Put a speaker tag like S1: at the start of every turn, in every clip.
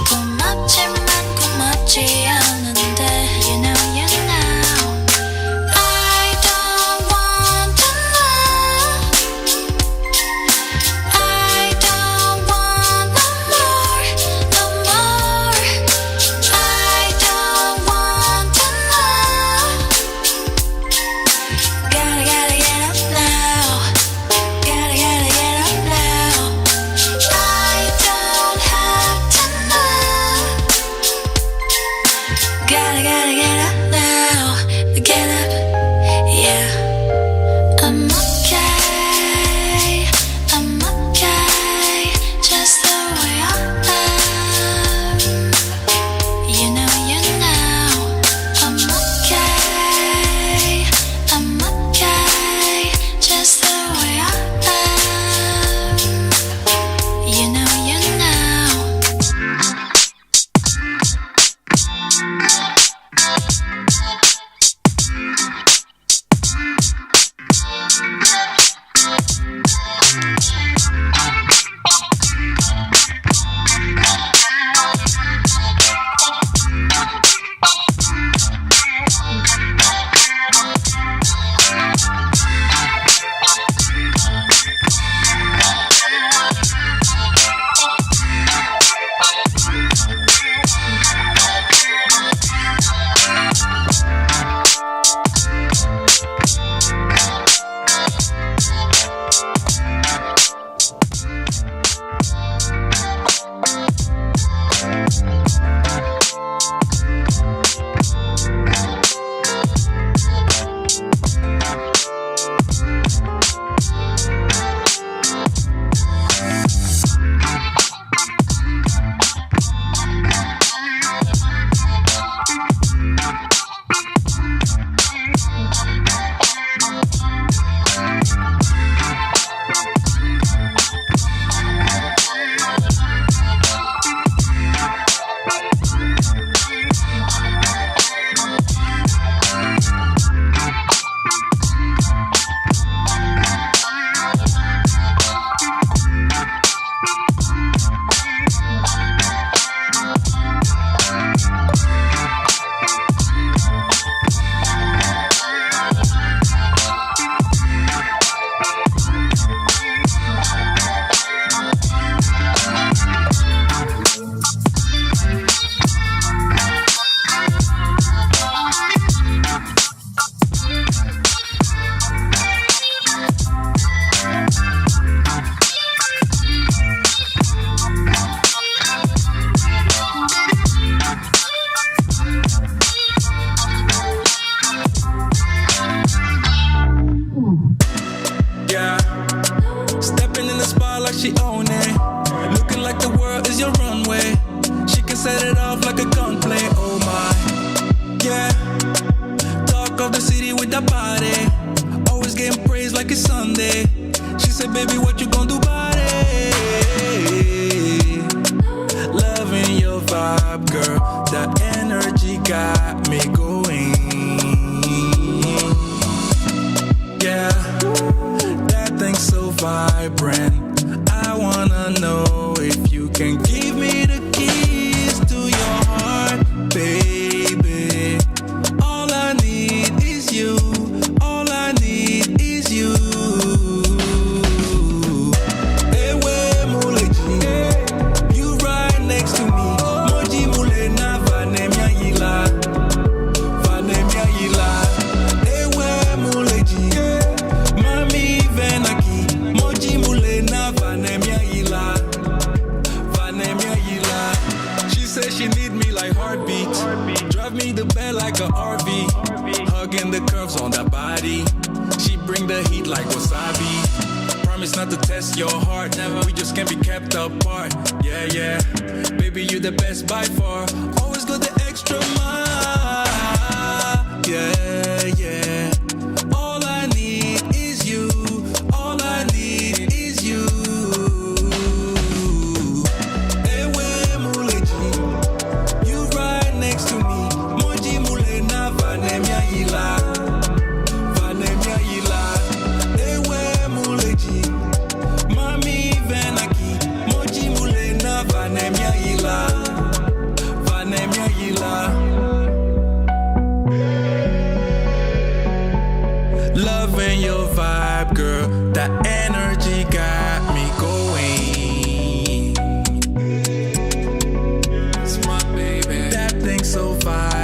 S1: 고맙지만 고맙지 않은데 You know I don't want to love I don't want no more I don't want to love Gotta get up now Gotta get up now I don't have to love Gotta get up now Get up, yeah I'm okay Just the way I am You know I'm okay Just the way I am You know
S2: Vanemia ila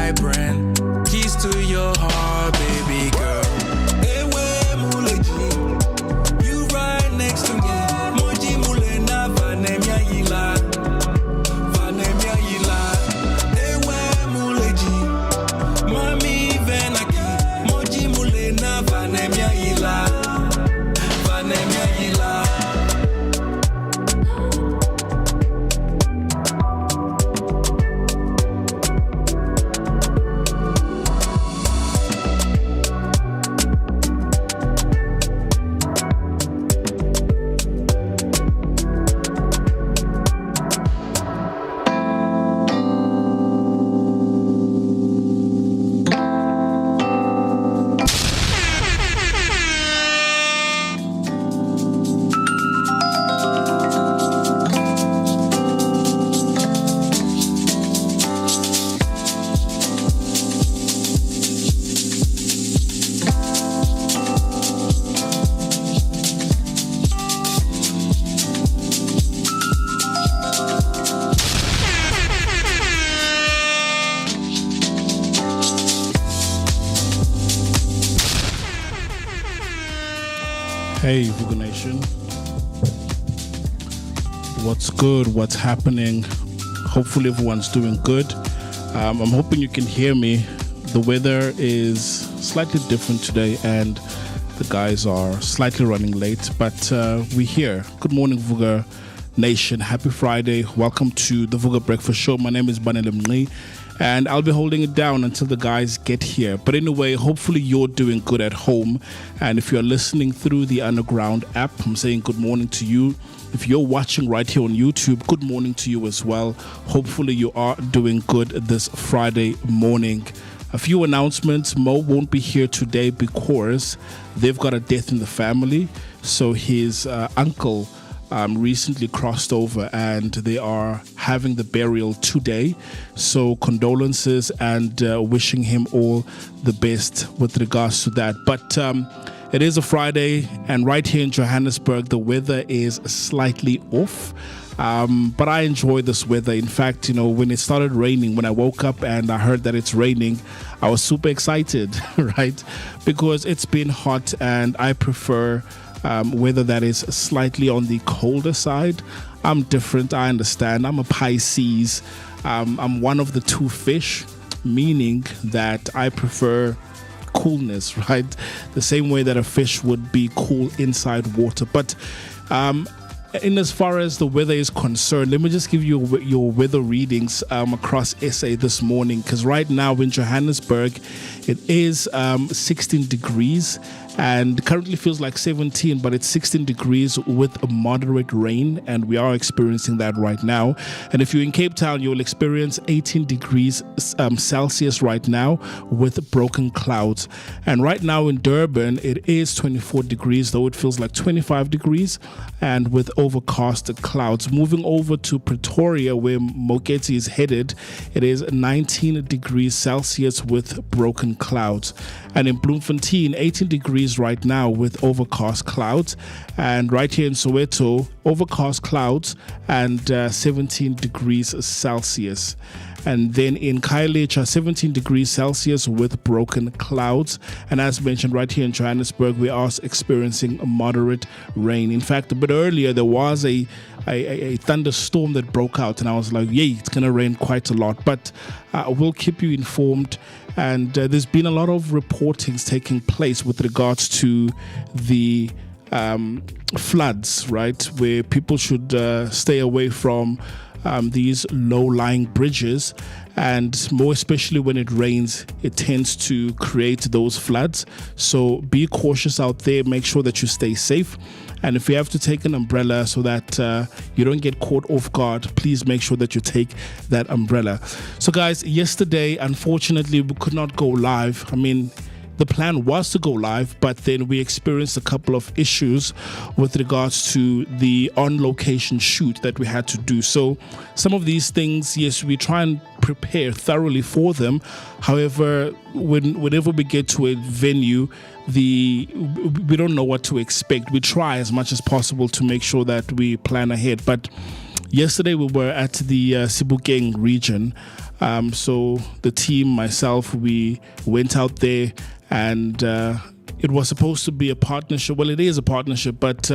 S2: vibrant. Keys to your heart, baby girl. Ewe muleji, you right next to me. Moji mulena vanemia yila, vanemia yila. Ewe muleji, mami venaki. Moji mulena vanemia yila, vanemia yila.
S3: Hey, Vooka Nation. What's good? What's happening? Hopefully everyone's doing good. I'm hoping you can hear me. The weather is slightly different today and the guys are slightly running late, but we're here. Good morning, Vooka Nation. Happy Friday. Welcome to the Vooka Breakfast Show. My name is Banele Mngqi, and I'll be holding it down until the guys get here. But anyway, hopefully you're doing good at home. And if you're listening through the Underground app, I'm saying good morning to you. If you're watching right here on YouTube, good morning to you as well. Hopefully you are doing good this Friday morning. A few announcements. Mo won't be here today because they've got a death in the family. So his uncle recently crossed over and they are having the burial today. So condolences and wishing him all the best with regards to that. But it is a Friday, and right here in Johannesburg, the weather is slightly off. But I enjoy this weather. In fact, when it started raining, when I woke up and I heard that it's raining, I was super excited, right? Because it's been hot and I prefer weather that is slightly on the colder side. I'm different, I understand. I'm a Pisces. I'm one of the two fish, meaning that I prefer coolness, right? The same way that a fish would be cool inside water. But in as far as the weather is concerned, let me just give you your weather readings across SA this morning, because right now in Johannesburg it is 16 degrees and currently feels like 17, but it's 16 degrees with a moderate rain, and we are experiencing that right now. And if you're in Cape Town, you'll experience 18 degrees Celsius right now with broken clouds. And right now in Durban, it is 24 degrees, though it feels like 25 degrees and with overcast clouds. Moving over to Pretoria, where Moeketsi is headed, it is 19 degrees Celsius with broken clouds. And in Bloemfontein, 18 degrees right now with overcast clouds. And right here in Soweto, overcast clouds and 17 degrees Celsius. And then in Khayelitsha, 17 degrees Celsius with broken clouds. And as mentioned, right here in Johannesburg, we are experiencing a moderate rain. In fact, a bit earlier, there was a thunderstorm that broke out, and I was like, yay, it's going to rain quite a lot. But we'll keep you informed. And there's been a lot of reportings taking place with regards to the floods, right, where people should stay away from these low-lying bridges, and more especially when it rains, it tends to create those floods. So be cautious out there. Make sure that you stay safe. And if you have to take an umbrella so that you don't get caught off guard, please make sure that you take that umbrella. So guys, yesterday, unfortunately, we could not go live. I mean, the plan was to go live, but then we experienced a couple of issues with regards to the on-location shoot that we had to do. So some of these things, yes, we try and prepare thoroughly for them. However, whenever we get to a venue, we don't know what to expect. We try as much as possible to make sure that we plan ahead. But yesterday we were at the Sebokeng region, So the team, myself, we went out there, and it was supposed to be a partnership. Well, it is a partnership, but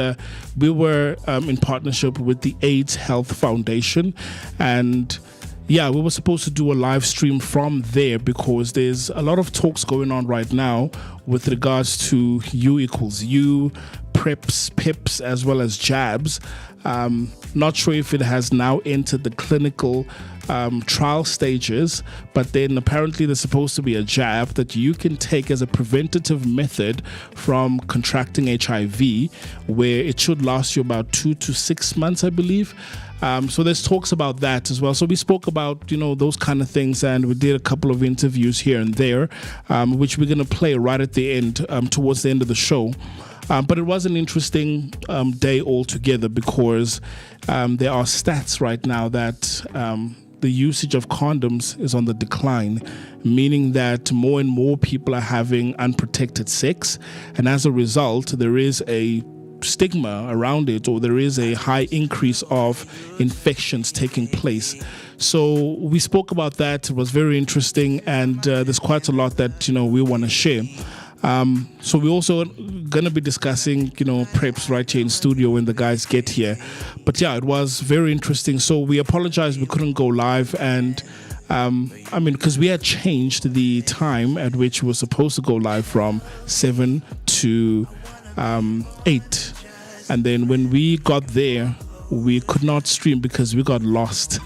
S3: we were in partnership with the AIDS Health Foundation, and yeah, we were supposed to do a live stream from there because there's a lot of talks going on right now with regards to U=U, PrEPs, PEPs, as well as jabs. Not sure if it has now entered the clinical trial stages, but then apparently there's supposed to be a jab that you can take as a preventative method from contracting HIV, where it should last you about 2 to 6 months, I believe. So there's talks about that as well. So we spoke about, those kind of things, and we did a couple of interviews here and there, which we're going to play right at the end, towards the end of the show. But it was an interesting day altogether because there are stats right now that the usage of condoms is on the decline, meaning that more and more people are having unprotected sex, and as a result, there is a stigma around it, or there is a high increase of infections taking place. So we spoke about that. It was very interesting, and there's quite a lot that we want to share. So we're also going to be discussing, PrEPs right here in studio when the guys get here. But yeah, it was very interesting. So we apologize we couldn't go live, and because we had changed the time at which we were supposed to go live from 7 to 8. And then when we got there, we could not stream because we got lost.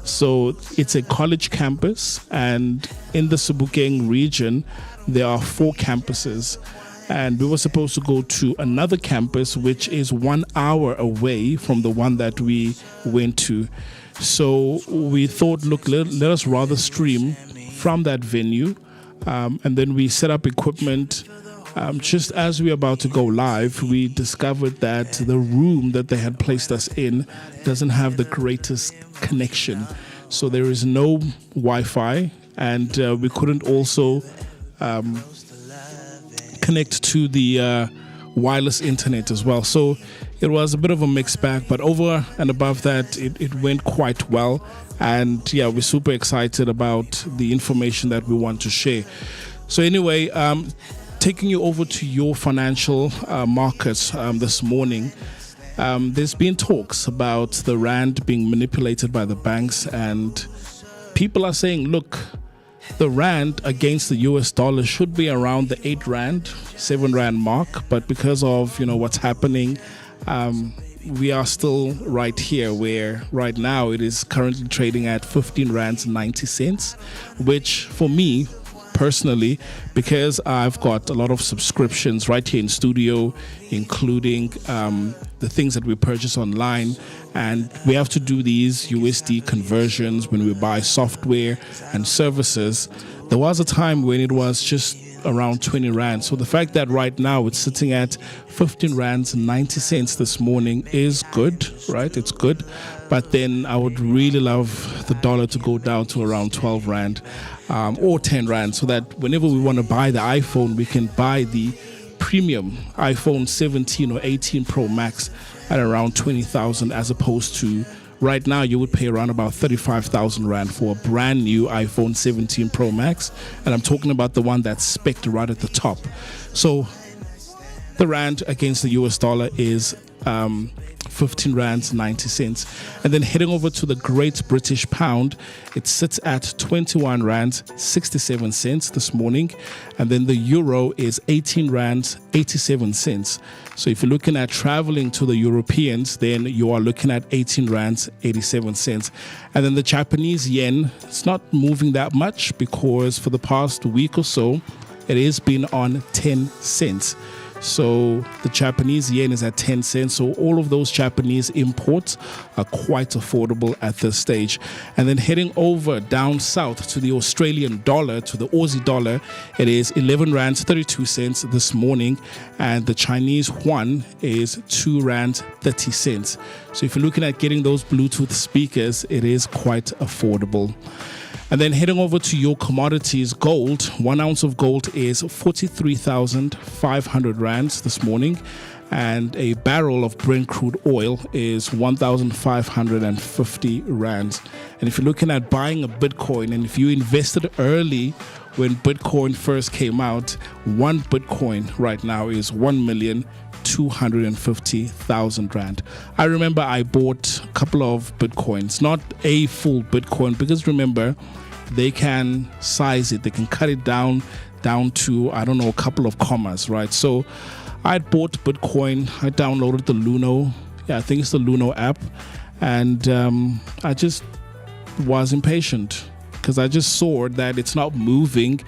S3: So it's a college campus, and in the Sebokeng region, there are 4 campuses, and we were supposed to go to another campus which is 1 hour away from the one that we went to. So we thought, look, let us rather stream from that venue, and then we set up equipment. Just as we were about to go live, we discovered that the room that they had placed us in doesn't have the greatest connection. So there is no Wi-Fi, and we couldn't also connect to the wireless internet as well. So it was a bit of a mixed bag, but over and above that, it went quite well. And yeah, we're super excited about the information that we want to share. So anyway, taking you over to your financial markets this morning. There's been talks about the rand being manipulated by the banks, and people are saying, look, the rand against the US dollar should be around the 8 rand, 7 rand mark, but because of what's happening, we are still right here, where right now it is currently trading at 15 rands 90 cents, which for me personally, because I've got a lot of subscriptions right here in studio, including the things that we purchase online, and we have to do these USD conversions when we buy software and services. There was a time when it was just around 20 rand. So the fact that right now it's sitting at 15 rands 90 cents this morning is good, right? It's good. But then I would really love the dollar to go down to around 12 rand or 10 rand, so that whenever we want to buy the iPhone, we can buy the premium iPhone 17 or 18 Pro Max at around 20,000, as opposed to right now you would pay around about 35,000 rand for a brand new iPhone 17 Pro Max, and I'm talking about the one that's spec'd right at the top. So the rand against the US dollar is 15 rands 90 cents. And then heading over to the Great British Pound, it sits at 21 rands 67 cents this morning, and then the euro is 18 rands 87 cents. So if you're looking at traveling to the Europeans, then you are looking at 18 rands 87 cents. And then the Japanese yen, it's not moving that much because for the past week or so it has been on 10 cents. So the Japanese yen is at 10 cents. So all of those Japanese imports are quite affordable at this stage. And then heading over down south to the Australian dollar, to the Aussie dollar, it is 11 rands 32 cents this morning. And the Chinese yuan is 2 rands 30 cents. So if you're looking at getting those Bluetooth speakers, it is quite affordable. And then heading over to your commodities, gold, 1 ounce of gold is 43,500 rands this morning. And a barrel of Brent crude oil is 1,550 rands. And if you're looking at buying a Bitcoin, and if you invested early when Bitcoin first came out, one Bitcoin right now is 1,250,000 rand. I remember I bought a couple of Bitcoins, not a full Bitcoin, because remember, they can size it, they can cut it down to, I don't know, a couple of commas, right? So I bought Bitcoin, I downloaded the Luno, I think it's the Luno app, and I just was impatient because I just saw that it's not moving,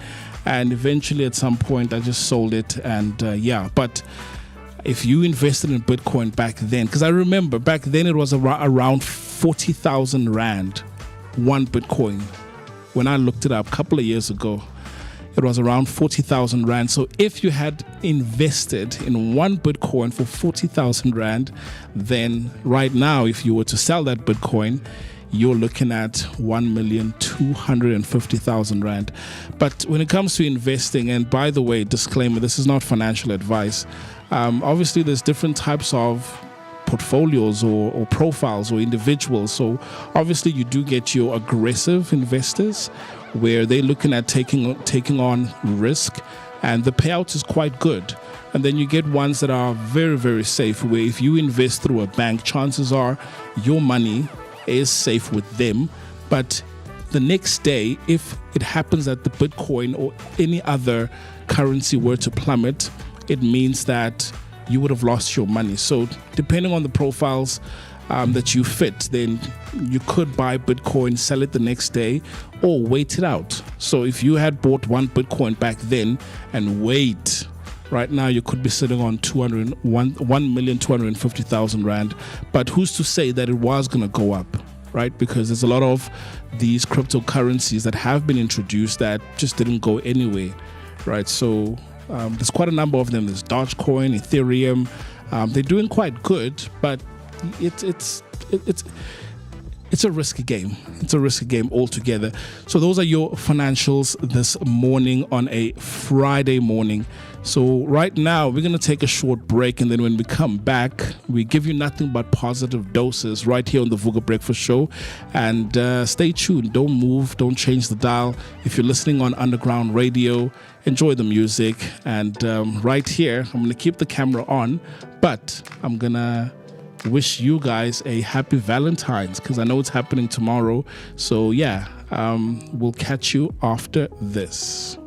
S3: and eventually at some point I just sold it, and but if you invested in Bitcoin back then, because I remember back then it was around 40,000 rand, one Bitcoin. When I looked it up a couple of years ago, it was around 40,000 rand. So if you had invested in one Bitcoin for 40,000 rand, then right now, if you were to sell that Bitcoin, you're looking at 1,250,000 rand. But when it comes to investing, and by the way, disclaimer, this is not financial advice. Obviously, there's different types of portfolios or profiles or individuals. So obviously you do get your aggressive investors where they're looking at taking on risk, and the payout is quite good. And then you get ones that are very, very safe, where if you invest through a bank, chances are your money is safe with them. But the next day, if it happens that the Bitcoin or any other currency were to plummet, it means that you would have lost your money. So depending on the profiles that you fit, then you could buy Bitcoin, sell it the next day, or wait it out. So if you had bought one Bitcoin back then and wait, right now you could be sitting on 1,250,000 rand. But who's to say that it was going to go up, right? Because there's a lot of these cryptocurrencies that have been introduced that just didn't go anywhere, right? So there's quite a number of them. There's Dogecoin, Ethereum. They're doing quite good, but it's a risky game. It's a risky game altogether. So those are your financials this morning on a Friday morning. So right now we're going to take a short break, and then when we come back, we give you nothing but positive doses right here on the Vooka Breakfast Show. And stay tuned. Don't move. Don't change the dial. If you're listening on underground radio, enjoy the music. And right here, I'm going to keep the camera on, but I'm going to wish you guys a happy Valentine's, because I know it's happening tomorrow. So yeah, we'll catch you after this.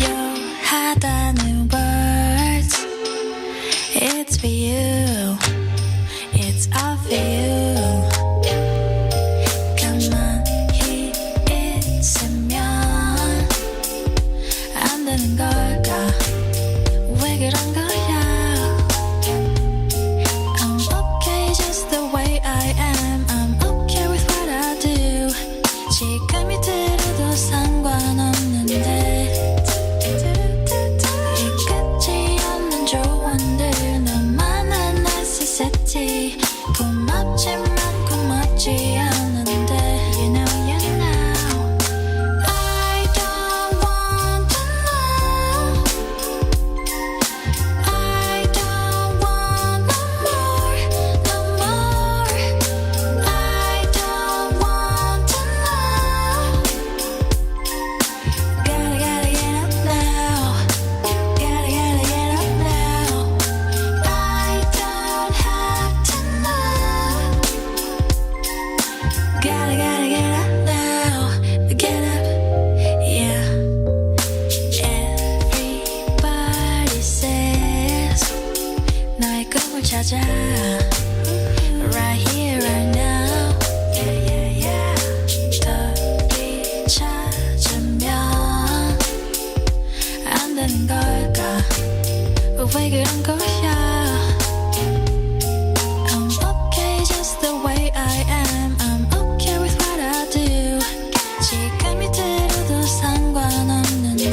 S1: 중요하다는 words. It's for you. It's all for you. 가만히 있으면 안 되는 걸까? 왜 그런 거야? I'm okay just the way I am. I'm okay with what I do. 지금이 들어도 상관없는데 이 끝이 없는 조언들 너만한 necessity. 고맙지만 고맙지 않은데 You know I don't want to know. I don't want no more, no more. I don't want to know. Gotta get up now. Gotta get up now. I don't have to know. Gotta get up now. Get up, yeah. Everybody says 나의 꿈을 찾아. Right here, right now. Yeah, yeah, yeah. 너를 찾으면 안 되는 걸까? 왜 그런 거야? I'm okay just the way I am. I'm okay with what I do. 지금이 들어도 상관없는데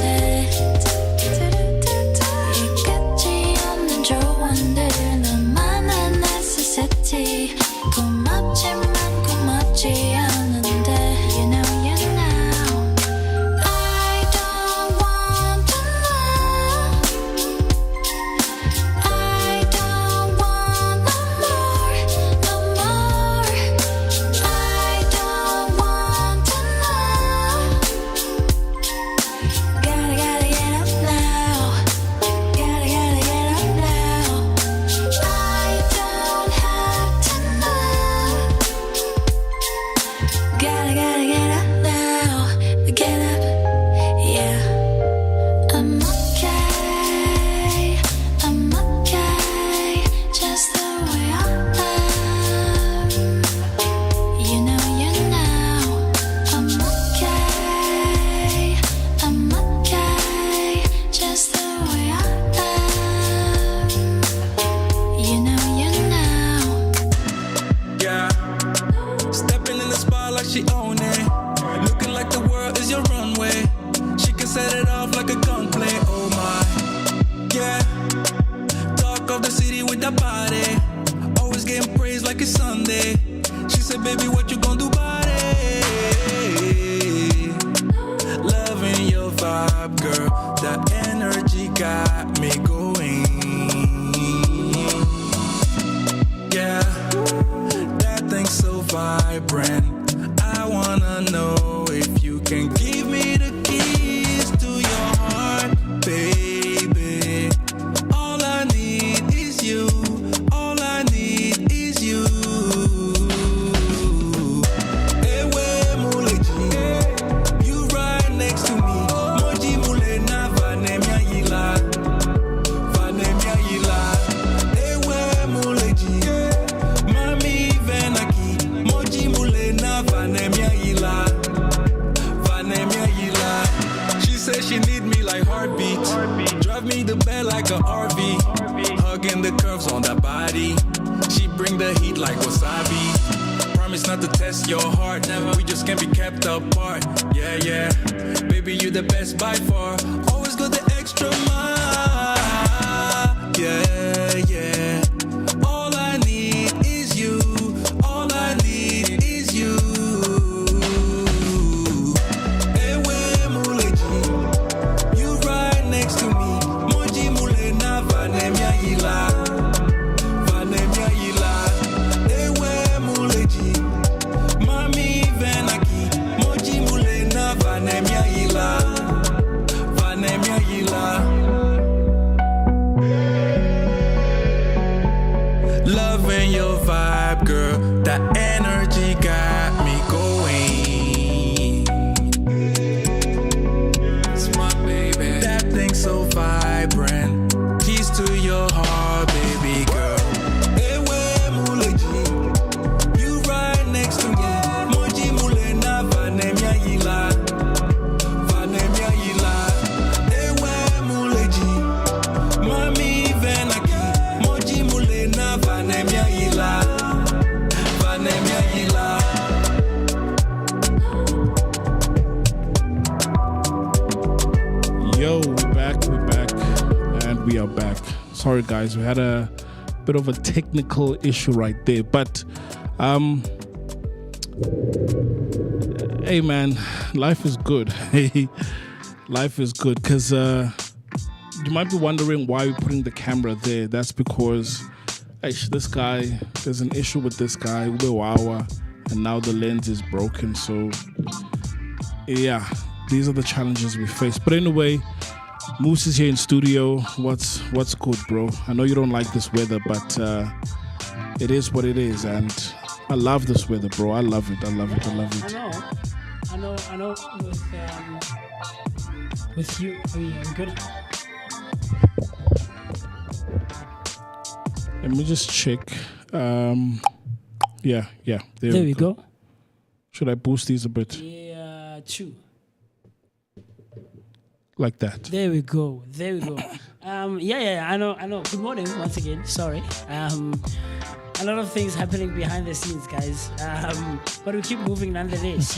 S1: 이 끝이 없는 조언들 너만한 necessity. 고맙지만 고맙지 않은데 You know I don't want to know. I don't want no more, no more. I don't want to know. Gotta get up now. Gotta get up now. I don't have to know. Gotta get up now. Get up, yeah. I'm okay. I'm okay. Just the way I am. You know I'm okay. I'm okay. Just the way I am. You know
S2: Yeah. Stepping in the spot like she own it. Looking like the world is your runway. She can set it off like a gunplay. Oh my. Yeah. Talk of the city with that body. Always getting praised like it's Sunday. She said, baby, what you gonna do about it? Loving your vibe, girl. That energy got me going. Yeah. That thing's so vibrant. I wanna know if you can give me the keys to your heart, baby. All I need is you. All I need is you. Ewe muleji, you right next to me. Moji mule na vanemia yila, vanemia yila. Ewe muleji, mami venaki. Moji mule na vanemia yila, vanemia yila. She said she need me like heartbeats. Drive me the bed like a RV. Hugging the curves on that body. She bring the heat like wasabi. Promise not to test your heart. Never. We just can't be kept apart. Yeah, yeah. Baby, you the best by far. Always go the extra mile. Yeah, yeah. All I need is you. All I need is you. Ewe muleji, you right next to me. Moji mule na vanemia yila, vanemia yila. Ewe muleji, mami venaki. Moji mule na vanemia yila, vanemia yila. Loving your vibe, girl. That energy got me going. It's my baby.
S3: Sorry, guys, we had a bit of a technical issue right there. But, hey, man, life is good. Life is good because you might be wondering why we're putting the camera there. That's because this guy, there's an issue with this guy, and now the lens is broken. So, yeah, these are the challenges we face. But anyway, Moose is here in studio. What's good, bro? I know you don't like this weather, but it is what it is, and I love this weather, bro. I love it. I know. With you, I'm good. Let me just check. Yeah. There we go. Should I boost these a bit?
S4: Yeah, 2.
S3: Like that.
S4: There we go. Yeah, I know. Good morning once again. Sorry. A lot of things happening behind the scenes, guys. But we keep moving nonetheless,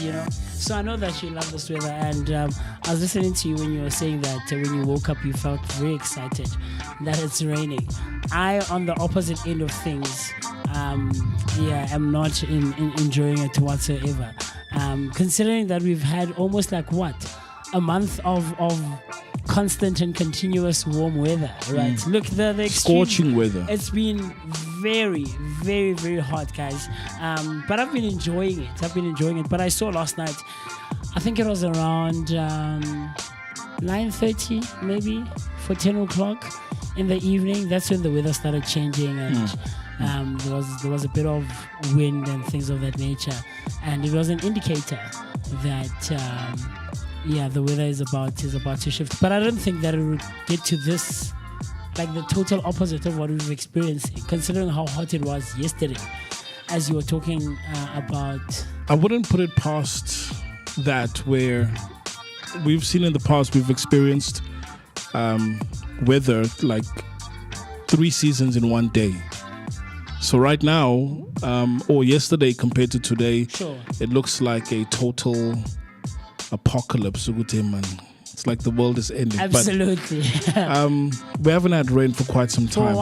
S4: So I know that you love this weather, and I was listening to you when you were saying that when you woke up, you felt very excited that it's raining. I, on the opposite end of things, am not enjoying it whatsoever. Considering that we've had almost a month of constant and continuous warm weather, right? Look, the extreme,
S3: scorching weather.
S4: It's been very, very, very hot, guys. But I've been enjoying it. But I saw last night, I think it was around 9:30, maybe, for 10 o'clock in the evening. That's when the weather started changing, and there was a bit of wind and things of that nature. And it was an indicator that the weather is about to shift. But I don't think that it would get to this, like the total opposite of what we've experienced, considering how hot it was yesterday, as you were talking about.
S3: I wouldn't put it past that, where we've seen in the past, we've experienced weather like 3 seasons in one day. So right now, or yesterday compared to today,
S4: sure,
S3: it looks like a total apocalypse. It's like the world is ending.
S4: Absolutely.
S3: But, we haven't had rain for quite some time,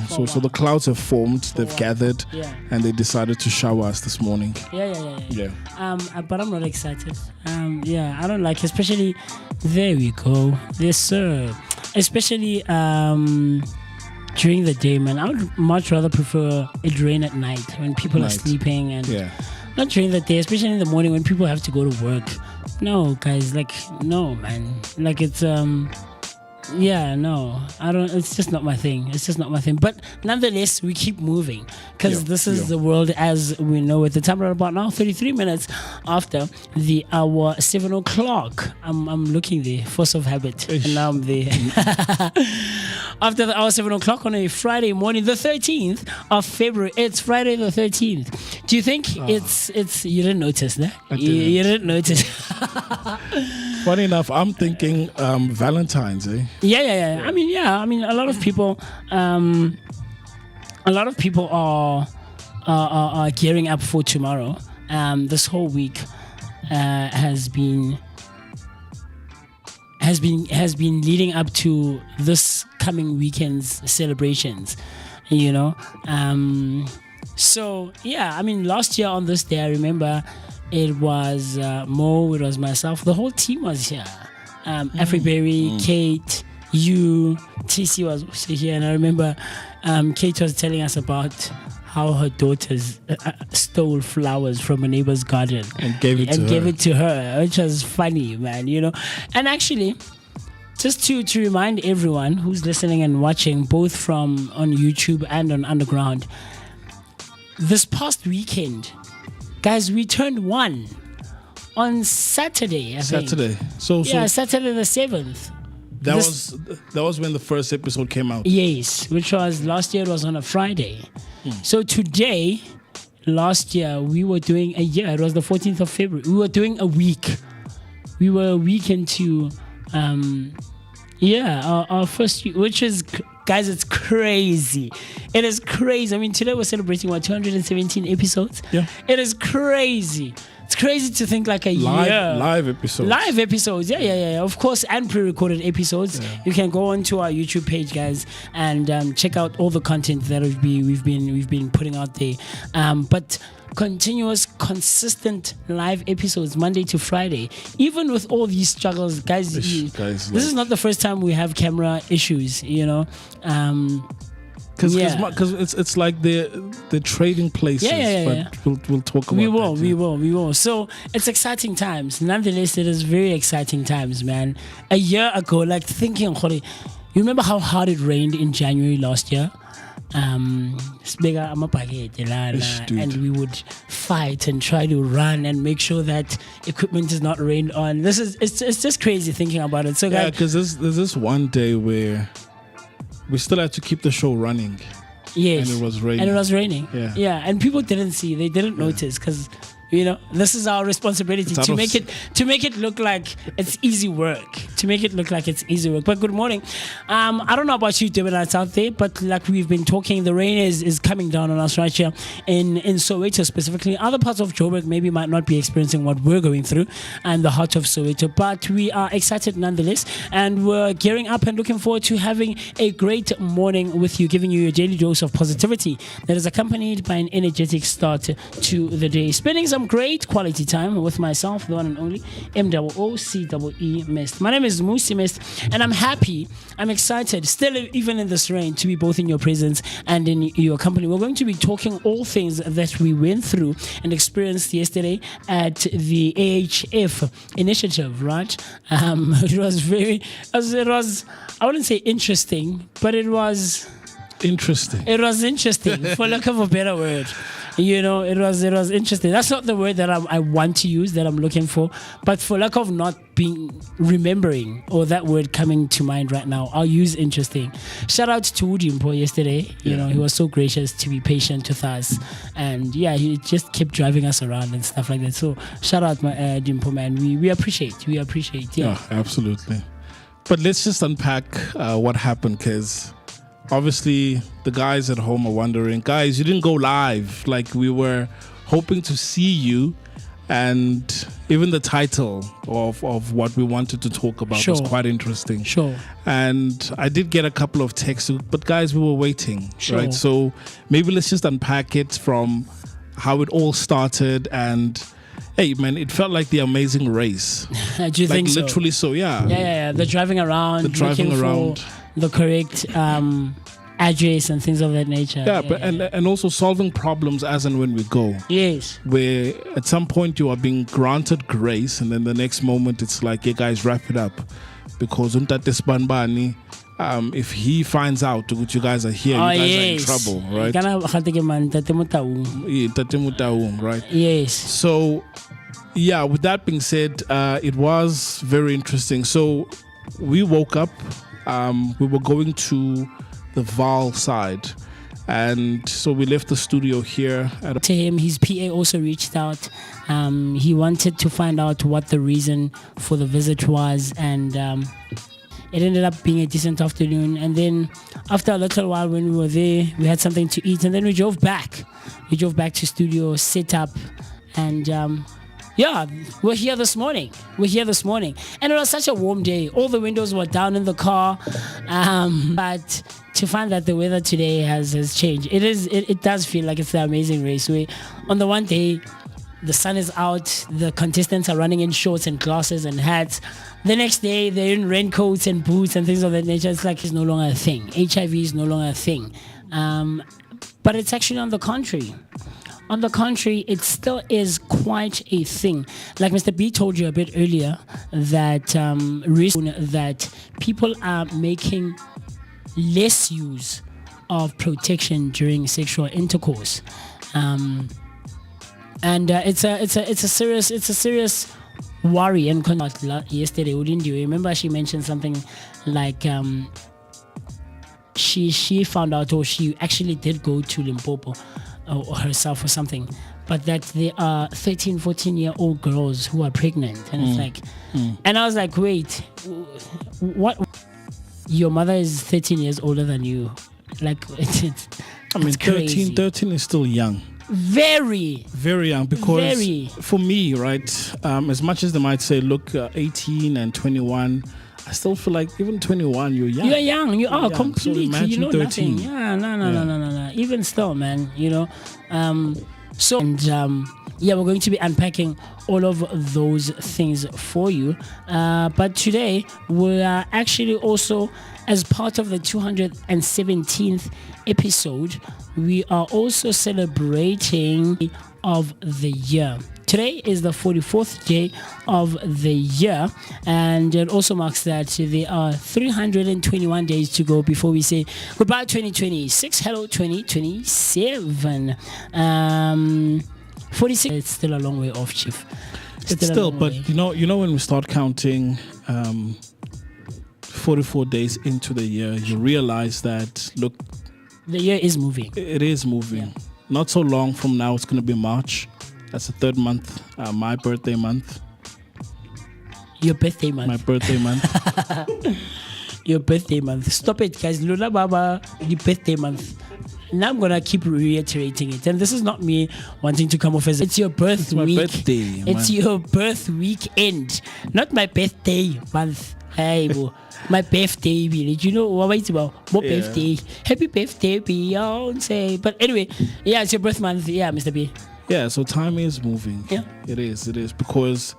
S3: so the clouds have formed. They've gathered, and they decided to shower us this morning.
S4: Yeah. But I'm not excited. I don't like, especially. There we go. Yes, sir. Especially during the day, man. I would much rather prefer it rain at night when people are sleeping, and not during the day, especially in the morning when people have to go to work. No, guys, no, man. It's no, I don't. It's just not my thing. But nonetheless, we keep moving because this is the world as we know it. The time right about now, 33 minutes after the hour 7 o'clock. I'm looking there, force of habit, and now I'm there. After the hour 7 o'clock on a Friday morning, the 13th of February. It's Friday the 13th. Do you think it's? You didn't notice that? You didn't notice.
S3: Funny enough, I'm thinking Valentine's, eh?
S4: Yeah. I mean, a lot of people are gearing up for tomorrow. This whole week has been leading up to this coming weekend's celebrations, So last year on this day, I remember it was Mo, it was myself, the whole team was here. Afriberry, Kate, you, TC was also here, and I remember Kate was telling us about how her daughters stole flowers from a neighbor's garden
S3: and gave it
S4: to her, which was funny, man, And actually, just to remind everyone who's listening and watching, both from on YouTube and on Underground, this past weekend, guys, we turned 1 on Saturday.
S3: Saturday. So
S4: Saturday the 7th.
S3: That was when the first episode came out.
S4: Yes, which was last year. It was on a Friday. So today, last year, we were doing a year. It was the 14th of February. We were doing a week. We were a week into our first week, which is, guys, it's crazy. It is crazy. I mean, today we're celebrating 217 episodes.
S3: Yeah.
S4: It is crazy. It's crazy to think like a year.
S3: Live episodes.
S4: Live episodes. Yeah. Of course, and pre-recorded episodes. Yeah. You can go onto our YouTube page, guys, and check out all the content that we've been putting out there. But continuous, consistent live episodes Monday to Friday. Even with all these struggles, guys, this is not the first time we have camera issues, you know.
S3: Because it's like the trading places. But we'll talk about
S4: We will. So it's exciting times. Nonetheless, it is very exciting times, man. A year ago, like thinking, you remember how hard it rained in January last year? And we would fight and try to run and make sure that equipment is not rained on. It's just crazy thinking about it. So guys,
S3: because there's this one day where we still had to keep the show running.
S4: Yes.
S3: And it was raining.
S4: Yeah. And people didn't see. They didn't notice because, you know, this is our responsibility to make it look like it's easy work. But good morning. I don't know about you, Debenats out there, but like we've been talking, the rain is coming down on us right here in Soweto specifically. Other parts of Joburg maybe might not be experiencing what we're going through and the heart of Soweto, but we are excited nonetheless, and we're gearing up and looking forward to having a great morning with you, giving you your daily dose of positivity that is accompanied by an energetic start to the day. Spending some great quality time with myself, the one and only MOOCEE Mist. My name is Moocee Mist, and I'm happy, I'm excited, still even in this rain, to be both in your presence and in your company. We're going to be talking all things that we went through and experienced yesterday at the AHF initiative, right? It was I wouldn't say interesting, but it was
S3: interesting.
S4: It was interesting, for lack of a better word. You know, it was interesting. That's not the word that I want to use, that I'm looking for. But for lack of not remembering or that word coming to mind right now, I'll use interesting. Shout out to Udimpo yesterday. You know, he was so gracious to be patient with us. And yeah, he just kept driving us around and stuff like that. So shout out, my Dimpo, man. We appreciate. Yeah,
S3: absolutely. But let's just unpack what happened, because obviously the guys at home are wondering, guys, you didn't go live. Like, we were hoping to see you, and even the title of what we wanted to talk about was quite interesting.
S4: Sure.
S3: And I did get a couple of texts, but guys, we were waiting, right? So maybe let's just unpack it from how it all started. And hey, man, it felt like the Amazing Race.
S4: Do you think so?
S3: Literally so, yeah.
S4: Yeah. The driving around. For the correct address and things of that nature.
S3: And also solving problems as and when we go.
S4: Yes.
S3: Where at some point you are being granted grace, and then the next moment it's like, hey guys, wrap it up. Because if he finds out that you guys are here, you guys are in trouble, right? Right?
S4: Yes.
S3: So, yeah, with that being said, it was very interesting. So we woke up, we were going to the Val side, and so we left the studio here.
S4: To him, his PA also reached out. He wanted to find out what the reason for the visit was, and it ended up being a decent afternoon. And then after a little while, when we were there, we had something to eat, and then we drove back. We drove back to studio, set up, and we're here this morning. And it was such a warm day. All the windows were down in the car. But to find that the weather today has changed. It does feel like it's the Amazing Race. Where on the one day, the sun is out, the contestants are running in shorts and glasses and hats. The next day, they're in raincoats and boots and things of that nature. It's like it's no longer a thing. HIV is no longer a thing. But it's actually on the contrary. On the contrary, it still is quite a thing. Like Mr. B told you a bit earlier, that that people are making less use of protection during sexual intercourse, and it's a serious worry. And yesterday, remember she mentioned something like she found out, or she actually did go to Limpopo or herself or something, but that there are 13, 14-year-old girls who are pregnant. And it's like, and I was like, wait, what? Your mother is 13 years older than you. Like,
S3: I mean,
S4: That's crazy.
S3: 13 is still young.
S4: Very.
S3: Very young, because
S4: Very.
S3: for me, right, as much as they might say, look, 18 and 21, I still feel like even 21, you're young.
S4: You're young. You are
S3: young. So
S4: completely.
S3: imagine
S4: You know
S3: 13.
S4: nothing. Yeah, no. Even still, man. We're going to be unpacking all of those things for you. But today we are actually also, as part of the 217th episode, we are also celebrating of the year. Today is the 44th day of the year, and it also marks that there are 321 days to go before we say goodbye 2026, hello 2027. 46, it's still a long way off, Chief.
S3: It's still, but you know when we start counting 44 days into the year, you realize that, look,
S4: the year is moving.
S3: it is moving.
S4: Yeah.
S3: Not so long from now, it's going to be March. That's the third month, my birthday month.
S4: Your birthday month.
S3: My birthday month.
S4: Your birthday month. Stop it, guys. Lula Baba, the birthday month. Now I'm gonna keep reiterating it, and this is not me wanting to come off as it's your birth
S3: It's my
S4: week.
S3: birthday,
S4: It's
S3: man.
S4: your birth weekend, not my birthday month. Hey, bro. My birthday, did you know what it's about? What
S3: Yeah.
S4: birthday? Happy birthday, Beyonce. But anyway, yeah, it's your birth month. Yeah, Mr. B.
S3: Yeah, so time is moving.
S4: Yeah.
S3: It is, because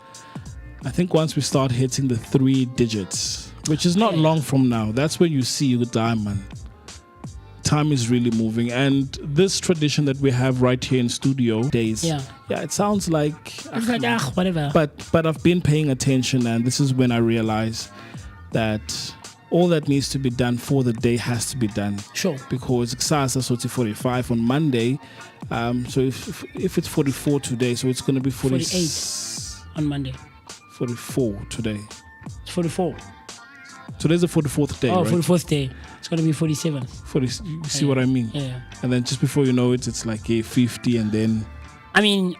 S3: I think once we start hitting the 3 digits, which is not long from now, that's when you see your diamond. Time is really moving, and this tradition that we have right here in studio days,
S4: Yeah.
S3: it sounds like,
S4: It's like, whatever.
S3: but I've been paying attention, and this is when I realize that all that needs to be done for the day has to be done.
S4: Sure.
S3: Because kusasa so it's 45 on Monday, so if it's 44 today, so it's going to be
S4: 48 on Monday.
S3: 44 today.
S4: It's 44.
S3: Today's the 44th day,
S4: Oh,
S3: right?
S4: 44th day. It's gonna be 47.
S3: 40, you see what I mean?
S4: Yeah.
S3: And then just before you know it, it's like a 50, and then
S4: I mean,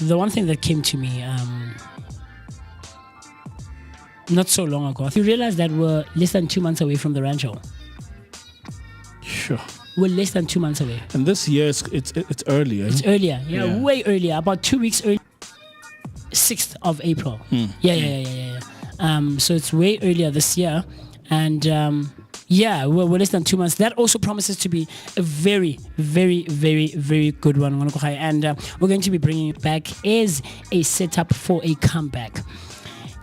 S4: the one thing that came to me not so long ago, you realize that we're less than 2 months away from the rancho.
S3: sure.
S4: We're less than 2 months away.
S3: And this year it's earlier.
S4: It's earlier,
S3: Yeah.
S4: way earlier, about 2 weeks earlier. 6th of April. Yeah. So it's way earlier this year, and we're less than 2 months. That also promises to be a very, very, very, very good one. And we're going to be bringing it back as a setup for a comeback.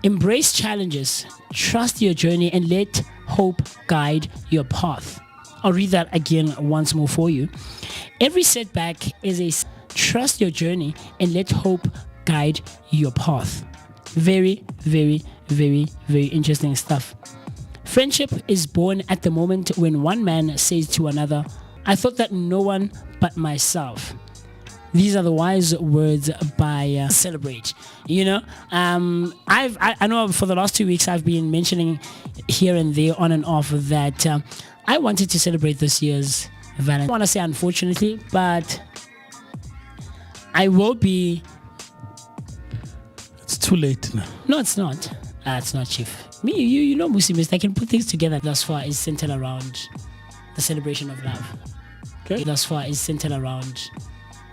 S4: Embrace challenges, trust your journey, and let hope guide your path. I'll read that again once more for you. Every setback is a trust your journey and let hope guide your path. Very, very, very, very interesting stuff. Friendship is born at the moment when one man says to another, I thought that no one but myself. These are the wise words by Celebrate. I know for the last 2 weeks I've been mentioning here and there on and off that I wanted to celebrate this year's Valentine's. I want to say unfortunately, but I will be.
S3: It's too late now.
S4: No, it's not. It's not, Chief. Me, you know, Moocee, I can put things together. Thus far is centered around the celebration of love.
S3: Okay.
S4: Thus far is centered around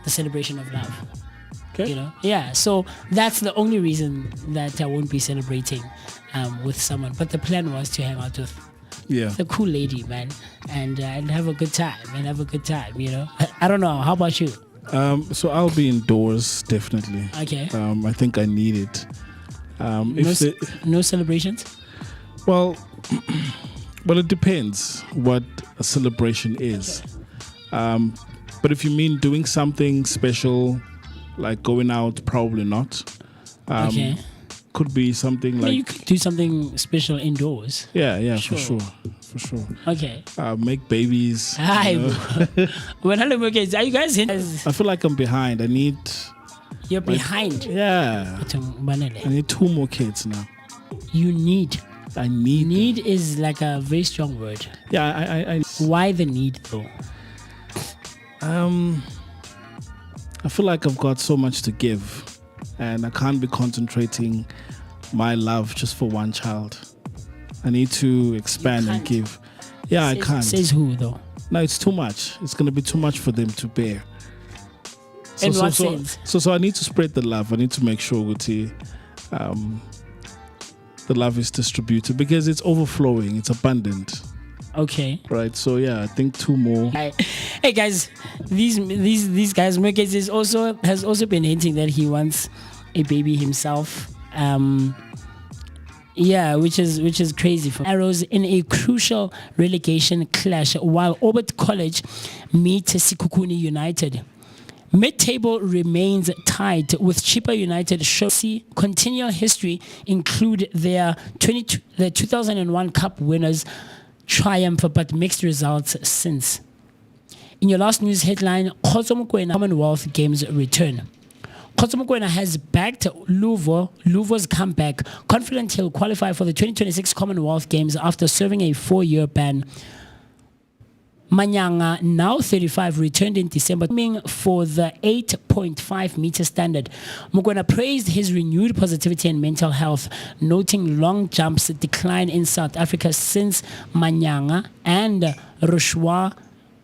S4: the celebration of love.
S3: Okay.
S4: Yeah. So that's the only reason that I won't be celebrating with someone. But the plan was to hang out with the cool lady, man, and have a good time. I don't know. How about you?
S3: So I'll be indoors, definitely.
S4: Okay.
S3: I think I need it.
S4: No celebrations?
S3: Well, it depends what a celebration is. But if you mean doing something special, like going out, probably not.
S4: Okay.
S3: Could be something like...
S4: you could do something special indoors.
S3: Yeah,
S4: Sure.
S3: for sure.
S4: Okay.
S3: Make babies.
S4: Hi.
S3: you know.
S4: When are you guys in?
S3: I feel like I'm behind.
S4: You're behind.
S3: Yeah. I need 2 more kids now.
S4: You need.
S3: I need.
S4: Need is like a very strong word.
S3: Yeah,
S4: Why the need though?
S3: I feel like I've got so much to give, and I can't be concentrating my love just for one child. I need to expand and give. Yeah, I can't.
S4: Says who though?
S3: No, it's too much. It's going to be too much for them to bear.
S4: In what sense?
S3: So I need to spread the love. I need to make sure the love is distributed because it's overflowing. It's abundant.
S4: Okay.
S3: Right. So yeah, I think 2 more.
S4: Hey guys, these guys, Moeketsi has also been hinting that he wants a baby himself. Yeah, which is crazy for Arrows in a crucial relegation clash while Orbit College meet Sekhukhune United. Mid-table remains tight with Chippa United showing continual history include their 2001 Cup winners triumph but mixed results since. In your last news headline, Khotso Mokoena Commonwealth Games return. Khotso Mokoena has backed Luvo's comeback, confident he'll qualify for the 2026 Commonwealth Games after serving a 4-year ban. Manyanga, now 35, returned in December for the 8.5 meter standard. Mokoena praised his renewed positivity and mental health, noting long jumps decline in South Africa since Manyanga and Rushwa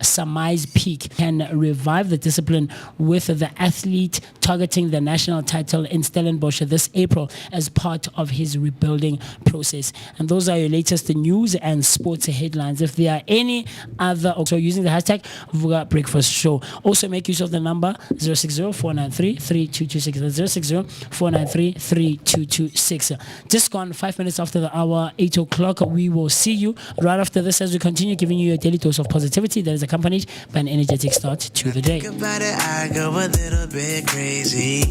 S4: Samai's peak can revive the discipline, with the athlete targeting the national title in Stellenbosch this April as part of his rebuilding process. And those are your latest news and sports headlines. If there are any other, also using the hashtag Vooka Breakfast Show. Also make use of the number 060-493-3226. That's 060-493-3226. Just gone 5 minutes after the hour, 8 o'clock. We will see you right after this as we continue giving you a daily dose of positivity that is accompanied by an energetic start to the day.
S5: Think about it, I go a little bit crazy.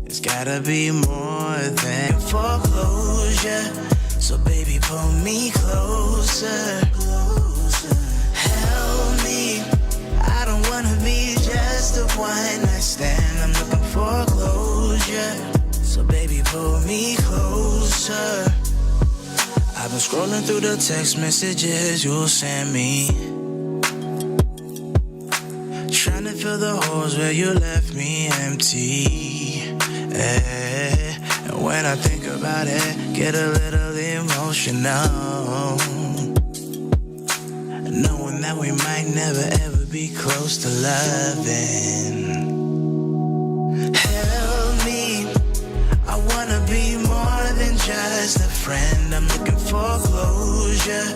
S5: It's gotta be more than foreclosure. So baby, pull me closer. Help me. I don't wanna be just a one night stand. I'm looking for closure. So baby, pull me closer. I've been scrolling through the text messages you sent me, trying to fill the holes where you left me empty. And when I think about it, get a little emotional, knowing that we might never ever be close to loving. Help me, I wanna be more than just a friend. I'm looking for closure.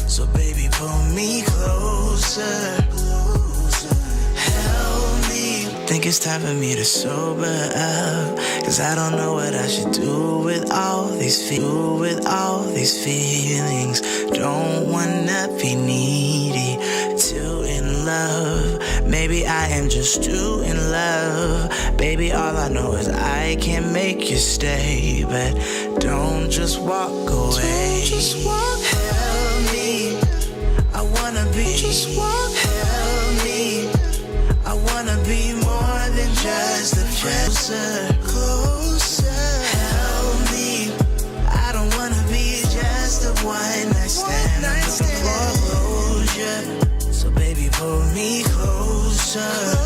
S5: So baby, pull me closer. Help me. Think it's time for me to sober up, 'cause I don't know what I should do with all these feelings. Don't wanna be needy, too in love. Maybe I am just too in love. Baby, all I know is I can't make you stay, but don't just walk away. Help me, I wanna be. Help me, I wanna be more than just a friend. Closer. Help me, I don't wanna be just a one night stand. I'm looking for closure. So baby, pull me closer.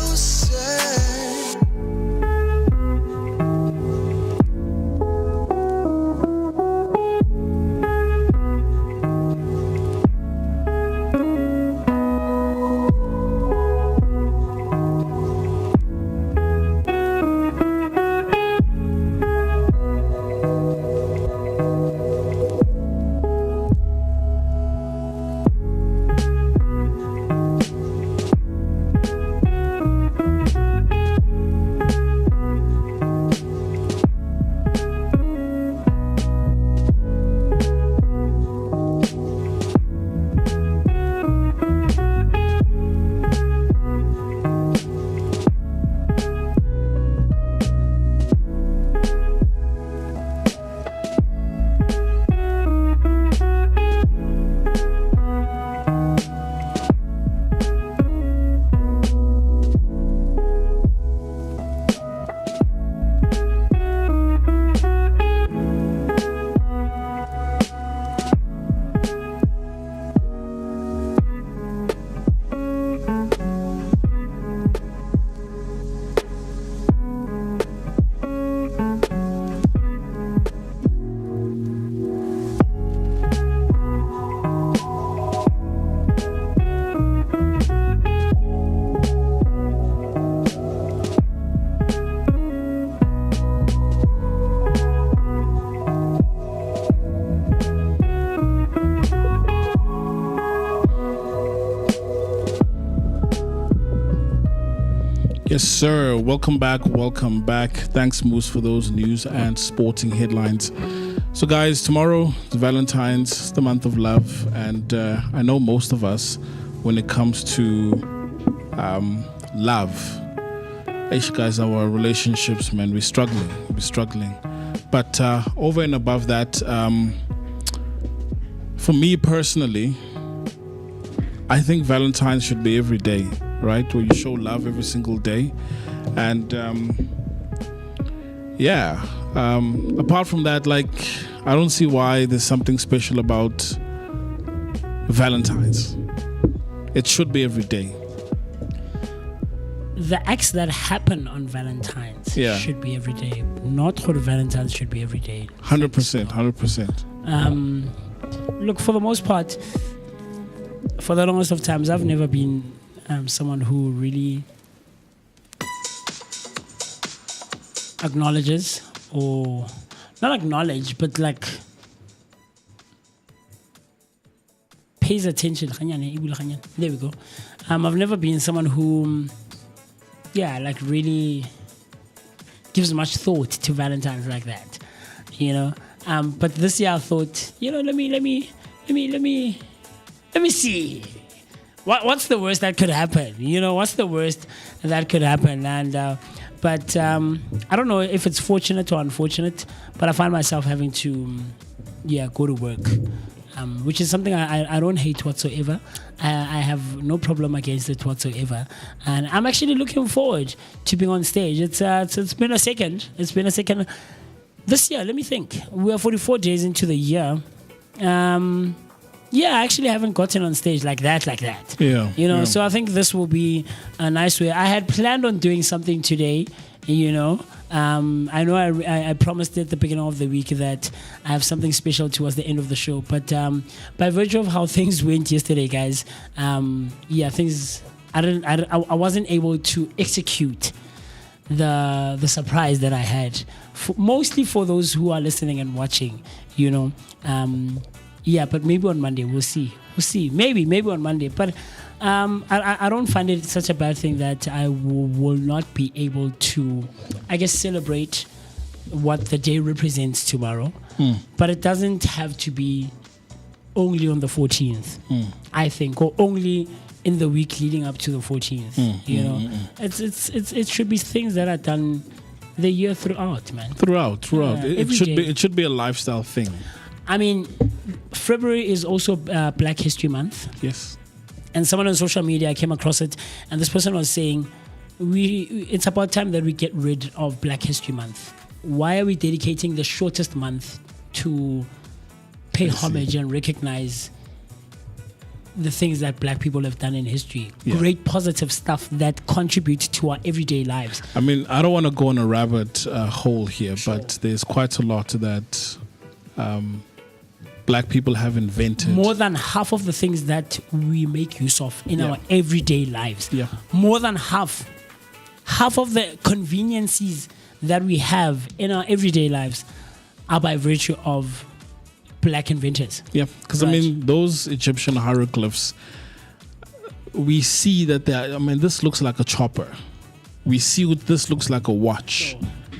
S3: Yes, sir. Welcome back. Thanks, Moose, for those news and sporting headlines. So, guys, tomorrow is Valentine's, the month of love, and I know most of us, when it comes to love, guys, our relationships, man, we're struggling. But over and above that, for me personally, I think Valentine's should be every day, right? Where you show love every single day. And apart from that, like, I don't see why there's something special about Valentine's. It should be every day.
S4: The acts that happen on Valentine's should be every day. Not for Valentine's should be every day.
S3: 100%.
S4: Look, for the most part, for the longest of times, I've never been someone who really acknowledges, or not acknowledge, but like pays attention. There we go. I've never been someone who, like really gives much thought to Valentine's like that, you know. But this year I thought, let me see. What's the worst that could happen? What's the worst that could happen? And but I don't know if it's fortunate or unfortunate, but I find myself having to go to work, which is something I don't hate whatsoever. I have no problem against it whatsoever, and I'm actually looking forward to being on stage. It's been a second. This year, let me think. We are 44 days into the year. I actually haven't gotten on stage like that.
S3: Yeah.
S4: So I think this will be a nice way. I had planned on doing something today, I know I promised at the beginning of the week that I have something special towards the end of the show. But by virtue of how things went yesterday, guys, things I wasn't able to execute the surprise that I had. Mostly for those who are listening and watching, but maybe on Monday we'll see. Maybe on Monday. But I don't find it such a bad thing that I will not be able to, I guess, celebrate what the day represents tomorrow. But it doesn't have to be only on the 14th, I think, or only in the week leading up to the 14th. It should be things that are done the year throughout, man. Throughout.
S3: It should be a lifestyle thing.
S4: I mean, February is also Black History Month.
S3: Yes.
S4: And someone on social media, I came across it, and this person was saying, it's about time that we get rid of Black History Month. Why are we dedicating the shortest month to pay homage and recognize the things that Black people have done in history? Great positive stuff that contribute to our everyday lives.
S3: I mean, I don't want to go on a rabbit hole here, but there's quite a lot that Black people have invented.
S4: More than half of the things that we make use of in our everyday lives.
S3: Yeah.
S4: More than half. Half of the conveniences that we have in our everyday lives are by virtue of Black inventors.
S3: Yeah, because I mean, those Egyptian hieroglyphs, we see that this looks like a chopper. We see this looks like a watch,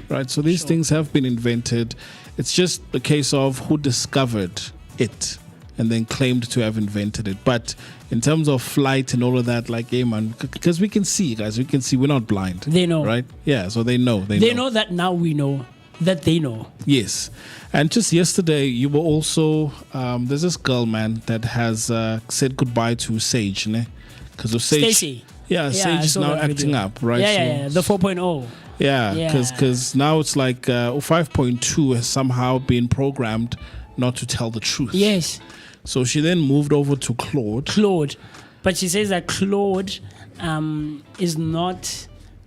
S3: right? So these things have been invented. It's just a case of who discovered it and then claimed to have invented it. But in terms of flight and all of that, like, man, because we can see, guys, we're not blind.
S4: They know.
S3: Right? Yeah, so they know.
S4: They know that now we know that they know.
S3: Yes. And just yesterday, you were also, there's this girl, man, that has said goodbye to Sage, ne? Because of Sage.
S4: Stacey.
S3: Yeah, Sage is now acting up, right?
S4: Yeah, the 4.0.
S3: Yeah, because now it's like 5.2 has somehow been programmed not to tell the truth.
S4: Yes.
S3: So she then moved over to Claude.
S4: But she says that Claude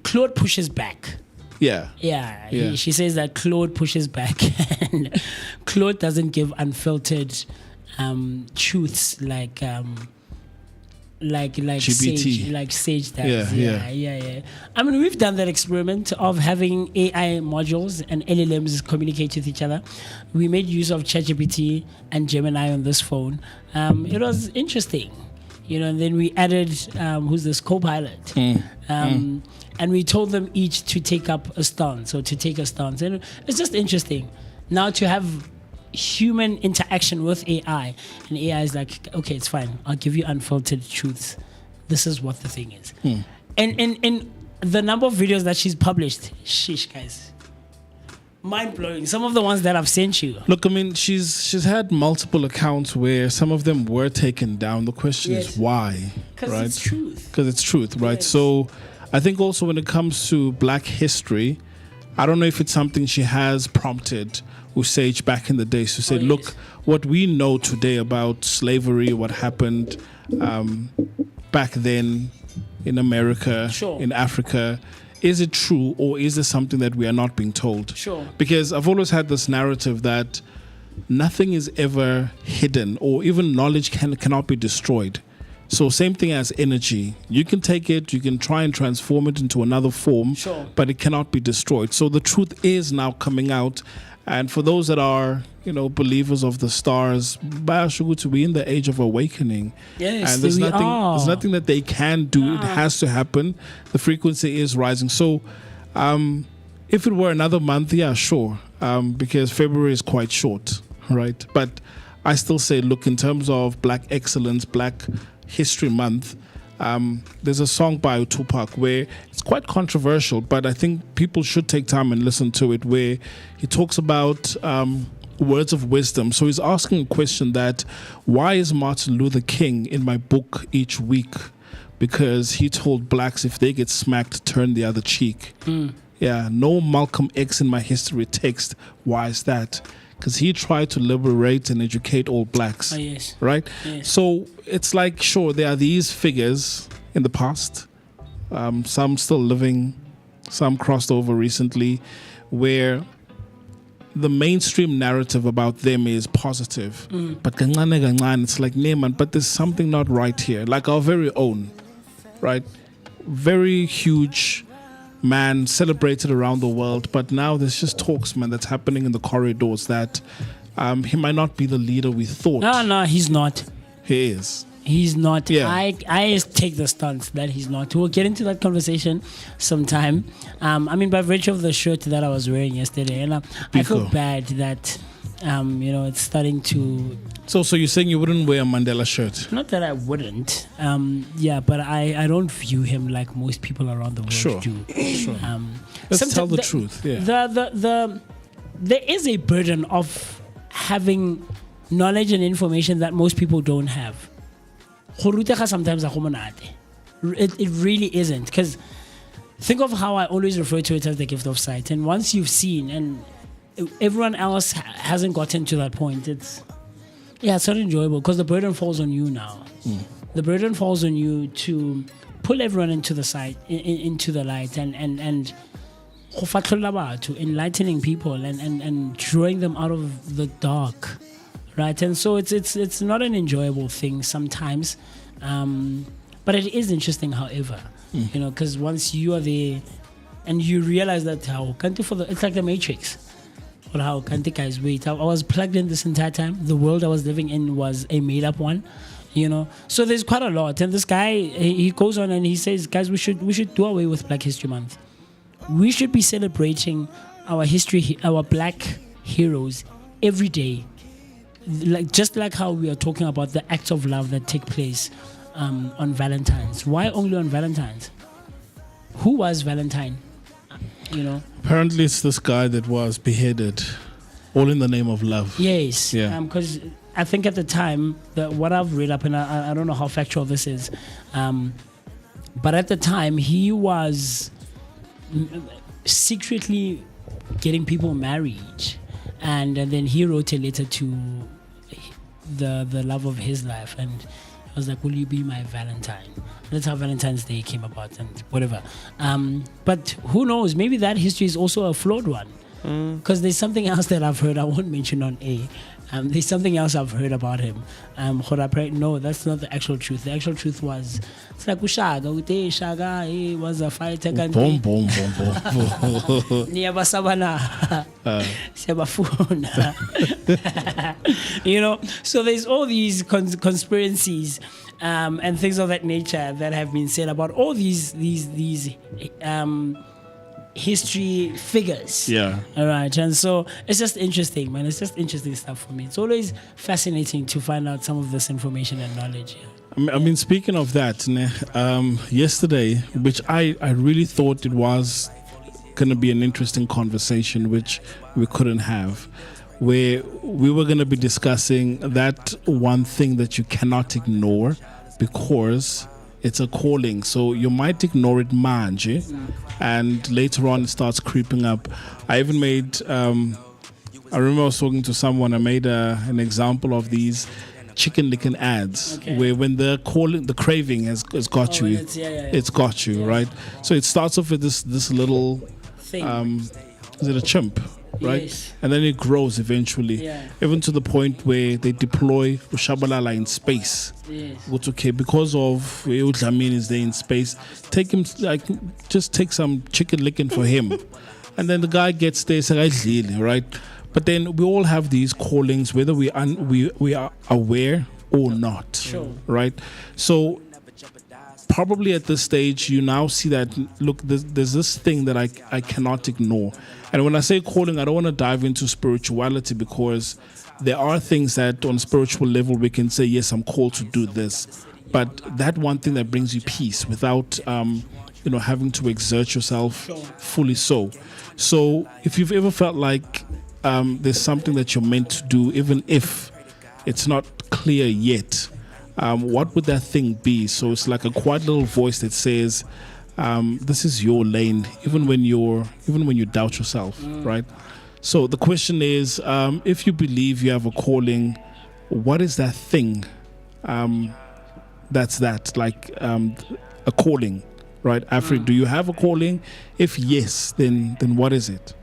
S4: Claude pushes back.
S3: Yeah.
S4: She says that Claude pushes back and Claude doesn't give unfiltered truths like
S3: GPT.
S4: Sage does. Yeah. I mean, we've done that experiment of having AI modules and LLMs communicate with each other. We made use of ChatGPT and Gemini on this phone. It was interesting. and then we added who's this co-pilot, and we told them each to take up a stance, or to take a stance, and it's just interesting now to have human interaction with AI, and AI is like, okay, it's fine, I'll give you unfiltered truths. This is what the thing is. And the number of videos that she's published, sheesh, guys, mind-blowing. Some of the ones that I've sent you.
S3: Look, I mean, she's had multiple accounts where some of them were taken down. The question is why,
S4: because
S3: right?
S4: it's truth.
S3: Because it's truth, right?
S4: Yes.
S3: So I think also when it comes to Black history, I don't know if it's something she has prompted Usage back in the days to say, look, what we know today about slavery, what happened back then in America, in Africa, is it true, or is there something that we are not being told?
S4: Sure.
S3: Because I've always had this narrative that nothing is ever hidden, or even knowledge cannot be destroyed. So same thing as energy. You can take it, you can try and transform it into another form, but it cannot be destroyed. So the truth is now coming out. And for those that are, believers of the stars, we're in the age of awakening.
S4: Yes,
S3: and there's nothing that they can do. It has to happen. The frequency is rising. So if it were another month, yeah, sure. Because February is quite short, right? But I still say, look, in terms of Black excellence, Black History Month, there's a song by Topical where it's quite controversial, but I think people should take time and listen to it, where he talks about words of wisdom. So he's asking a question that, why is Martin Luther King in my book each week? Because he told Blacks if they get smacked, turn the other cheek. Yeah, no Malcolm X in my history text. Why is that? Because he tried to liberate and educate all Blacks, right? Yes. So it's like, sure, there are these figures in the past, some still living, some crossed over recently, where the mainstream narrative about them is positive. But it's like, nee, man, but there's something not right here. Like our very own, right? Very huge man, celebrated around the world, but now there's just talks, man, that's happening in the corridors that he might not be the leader we thought.
S4: No, he's not.
S3: He is.
S4: He's not.
S3: Yeah.
S4: I take the stance that he's not. We'll get into that conversation sometime. I mean, by virtue of the shirt that I was wearing yesterday, and I feel bad that it's starting to.
S3: So you're saying you wouldn't wear a Mandela shirt?
S4: Not that I wouldn't. But I don't view him like most people around the world do.
S3: Sure. Let's tell the truth. Yeah.
S4: There is a burden of having knowledge and information that most people don't have. Sometimes it really isn't, because think of how I always refer to it as the gift of sight. And once you've seen, and everyone else hasn't gotten to that point, it's not enjoyable, because the burden falls on you now. The burden falls on you to pull everyone into the sight, into the light, and enlightening people and drawing them out of the dark, right? And so it's not an enjoyable thing sometimes, but it is interesting, however, because once you are there and you realize that it's like the Matrix. Or how guys, wait, I was plugged in this entire time. The world I was living in was a made-up one, So there's quite a lot. And this guy, he goes on and he says, guys, we should do away with Black History Month. We should be celebrating our history, our Black heroes every day. Just like how we are talking about the acts of love that take place on Valentine's. Why only on Valentine's? Who was Valentine?
S3: Apparently it's this guy that was beheaded, all in the name of love.
S4: Yes.
S3: Yeah.
S4: Because I think at the time, what I've read up, and I don't know how factual this is, but at the time he was secretly getting people married, and then he wrote a letter to the love of his life, and I was like, will you be my Valentine? That's how Valentine's Day came about, and whatever. But who knows? Maybe that history is also a flawed one. Because there's something else that I've heard, I won't mention on air, There's something else I've heard about him. No, that's not the actual truth. The actual truth was it's like Shaga, he was a fighter.
S3: Boom, boom, boom, boom.
S4: So there's all these conspiracies and things of that nature that have been said about all these history figures.
S3: Yeah.
S4: All right. And so it's just interesting, man. It's just interesting stuff for me. It's always fascinating to find out some of this information and knowledge.
S3: I mean, speaking of that, yesterday, which I really thought it was going to be an interesting conversation, which we couldn't have, where we were going to be discussing that one thing that you cannot ignore because it's a calling. So you might ignore it, manje, and later on it starts creeping up. I even made, I remember I was talking to someone, I made an example of these chicken licking ads, where when the craving has got you, it's got you, right? So it starts off with this little
S4: thing.
S3: Is it a chimp? Right?
S4: Yes.
S3: And then it grows eventually, even to the point where they deploy Shabalala in space.
S4: Yes.
S3: What's okay because of Udlamin is there in space. Take him, just take some chicken licking for him, and then the guy gets there, right? But then we all have these callings, whether we are aware or not,
S4: Sure.
S3: right? So probably at this stage, you now see that, look, there's this thing that I cannot ignore. And when I say calling, I don't want to dive into spirituality, because there are things that on a spiritual level we can say, yes, I'm called to do this. But that one thing that brings you peace without, having to exert yourself fully so. So if you've ever felt like there's something that you're meant to do, even if it's not clear yet, what would that thing be? So it's like a quiet little voice that says, this is your lane, even when you doubt yourself, right? So the question is, if you believe you have a calling, what is that thing that's a calling, right? Afri, do you have a calling? If yes, then what is it?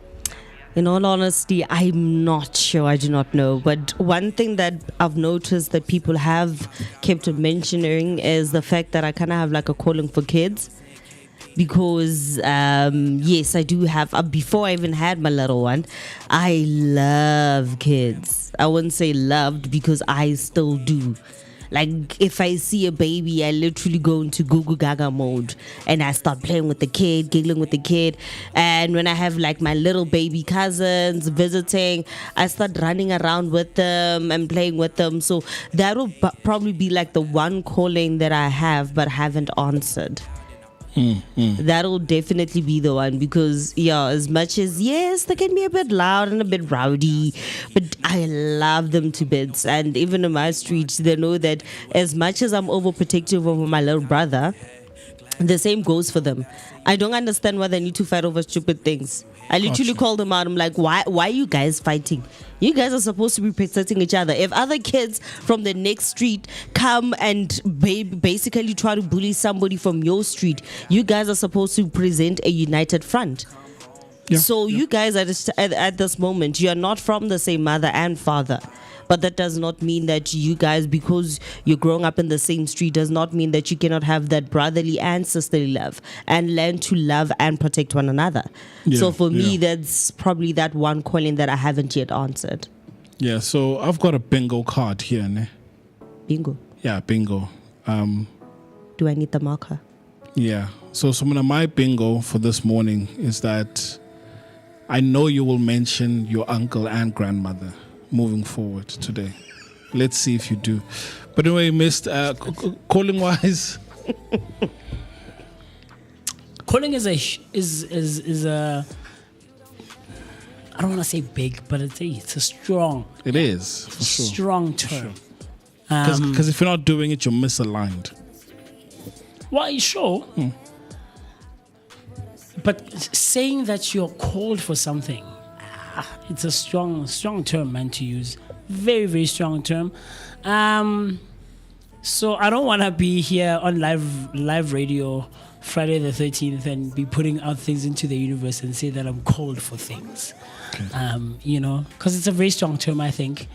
S6: In all honesty, I'm not sure. I do not know. But one thing that I've noticed that people have kept mentioning is the fact that I kind of have like a calling for kids. Because, yes, I do have, before I even had my little one, I love kids. I wouldn't say loved, because I still do. Like, if I see a baby, I literally go into Goo Goo Gaga mode and I start playing with the kid, giggling with the kid. And when I have like my little baby cousins visiting, I start running around with them and playing with them. So that'll probably be like the one calling that I have but haven't answered. That'll definitely be the one, because as much as yes, they can be a bit loud and a bit rowdy, but I love them to bits. And even in my street, they know that as much as I'm overprotective over my little brother, the same goes for them. I don't understand why they need to fight over stupid things. I literally call them out. I'm like, why are you guys fighting? You guys are supposed to be protecting each other. If other kids from the next street come and basically try to bully somebody from your street, you guys are supposed to present a united front. You guys at this moment, you are not from the same mother and father. But that does not mean that you guys, because you're growing up in the same street, does not mean that you cannot have that brotherly and sisterly love and learn to love and protect one another. So for me, that's probably that one calling that I haven't yet answered.
S3: Yeah, so I've got a bingo card here. Ne?
S6: Bingo?
S3: Yeah, bingo.
S6: Do I need the marker?
S3: Yeah. So some of my bingo for this morning is that I know you will mention your uncle and grandmother moving forward today. Let's see if you do. But anyway, missed calling wise.
S4: Calling is a I don't want to say big, but it's a strong.
S3: It is for sure.
S4: Strong term.
S3: Because if you're not doing it, you're misaligned.
S4: Well, sure. But saying that you're called for something, it's a strong term, man, to use. Very, very strong term. So I don't want to be here on live radio Friday the 13th and be putting out things into the universe and say that I'm called for things. Okay. Because it's a very strong term, I think.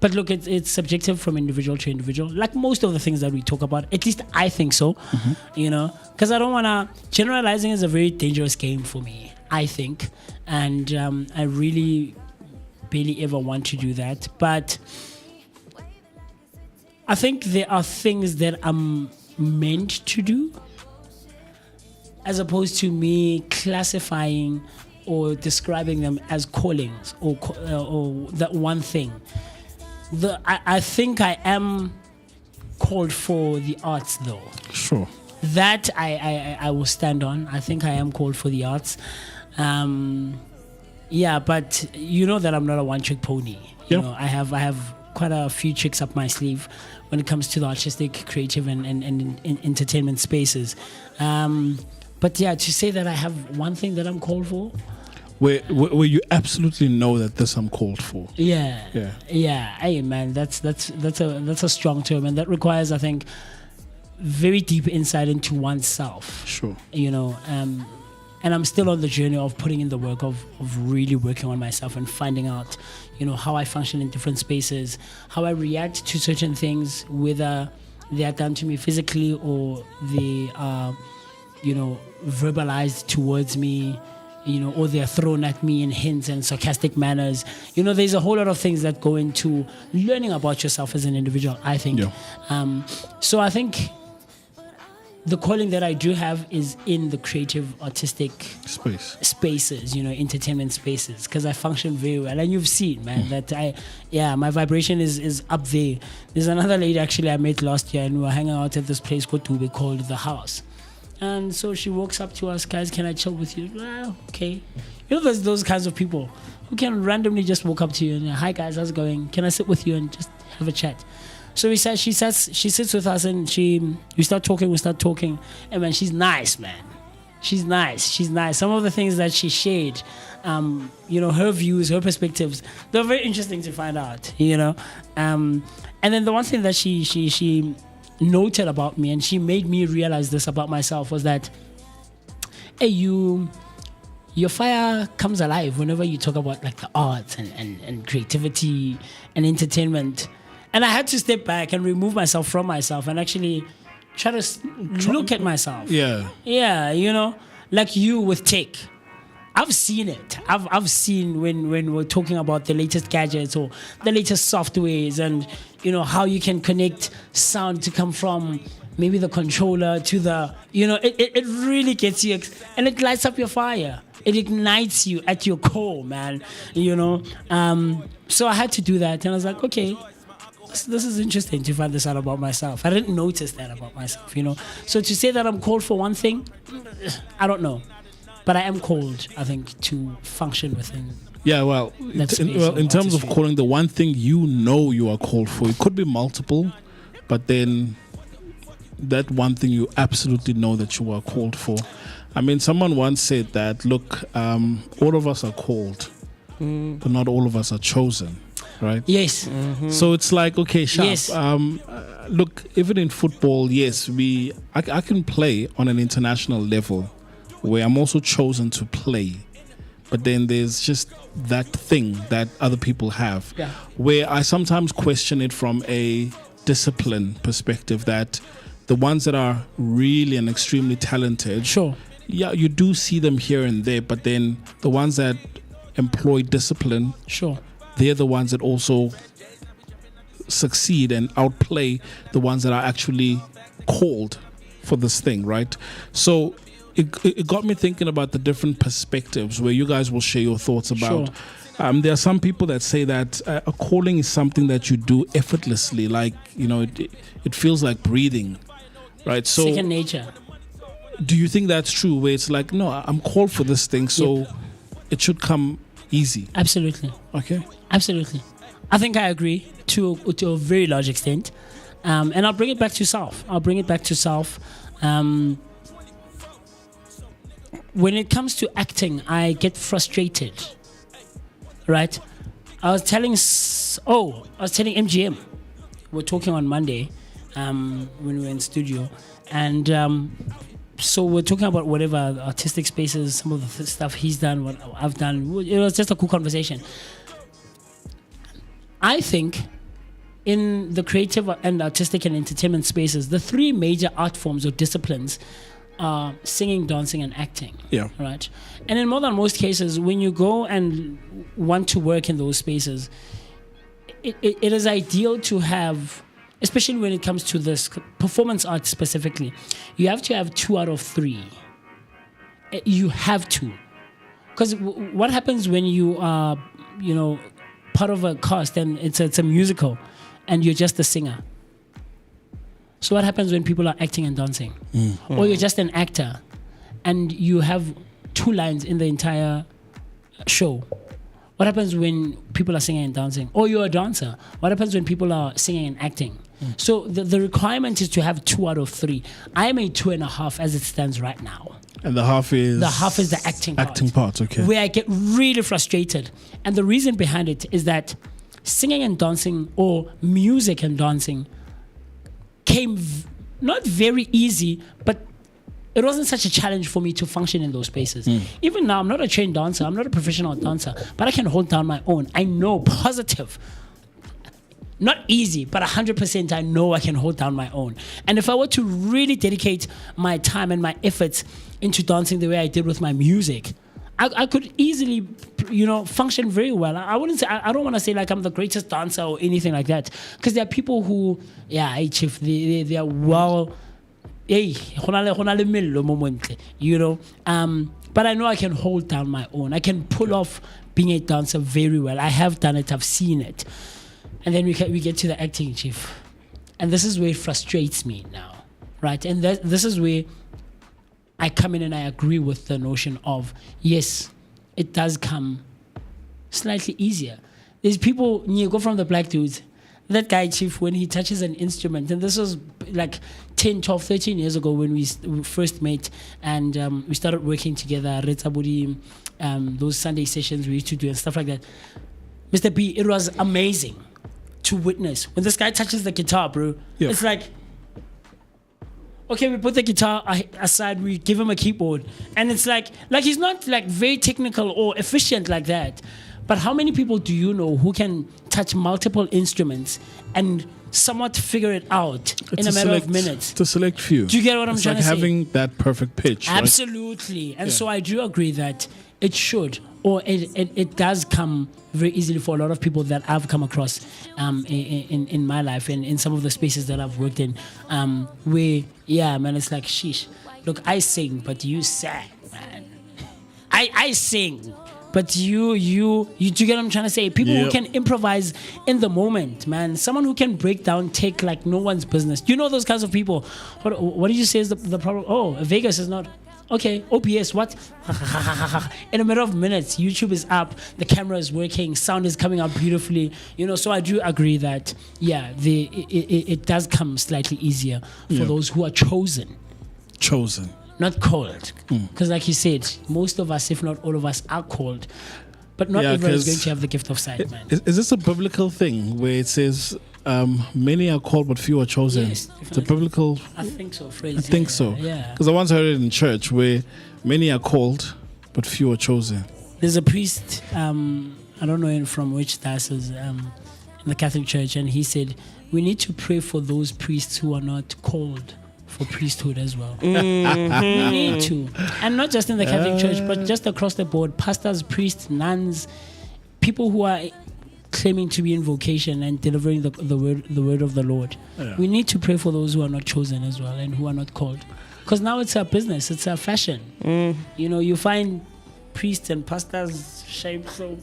S4: But look, it's subjective from individual to individual. Like most of the things that we talk about, at least I think so. You know, because I don't want to. Generalizing is a very dangerous game for me, I think, and I really barely ever want to do that. But I think there are things that I'm meant to do, as opposed to me classifying or describing them as callings or that one thing. I think I am called for the arts, though.
S3: Sure.
S4: That I will stand on. I think I am called for the arts. Yeah, but you know that I'm not a one-trick pony. You know, I have quite a few tricks up my sleeve when it comes to the artistic, creative, and entertainment spaces. But yeah, to say that I have one thing that I'm called for,
S3: where you absolutely know that this I'm called for.
S4: Yeah. Hey man, that's a strong term, and that requires, I think, very deep insight into oneself.
S3: Sure.
S4: You know, and I'm still on the journey of putting in the work of really working on myself and finding out, you know, how I function in different spaces, how I react to certain things, whether they are done to me physically or they are, you know, verbalized towards me, you know, or they're thrown at me in hints and sarcastic manners. You know, there's a whole lot of things that go into learning about yourself as an individual, I think.
S3: Yeah.
S4: So I think the calling that I do have is in the creative, artistic spaces, you know, entertainment spaces, because I function very well. And you've seen, man, that my vibration is up there. There's another lady actually I met last year, and we were hanging out at this place called The House. And so she walks up to us, guys, can I chill with you? Well, okay. You know, there's those kinds of people who can randomly just walk up to you and, hi guys, how's it going? Can I sit with you and just have a chat? So she sits with us, and we start talking, and man, she's nice, man. She's nice. Some of the things that she shared, you know, her views, her perspectives, they're very interesting to find out, you know. And then the one thing that she noted about me, and she made me realize this about myself, was that, hey, your fire comes alive whenever you talk about like the arts and creativity and entertainment. And I had to step back and remove myself from myself and actually try to look at myself. Yeah, you know, like you with tech. I've seen it. I've seen when we're talking about the latest gadgets or the latest softwares, and you know how you can connect sound to come from maybe the controller to the, you know, it really gets you, and it lights up your fire. It ignites you at your core, man. You know, so I had to do that, and I was like, okay, this is interesting to find this out about myself. I didn't notice that about myself, you know. So to say that I'm called for one thing, I don't know. But I am called, I think, to function within. Yeah, well,
S3: in terms of calling, the one thing you know you are called for, it could be multiple, but then that one thing you absolutely know that you are called for. I mean, someone once said that, look, all of us are called, but not all of us are chosen, right?
S4: Yes.
S3: Mm-hmm. So it's like, okay, sharp.
S4: Yes.
S3: Look, even in football, yes, I can play on an international level, where I'm also chosen to play, but then there's just that thing that other people have, where I sometimes question it from a discipline perspective, that the ones that are really and extremely talented,
S4: sure,
S3: yeah, you do see them here and there, but then the ones that employ discipline,
S4: sure,
S3: they're the ones that also succeed and outplay the ones that are actually called for this thing, right? So it got me thinking about the different perspectives where you guys will share your thoughts about. Sure. There are some people that say that a calling is something that you do effortlessly, like, you know, it feels like breathing, right? So
S4: second nature.
S3: Do you think that's true, where it's like, no, I'm called for this thing, so it should come easy?
S4: Absolutely.
S3: Okay.
S4: Absolutely. I think I agree to a very large extent. And I'll bring it back to self. When it comes to acting, I get frustrated, right? I was telling MGM, we're talking on Monday when we were in studio, and so we're talking about whatever artistic spaces, some of the stuff he's done, what I've done. It was just a cool conversation. I think in the creative and artistic and entertainment spaces, the three major art forms or disciplines are singing, dancing, and acting.
S3: Yeah.
S4: Right. And in more than most cases, when you go and want to work in those spaces, it is ideal to have, especially when it comes to this performance art specifically, you have to have 2 out of 3. You have to. Because what happens when you are, part of a cast and it's a musical and you're just a singer? So what happens when people are acting and dancing? Or you're just an actor and you have 2 lines in the entire show? What happens when people are singing and dancing? Or you're a dancer. What happens when people are singing and acting? So the requirement is to have 2 out of 3. I am a 2.5 as it stands right now.
S3: And the half is
S4: the acting part.
S3: Acting part, okay.
S4: Where I get really frustrated. And the reason behind it is that singing and dancing, or music and dancing, came not very easy, but it wasn't such a challenge for me to function in those spaces. Even now, I'm not a trained dancer, I'm not a professional dancer, but I can hold down my own. I know positive. Not easy, but 100% I know I can hold down my own. And if I were to really dedicate my time and my efforts into dancing the way I did with my music, I could easily, function very well. I wouldn't say, I don't want to say like I'm the greatest dancer or anything like that, because there are people who, hey, chief, they are well, hey, but I know I can hold down my own. I can pull off being a dancer very well. I have done it, I've seen it. And then we get to the acting, chief. And this is where it frustrates me now, right? And this is where I come in and I agree with the notion of, yes, it does come slightly easier. There's people, you go from the black dudes, that guy, chief, when he touches an instrument, and this was like 10, 12, 13 years ago when we first met, and we started working together, those Sunday sessions we used to do and stuff like that. Mr. B, it was amazing to witness. When this guy touches the guitar, bro, it's like, okay, we put the guitar aside, we give him a keyboard, and it's like he's not like very technical or efficient like that. But how many people do you know who can touch multiple instruments and somewhat figure it out in a matter of minutes?
S3: It's a select few.
S4: Do you get what I'm trying to say?
S3: It's like having that perfect pitch, right?
S4: Absolutely. And so I do agree that it should, or it does come very easily for a lot of people that I've come across in my life and in some of the spaces that I've worked in, where, man, it's like, sheesh, look, I sing, but you sang, man. I sing, but you do you get what I'm trying to say? People who can improvise in the moment, man. Someone who can break down, take like no one's business. You know those kinds of people. What did you say is the problem? Oh, Vegas is not... Okay, OBS, what? In a matter of minutes, YouTube is up, the camera is working, sound is coming out beautifully. So I do agree that, it does come slightly easier for those who are chosen.
S3: Chosen.
S4: Not called. Because like you said, most of us, if not all of us, are called. But not everyone is going to have the gift of sight, man.
S3: Is this a biblical thing where it says... many are called, but few are chosen?
S4: Yes,
S3: it's a biblical.
S4: I think so. Phrase.
S3: I think so.
S4: Yeah.
S3: Because I once heard it in church where many are called, but few are chosen.
S4: There's a priest. I don't know from which diocese in the Catholic Church, and he said we need to pray for those priests who are not called for priesthood as well. We need to, and not just in the Catholic Church, but just across the board. Pastors, priests, nuns, people who are claiming to be in vocation and delivering the word of the Lord. We need to pray for those who are not chosen as well and who are not called, because now it's a business, it's a fashion. You find priests and pastors shaped so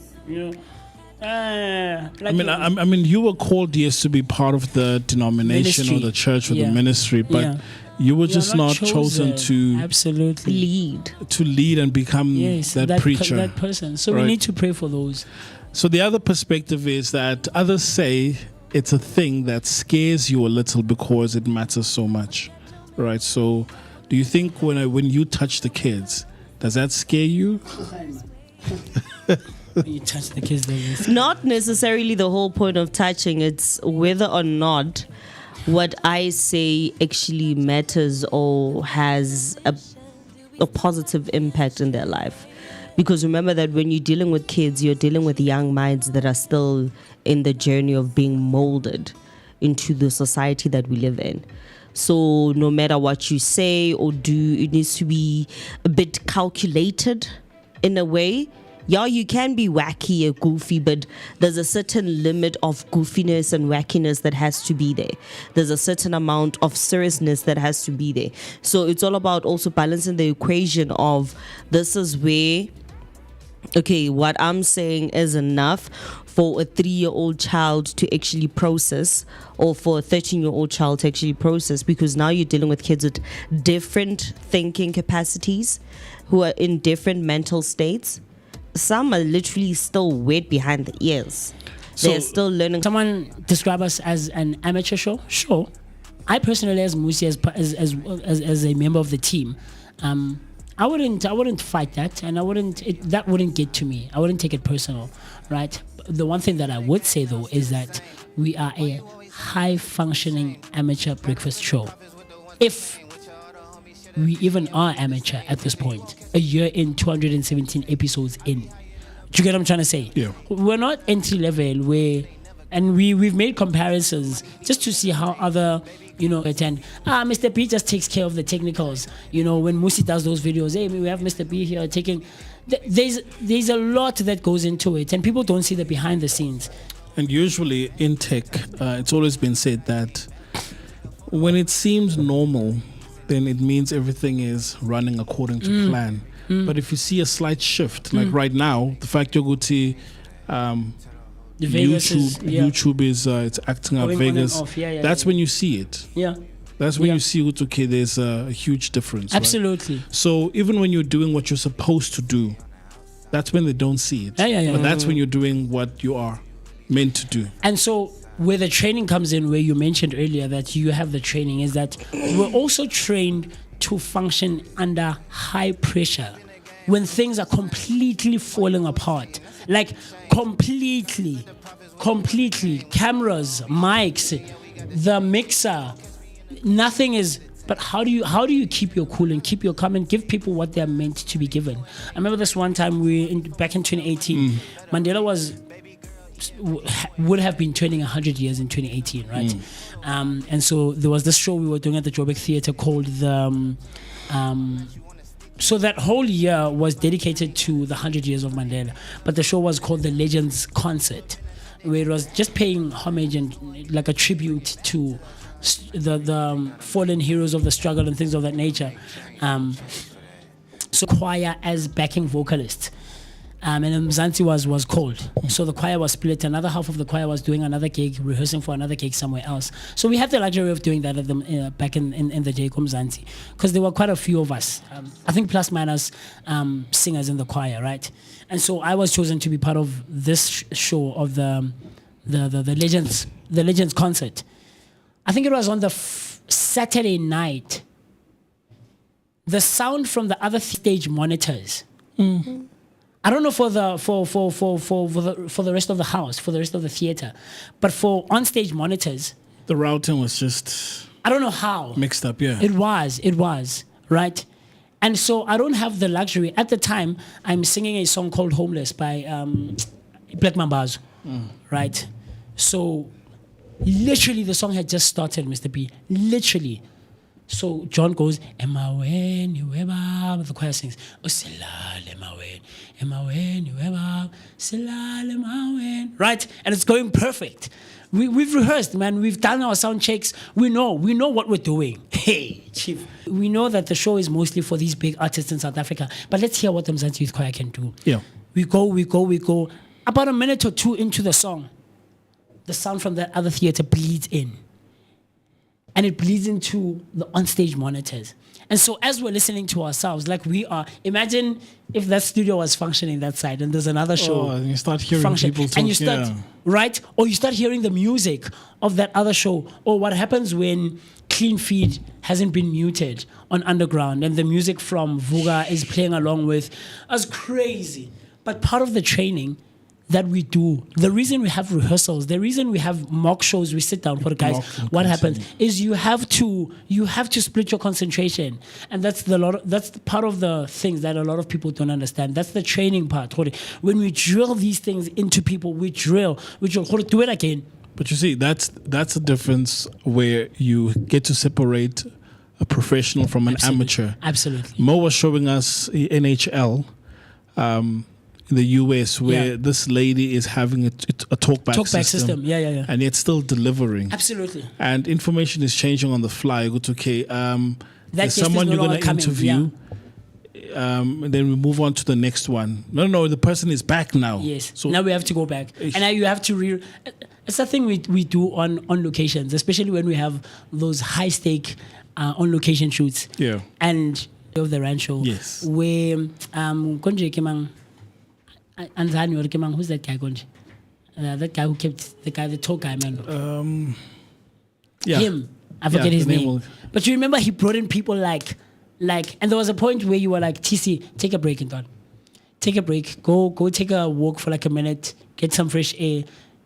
S3: I mean you were called, yes, to be part of the denomination
S4: ministry.
S3: Or the church or the ministry, but you were just not chosen to
S4: absolutely
S3: lead and become that preacher,
S4: that person. So we need to pray for those.
S3: So the other perspective is that others say it's a thing that scares you a little because it matters so much, right? So do you think when you touch the kids, does that scare you?
S4: When you touch the kids,
S6: not necessarily the whole point of touching. It's whether or not what I say actually matters or has a positive impact in their life. Because remember that when you're dealing with kids, you're dealing with young minds that are still in the journey of being molded into the society that we live in. So no matter what you say or do, it needs to be a bit calculated in a way. Yeah, you can be wacky or goofy, but there's a certain limit of goofiness and wackiness that has to be there. There's a certain amount of seriousness that has to be there. So it's all about also balancing the equation of this is where, okay, what I'm saying is enough for a 3-year-old child to actually process, or for a 13-year-old child to actually process, because now you're dealing with kids with different thinking capacities who are in different mental states. Some are literally still wet behind the ears. They're still learning.
S4: Someone describe us as an amateur show. Sure. I personally, as Moocee, as a member of the team, I wouldn't fight that, and that wouldn't get to me. I wouldn't take it personal, right? The one thing that I would say though is that we are a high functioning amateur breakfast show. If we even are amateur at this point, a year in, 217 episodes in. Do you get what I'm trying to say?
S3: Yeah.
S4: We're not entry level and we've made comparisons just to see how other, attend. Mr. B just takes care of the technicals. When Moocee does those videos, hey, we have Mr. B here taking. There's a lot that goes into it, and people don't see the behind the scenes.
S3: And usually in tech, it's always been said that when it seems normal, then it means everything is running according to plan. But if you see a slight shift, like right now, the fact you're going to YouTube is it's acting out
S4: Going
S3: Vegas.
S4: on and off. Yeah,
S3: that's when you see it.
S4: Yeah.
S3: That's when you see it. Okay, there's a huge difference.
S4: Absolutely.
S3: Right? So even when you're doing what you're supposed to do, that's when they don't see it. But that's when you're doing what you are meant to do.
S4: And so where the training comes in, where you mentioned earlier that you have the training, is that we're also trained to function under high pressure when things are completely falling apart. Like completely. Cameras, mics, the mixer, nothing is. But how do you keep your cool and keep your calm and give people what they're meant to be given? I remember this one time back in 2018, Mandela would have been turning 100 years in 2018, right? And so there was this show we were doing at the Joburg Theatre called so that whole year was dedicated to the 100 years of Mandela, but the show was called the Legends Concert, where it was just paying homage and like a tribute to the fallen heroes of the struggle and things of that nature. So choir as backing vocalists. And Mzansi was called. So the choir was split. Another half of the choir was doing another gig, rehearsing for another gig somewhere else. So we had the luxury of doing that at back in the day, Mzansi, because there were quite a few of us. I think plus minus singers in the choir, right? And so I was chosen to be part of this show of the Legends Concert. I think it was on the Saturday night. The sound from the other stage monitors. I don't know for the rest of the house, for the rest of the theater, but for on-stage monitors,
S3: the routing was just,
S4: I don't know how
S3: mixed up. Yeah,
S4: it was right, and so I don't have the luxury. At the time, I'm singing a song called "Homeless" by Black Mambazo, right? So literally, the song had just started, Mr. B. Literally. So John goes, Emaweni weba. The choir sings, O silale mawen, Emaweni weba, silale mawen. Right? And it's going perfect. We've rehearsed, man. We've done our sound checks. We know what we're doing. Hey, chief. We know that the show is mostly for these big artists in South Africa, but let's hear what the Mzansi Youth Choir can do.
S3: Yeah.
S4: We go. About a minute or two into the song, the sound from that other theater bleeds in. And it bleeds into the onstage monitors. And so as we're listening to ourselves, like we are, imagine if that studio was functioning that side and there's another show.
S3: And you start hearing people talk.
S4: And you start, right? Or you start hearing the music of that other show. Or what happens when Clean Feed hasn't been muted on Underground and the music from Vooka is playing along with us, crazy. But part of the training that we do, the reason we have rehearsals, the reason we have mock shows, we sit down for the guys. What happens is you have to split your concentration, and that's part of the things that a lot of people don't understand. That's the training part. When we drill these things into people, we drill do it again.
S3: But you see, that's a difference where you get to separate a professional from an amateur.
S4: Absolutely.
S3: Mo was showing us NHL. In the US, where this lady is having a talkback system.
S4: Yeah.
S3: And yet still delivering.
S4: Absolutely.
S3: And information is changing on the fly. It's okay. There's someone you're going to interview. And then we move on to the next one. No, the person is back now.
S4: Yes. So now we have to go back. And now you have to it's the thing we do on locations, especially when we have those high stake on location shoots.
S3: Yeah.
S4: And of the rancho.
S3: Yes.
S4: Where Anzani or Kemang, who's that guy going? That guy who kept the tall guy, man. Him. I forget his name. But you remember he brought in people like, and there was a point where you were like, TC, take a break, Anton. Take a break. Go take a walk for like a minute. Get some fresh air.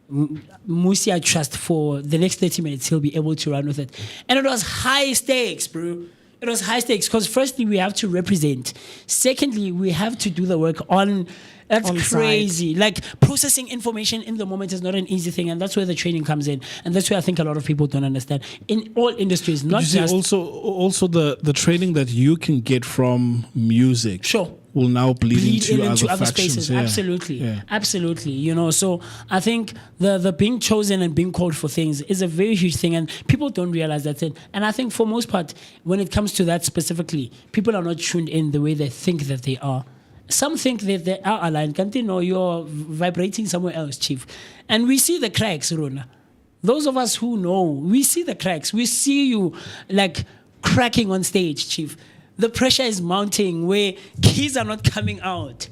S4: Moocee, I trust for the next 30 minutes he'll be able to run with it. And it was high stakes, bro. It was high stakes because firstly we have to represent. Secondly, we have to do the work on. That's on crazy. Site. Like processing information in the moment is not an easy thing, and that's where the training comes in, and that's where I think a lot of people don't understand. In all industries, not just
S3: also the training that you can get from music.
S4: Sure.
S3: Will now bleed into other
S4: spaces.
S3: Yeah.
S4: Absolutely. You know, so I think the being chosen and being called for things is a very huge thing, and people don't realize that's it. And I think for most part, when it comes to that specifically, people are not tuned in the way they think that they are. Some think that they are aligned. Can't you know you're vibrating somewhere else, Chief? And we see the cracks, Rona. Those of us who know, we see the cracks. We see you like cracking on stage, Chief. The pressure is mounting where keys are not coming out.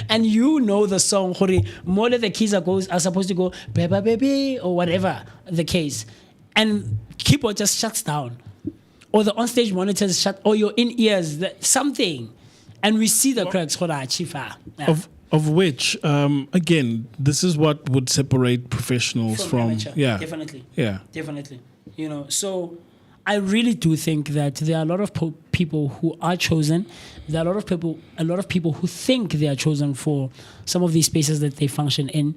S4: And you know the song, more than the keys are supposed to go, Beba baby, or whatever the case. And keyboard just shuts down. Or the onstage monitors shut, or your in-ears, something. And we see the cracks,
S3: of which, again, this is what would separate professionals from
S4: amateur. Definitely.
S3: Yeah.
S4: Definitely. You know, so I really do think that there are a lot of people who are chosen. There are a lot of people who think they are chosen for some of these spaces that they function in,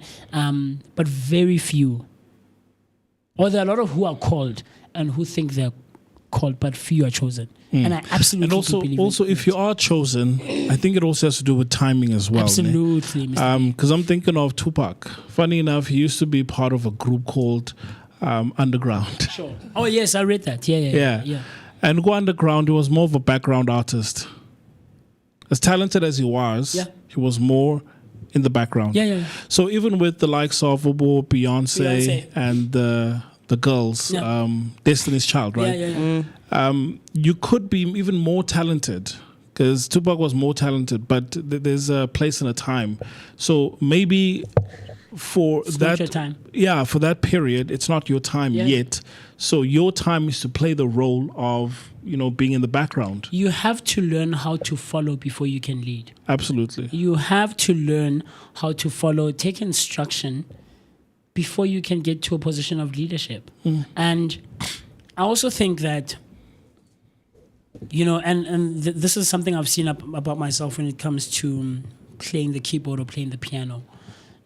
S4: but very few. Or there are a lot of who are called and who think they're called, but few are chosen. And I absolutely believe
S3: also if you are chosen, I think it also has to do with timing as well.
S4: Absolutely.
S3: Because I'm thinking of Tupac. Funny enough, he used to be part of a group called Underground.
S4: Sure. Oh yes, I read that. Yeah.
S3: And Go Underground, he was more of a background artist. As talented as he was, he was more in the background.
S4: Yeah.
S3: So even with the likes of Beyonce and the girls, Destiny's Child, right?
S4: Yeah.
S3: You could be even more talented because Tupac was more talented, but there's a place and a time. So maybe for
S4: it's
S3: that,
S4: not your time.
S3: For that period, it's not your time yet. So your time is to play the role of, being in the background.
S4: You have to learn how to follow before you can lead.
S3: Absolutely.
S4: You have to learn how to follow, take instruction before you can get to a position of leadership. And I also think that, this is something I've seen about myself when it comes to playing the keyboard or playing the piano.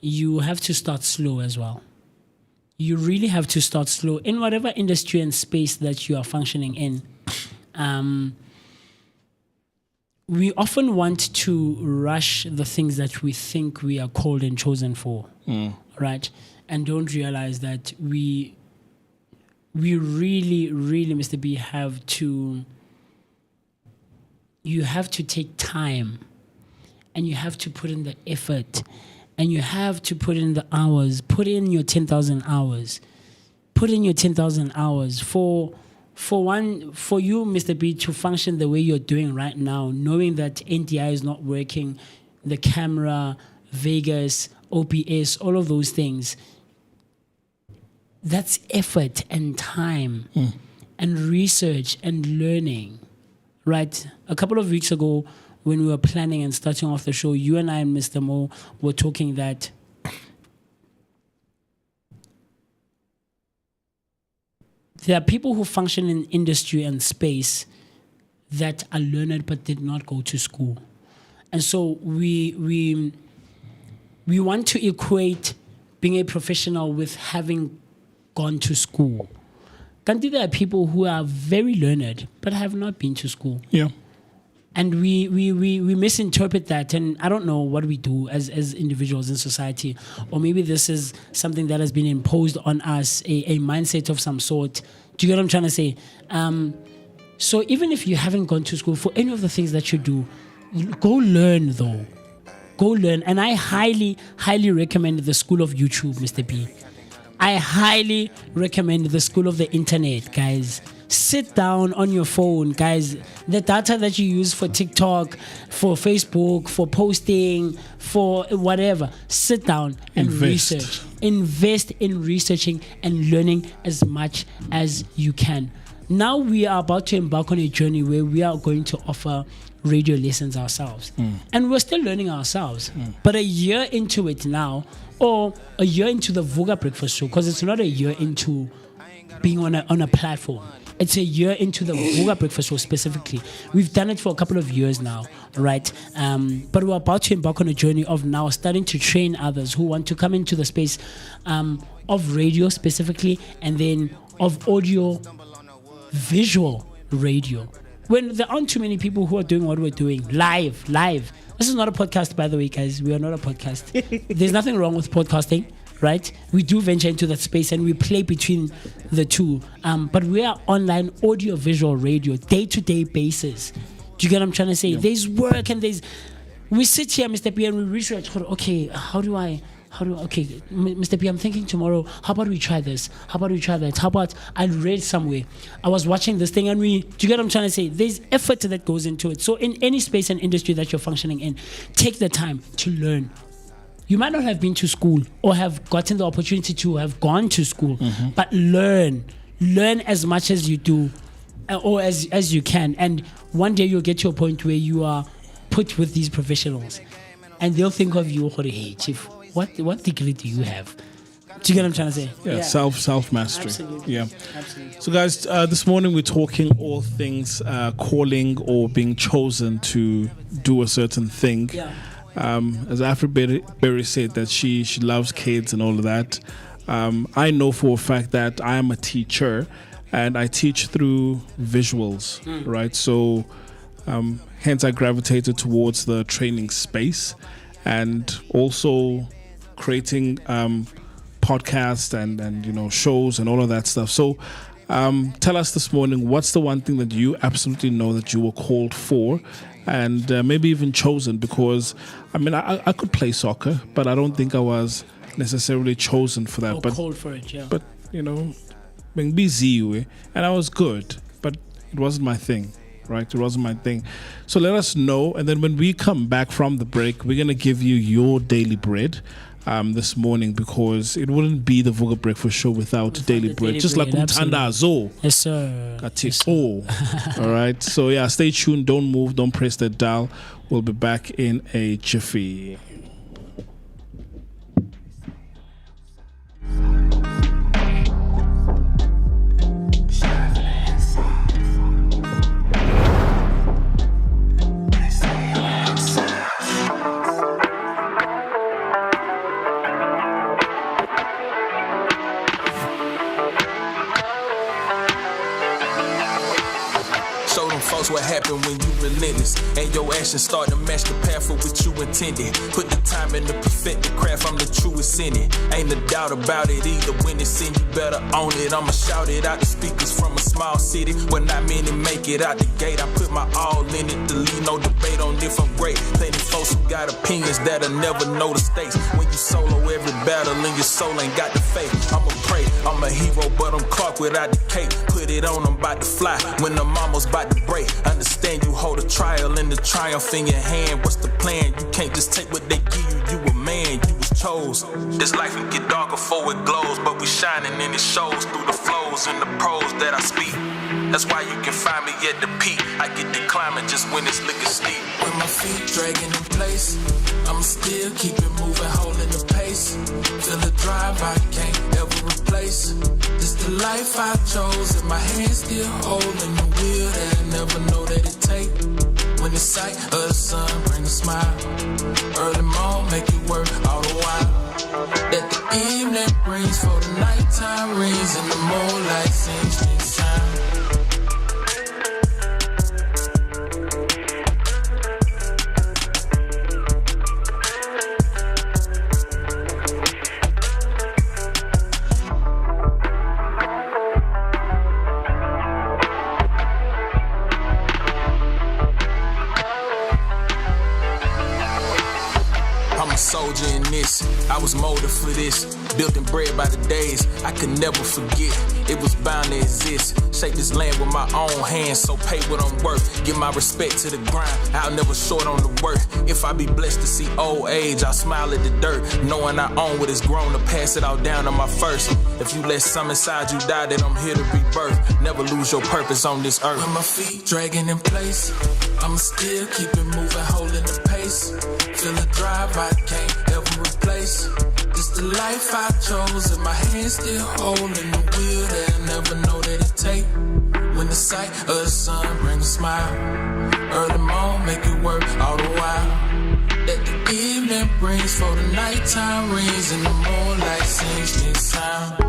S4: You have to start slow as well. You really have to start slow in whatever industry and space that you are functioning in. We often want to rush the things that we think we are called and chosen for, right? And don't realize that we really, really, Mr. B, you have to take time, and you have to put in the effort, and you have to put in the hours. Put in your 10,000 hours. Put in your 10,000 hours for you, Mr. B, to function the way you're doing right now, knowing that NDI is not working, the camera, Vegas, OPS, all of those things. That's effort and time and research and learning, right? A couple of weeks ago, when we were planning and starting off the show, you and I and Mr. Mo were talking that there are people who function in industry and space that are learned but did not go to school. And so we want to equate being a professional with having gone to school. Kanti, there are people who are very learned but have not been to school.
S3: Yeah.
S4: And we misinterpret that, and I don't know what we do as individuals in society, or maybe this is something that has been imposed on us, a mindset of some sort. Do you get what I'm trying to say? So even if you haven't gone to school, for any of the things that you do, go learn though. Go learn. And I highly, highly recommend the School of YouTube, Mr. B. I highly recommend the School of the Internet, guys. Sit down on your phone, guys. The data that you use for TikTok, for Facebook, for posting, for whatever, sit down and research. Invest in researching and learning as much as you can. Now we are about to embark on a journey where we are going to offer radio lessons ourselves. And we're still learning ourselves. But a year into it now, or a year into the Vooka Breakfast Show, because it's not a year into being on a platform. It's a year into the Vooka Breakfast Show specifically. We've done it for a couple of years now, right? But we're about to embark on a journey of now starting to train others who want to come into the space of radio specifically, and then of audio, visual radio. When there aren't too many people who are doing what we're doing live. This is not a podcast, by the way, guys. We are not a podcast. There's nothing wrong with podcasting, right? We do venture into that space and we play between the two. But we are online audio visual radio, day-to-day basis. Do you get what I'm trying to say? Yeah. There's work and we sit here, Mr. P, and we research, okay, okay, Mr. P, I'm thinking tomorrow, how about we try this? How about we try that? How about I read somewhere, I was watching this thing, and do you get what I'm trying to say? There's effort that goes into it. So in any space and industry that you're functioning in, take the time to learn. You might not have been to school or have gotten the opportunity to have gone to school, but learn as much as you do, or as you can. And one day you'll get to a point where you are put with these professionals, and they'll think of you, hey, Chief, what degree do you have? Do you get what I'm trying to say?
S3: Yeah. Self mastery.
S4: Absolutely.
S3: Yeah.
S4: Absolutely.
S3: So guys, this morning we're talking all things calling or being chosen to do a certain thing.
S4: Yeah.
S3: As Berry said, that she loves kids and all of that. I know for a fact that I am a teacher and I teach through visuals, right? So hence I gravitated towards the training space, and also creating podcasts and shows and all of that stuff. So tell us this morning, what's the one thing that you absolutely know that you were called for, and maybe even chosen? Because I could play soccer, but I don't think I was necessarily chosen for that. But
S4: called for it, yeah.
S3: But being busy, and I was good, but it wasn't my thing. Right, it wasn't my thing. So let us know, and then when we come back from the break, we're gonna give you your daily bread this morning, because it wouldn't be the Vooka Breakfast Show without daily bread. Just like umthandazo.
S4: Yes, sir.
S3: All right. So yeah, stay tuned. Don't move. Don't press that dial. We'll be back in a jiffy.
S2: What happened when you relentless and your actions start to match the path for which you intended. Put the time in to perfect the craft, I'm the truest in it. Ain't a doubt about it either. When it's in, you better own it. I'ma shout it out the speakers from a small city where not many make it out the gate. I put my all in it to leave no debate on if I'm great. Plenty folks who got opinions that'll never know the stakes. When you solo every battle and your soul ain't got the faith. I'ma pray, I'm a hero, but I'm Clark without the cape. Put it on, I'm about to fly when the mama's about to break. Understand you hold a trial and the triumph in your hand. What's the plan? You can't just take what they give you. You a man, you was chose. This life can get darker before it glows, but we shining and it shows through the flows and the prose that I speak. That's why you can find me at the peak. I get to climbing just when it's looking steep. When my feet dragging in place. I'ma still keep it moving, holding the pace. Feel the drive I can't ever replace. This the life I chose, and my hands still holding the wheel that I never know that it take. When the sight of the sun bring a smile, early morn make you work all the while. That the evening brings for the nighttime rings, and the moonlight sings this time.
S7: Soldier in this, I was molded for this. Built and bred by the days I could never forget. It was bound to exist. Shape this land with my own hands, so pay what I'm worth. Give my respect to the grind, I'll never short on the work. If I be blessed to see old age, I'll smile at the dirt, knowing I own what is grown to pass it all down to my first. If you let some inside you die, then I'm here to rebirth. Never lose your purpose on this earth.
S2: With my feet dragging in place, I'ma still keep it moving, holding the pace. Feel the drive I can't ever replace. This the life I chose, and my hands still holding the wheel that I never know that it take. When the sight of the sun brings a smile, early morn make it work all the while. That the evening brings for the nighttime rings, and the moonlight sings this sound.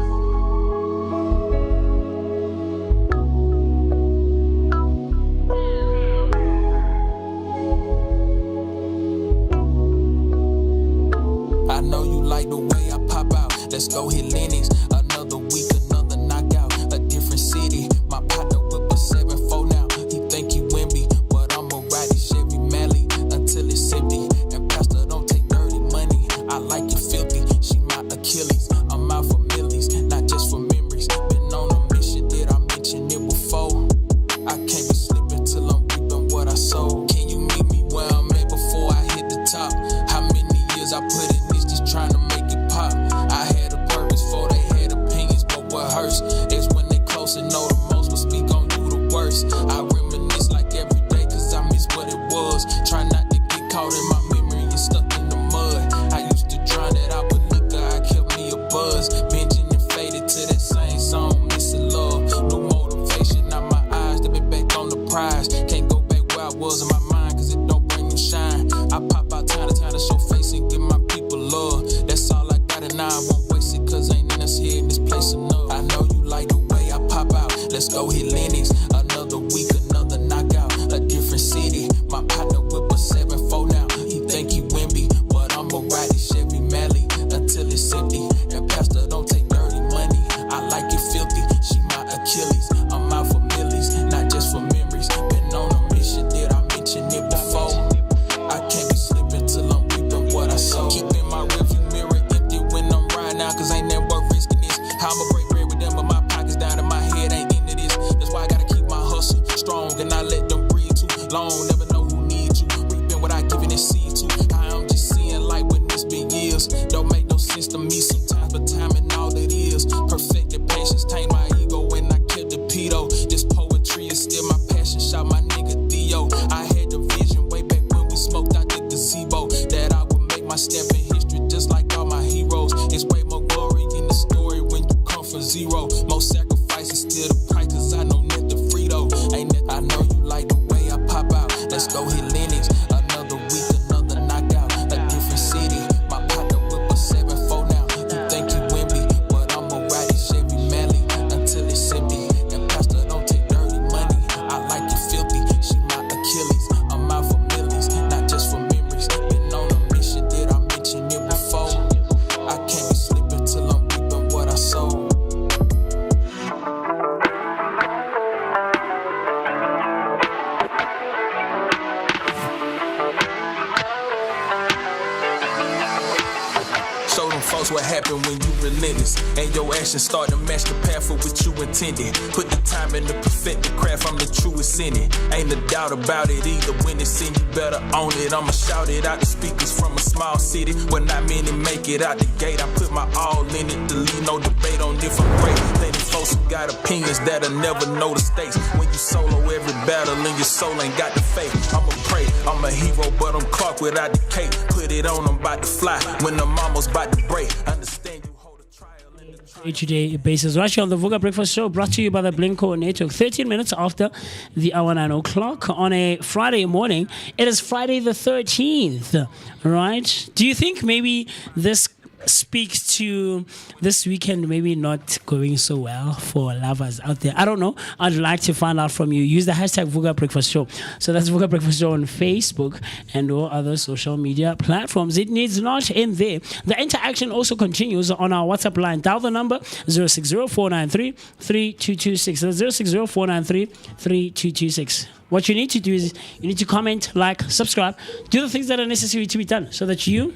S7: I know you like the way I pop out. Let's go hit Lennox. Another week, another knockout. A different city. My partner whip a 7-4 now. He think he Wimby, but I'ma ride his Chevy Mally until it's empty. And Pastor don't take dirty money. I like it filthy. She my Achilles. I'm out for millies, not just for memories. Been on a mission, did I mention it before? I can't be slipping till I'm reaping what I sow. Can you meet me where I'm at before I hit the top? How many years I put in trying to make it pop. I had a purpose for they had opinions, but what hurts is when they close and know the most will speak on you the worst. I reminisce like every day cause I miss what it was. Try not to get caught in my memory and stuck in the mud. I used to drown it out with liquor, I kept me a buzz. Binging and faded to that same song, missing love. No motivation out my eyes, to be back on the prize. Can't go back where I was in my mind cause it don't bring no shine. I pop out time to time to show face and give my people love. That's all I got and I won't waste it cause ain't in us here in this place enough. I know you like the way I pop out. Let's go hit Lennox. Another week, another knockout. A different city. My partner whip a 7-4 now. He think he Wimby, but I'ma ride his Chevy Mally until it's empty. And Pastor don't take dirty money. I like it filthy. She my Achilles. I'm out for millies, not just for memories. Been on a mission, did I mention it before? I can't be slipping till I'm reaping what I sow. Keeping my rearview mirror empty when I'm riding out, cause ain't never worth risking this. How I'ma break bread with them, but my pockets down and my head ain't into this. That's why I gotta keep my hustle strong and not let them breathe too long. Never know who needs you. Reaping what I given and seed to. I'm just seeing light when it's been years. Don't make no sense to me sometimes, but time and all it is. Perfected patience, tame my ego when I killed the pedo. This poetry is still my passion. Shout my nigga Theo. I had the vision way back when we smoked out the gazebo that I would make my step in history just like all my heroes. It's way more glory in the story when you come from zero. More sacrifices, still the price, cause I know net the Frito. Ain't that I know you like the way I pop out. Let's go hit Lennox. Another week, another night. folks what happened when you relentless. And your actions start to match the path for which you intended. Put the time in to perfect the craft, I'm the truest in it. Ain't a doubt about it either. When it's in, you better own it. I'ma shout it out the speakers from a small city where not many make it out the gate. I put my all in it to leave no debate on if I'm great. Plenty folks who got opinions that'll never know the stakes. When you solo every battle and your soul ain't got the faith. I'ma pray, I'm a hero, but I'm Clark without the cape. Put it on, I'm about to fly when the mama's about to break. Understand you hold a trial in the
S4: Day-to-day basis. Right here on the Vooka Breakfast Show, brought to you by the Blinko Network. 13 minutes after the hour 9 o'clock on a Friday morning. It is Friday the 13th, right? Do you think maybe this speaks to this weekend maybe not going so well for lovers out there? I don't know. I'd like to find out from you. Use the hashtag Vooka Breakfast Show. So that's Vooka Breakfast Show on Facebook and all other social media platforms. It needs not end there. The interaction also continues on our WhatsApp line. Dial the number 060-493-3226. That's 060-493-3226. What you need to do is you need to comment, like, subscribe, do the things that are necessary to be done so that you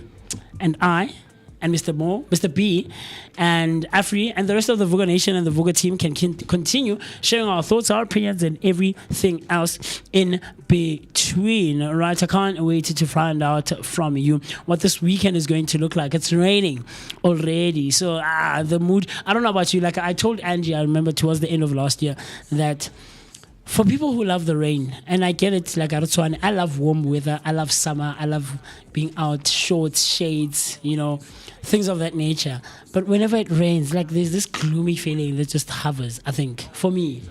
S4: and I and Mr. Mo, Mr. B, and Afri, and the rest of the Vooka Nation and the Vooka team can continue sharing our thoughts, our opinions, and everything else in between. Right? I can't wait to find out from you what this weekend is going to look like. It's raining already, so the mood. I don't know about you. Like I told Angie, I remember towards the end of last year that for people who love the rain, and I get it, like Arutswan, I love warm weather, I love summer, I love being out, shorts, shades, things of that nature. But whenever it rains, like there's this gloomy feeling that just hovers, I think, for me,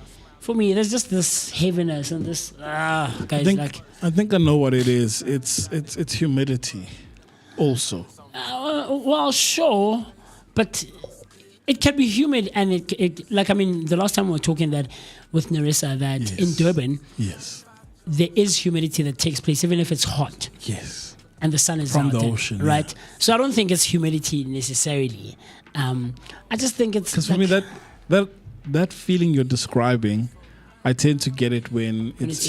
S4: there's just this heaviness and this, guys,
S3: I think I know what it is. It's humidity also.
S4: Well, sure, but it can be humid, and it the last time we were talking that with Narissa that
S3: Yes.
S4: in Durban,
S3: Yes.
S4: there is humidity that takes place even if it's hot
S3: Yes.
S4: and the sun is
S3: From
S4: out,
S3: the ocean,
S4: right?
S3: yeah.
S4: So I don't think it's humidity necessarily. I just think it's
S3: Because for me, that feeling you're describing, I tend to get it when it's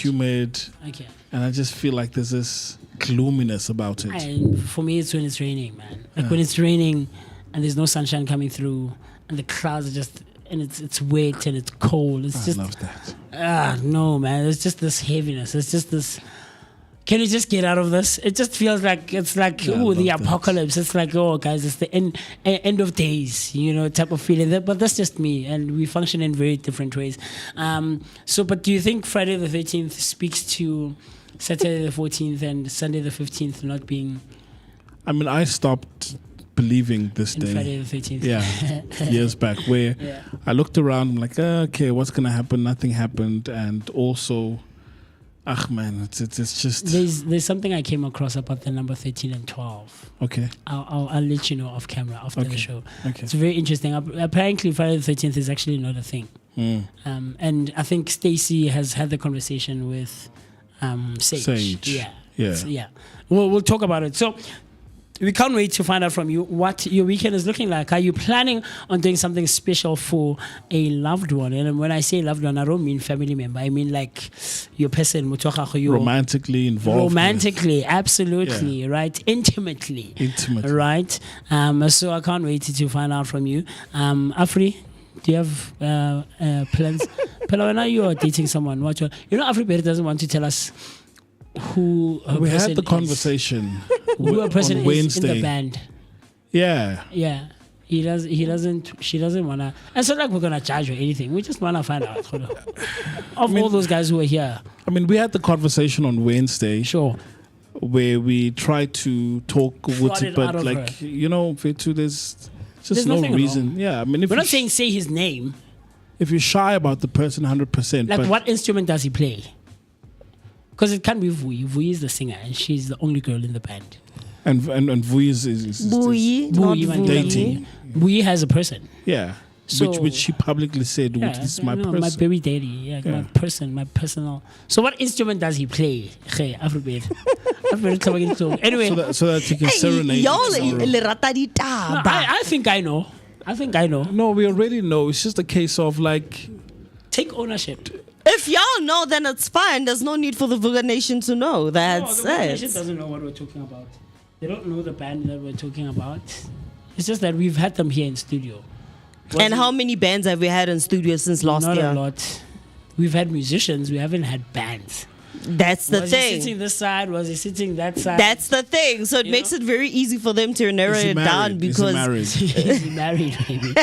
S3: humid,
S4: okay.
S3: and I just feel like there's this gloominess about it.
S4: And for me, it's when it's raining, man. Like when it's raining and there's no sunshine coming through, and the clouds are just, and it's wet and it's cold. It's
S3: I
S4: just
S3: love that.
S4: no, man. It's just this heaviness. It's just this. Can you just get out of this? It just feels like it's like
S3: Yeah, I
S4: the
S3: love that.
S4: apocalypse. It's like, oh, guys, it's the end of days, type of feeling. But that's just me, and we function in very different ways. But do you think Friday the 13th speaks to Saturday the 14th and Sunday the 15th not being?
S3: I mean, I stopped believing this
S4: In
S3: day.
S4: Friday the 13th.
S3: Yeah, years back, where
S4: Yeah.
S3: I looked around, I'm like, okay, what's gonna happen? Nothing happened, and also, man, it's just
S4: There's something I came across about the number 13 and 12.
S3: okay.
S4: I'll let you know off camera after the show.
S3: Okay.
S4: It's very interesting. Apparently, Friday the 13th is actually not a thing. And I think Stacey has had the conversation with Sage.
S3: Sage. Yeah.
S4: So, yeah. We'll talk about it. So we can't wait to find out from you what your weekend is looking like. Are you planning on doing something special for a loved one? And when I say loved one, I don't mean family member. I mean like your person,
S3: Romantically involved.
S4: romantically, absolutely, right? Intimately. Right? So I can't wait to find out from you. Afri, do you have plans? Pela, when you are dating someone, Afri Berry doesn't want to tell us who her
S3: We
S4: person
S3: had the
S4: is.
S3: conversation
S4: Who a person
S3: on
S4: is
S3: Wednesday.
S4: in the band.
S3: Yeah.
S4: Yeah. She doesn't wanna, and it's not like we're gonna charge or anything. We just wanna find out of all those guys who are here.
S3: I mean, we had the conversation on Wednesday.
S4: Sure.
S3: Where we tried to talk with
S4: it
S3: it, but
S4: out of
S3: like
S4: her.
S3: Vetu, there's just
S4: There's
S3: no
S4: nothing
S3: reason.
S4: wrong.
S3: Yeah, I mean, if
S4: We're
S3: you
S4: not saying say his name.
S3: if you're shy about the person 100%,
S4: Like
S3: but
S4: what instrument does he play? Because it can't be Vui. Vui is the singer and she's the only girl in the band.
S3: and Vui is
S6: Bui, not
S4: Vui, man,
S6: Vui.
S3: dating.
S4: Vui has a person.
S3: Yeah.
S4: So-
S3: which she publicly said,
S4: Yeah,
S3: which is my
S4: no,
S3: person.
S4: my baby daddy. Yeah, my person, my personal. So what instrument does he play? Anyway,
S3: so that you can serenade.
S6: Y'all
S3: the sorrow.
S6: le rata
S4: no,
S6: ditaba.
S4: I think I know.
S3: No, we already know. It's just a case of like,
S4: Take ownership.
S6: If y'all know, then it's fine. There's no need for the Vooka Nation to know.
S4: No,
S6: That's
S4: the Vooka Nation
S6: it.
S4: doesn't know what we're talking about. They don't know the band that we're talking about. It's just that we've had them here in studio.
S6: And how many bands have we had in studio since last
S4: Not
S6: year?
S4: a lot. We've had musicians. We haven't had bands.
S6: That's the
S4: Was
S6: thing.
S4: he sitting this side? Was he sitting that side?
S6: That's the thing. So it makes it very easy for them to narrow
S3: Is he
S6: it
S3: married?
S6: down
S3: Is he
S6: because
S3: married?
S4: Is he married, maybe?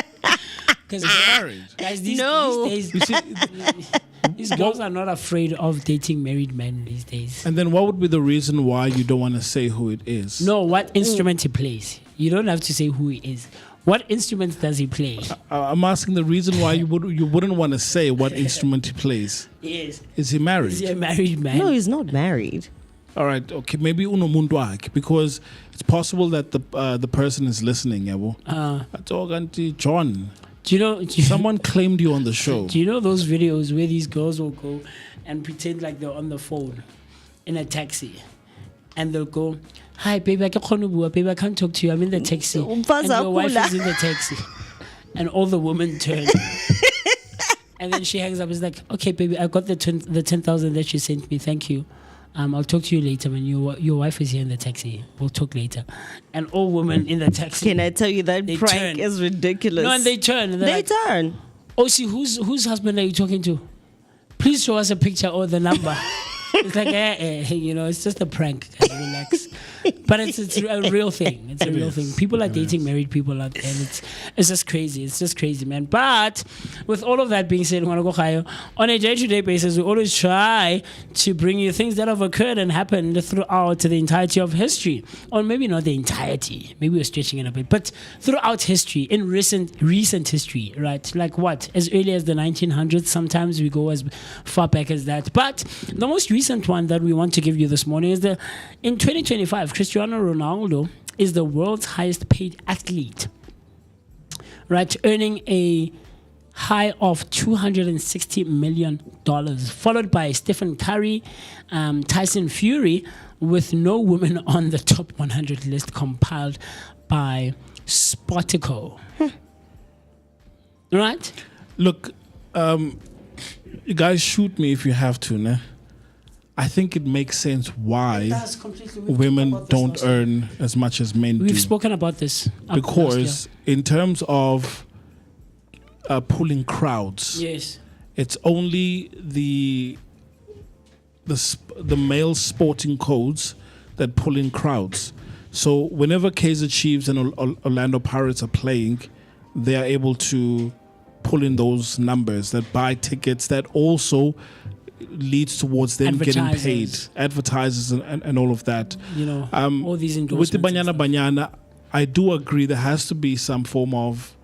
S4: Because
S3: married.
S4: guys,
S6: No.
S4: these days, these girls are not afraid of dating married men these days.
S3: And then what would be the reason why you don't want to say who it is?
S4: No, what instrument he plays. You don't have to say who he is. What instruments does he play?
S3: I'm asking the reason why you wouldn't want to say what instrument he plays.
S4: Yes.
S3: Is he married?
S4: Is he a married man?
S6: no, he's not married.
S3: All right, okay, maybe unomuntu wakhe, because it's possible that the person is listening, yabo. John,
S4: Do you know?
S3: someone claimed you on the show.
S4: Do you know those videos where these girls will go and pretend like they're on the phone in a taxi, and they'll go, "Hi, baby, I can't talk to you. I'm in the taxi." And your wife is in the taxi, and all the women turn, and then she hangs up. It's like, "Okay, baby, I got the 10,000 that you sent me. Thank you. I'll talk to you later when your wife is here in the taxi. We'll talk later." And all women in the taxi.
S6: Can I tell you that
S4: They
S6: prank
S4: turn.
S6: is ridiculous?
S4: No, and they turn. And
S6: They
S4: like,
S6: turn.
S4: "Oh, see, whose husband are you talking to? Please show us a picture or the number." It's like, it's just a prank. Guys, relax. But it's a real thing. It's a real thing. People are dating married people out there, and it's just crazy. It's just crazy, man. But with all of that being said, on a day-to-day basis, we always try to bring you things that have occurred and happened throughout the entirety of history, or maybe not the entirety. Maybe we're stretching it a bit, but throughout history, in recent history, right? Like what? As early as the 1900s. Sometimes we go as far back as that. But the most recent one that we want to give you this morning is in 2025, Cristiano Ronaldo is the world's highest paid athlete, right? Earning a high of $260 million, followed by Stephen Curry, Tyson Fury, with no women on the top 100 list compiled by Topical. Right?
S3: Look, you guys shoot me if you have to, ne? I think it makes sense why women don't earn as much as men do.
S4: We've spoken about this.
S3: Because in terms of pulling crowds,
S4: yes,
S3: it's only the male sporting codes that pull in crowds. So whenever Kaizer Chiefs and Orlando Pirates are playing, they are able to pull in those numbers that buy tickets, that also leads towards them getting paid, advertisers and all of that.
S4: All these endorsements.
S3: With the Banyana, I do agree there has to be some form of,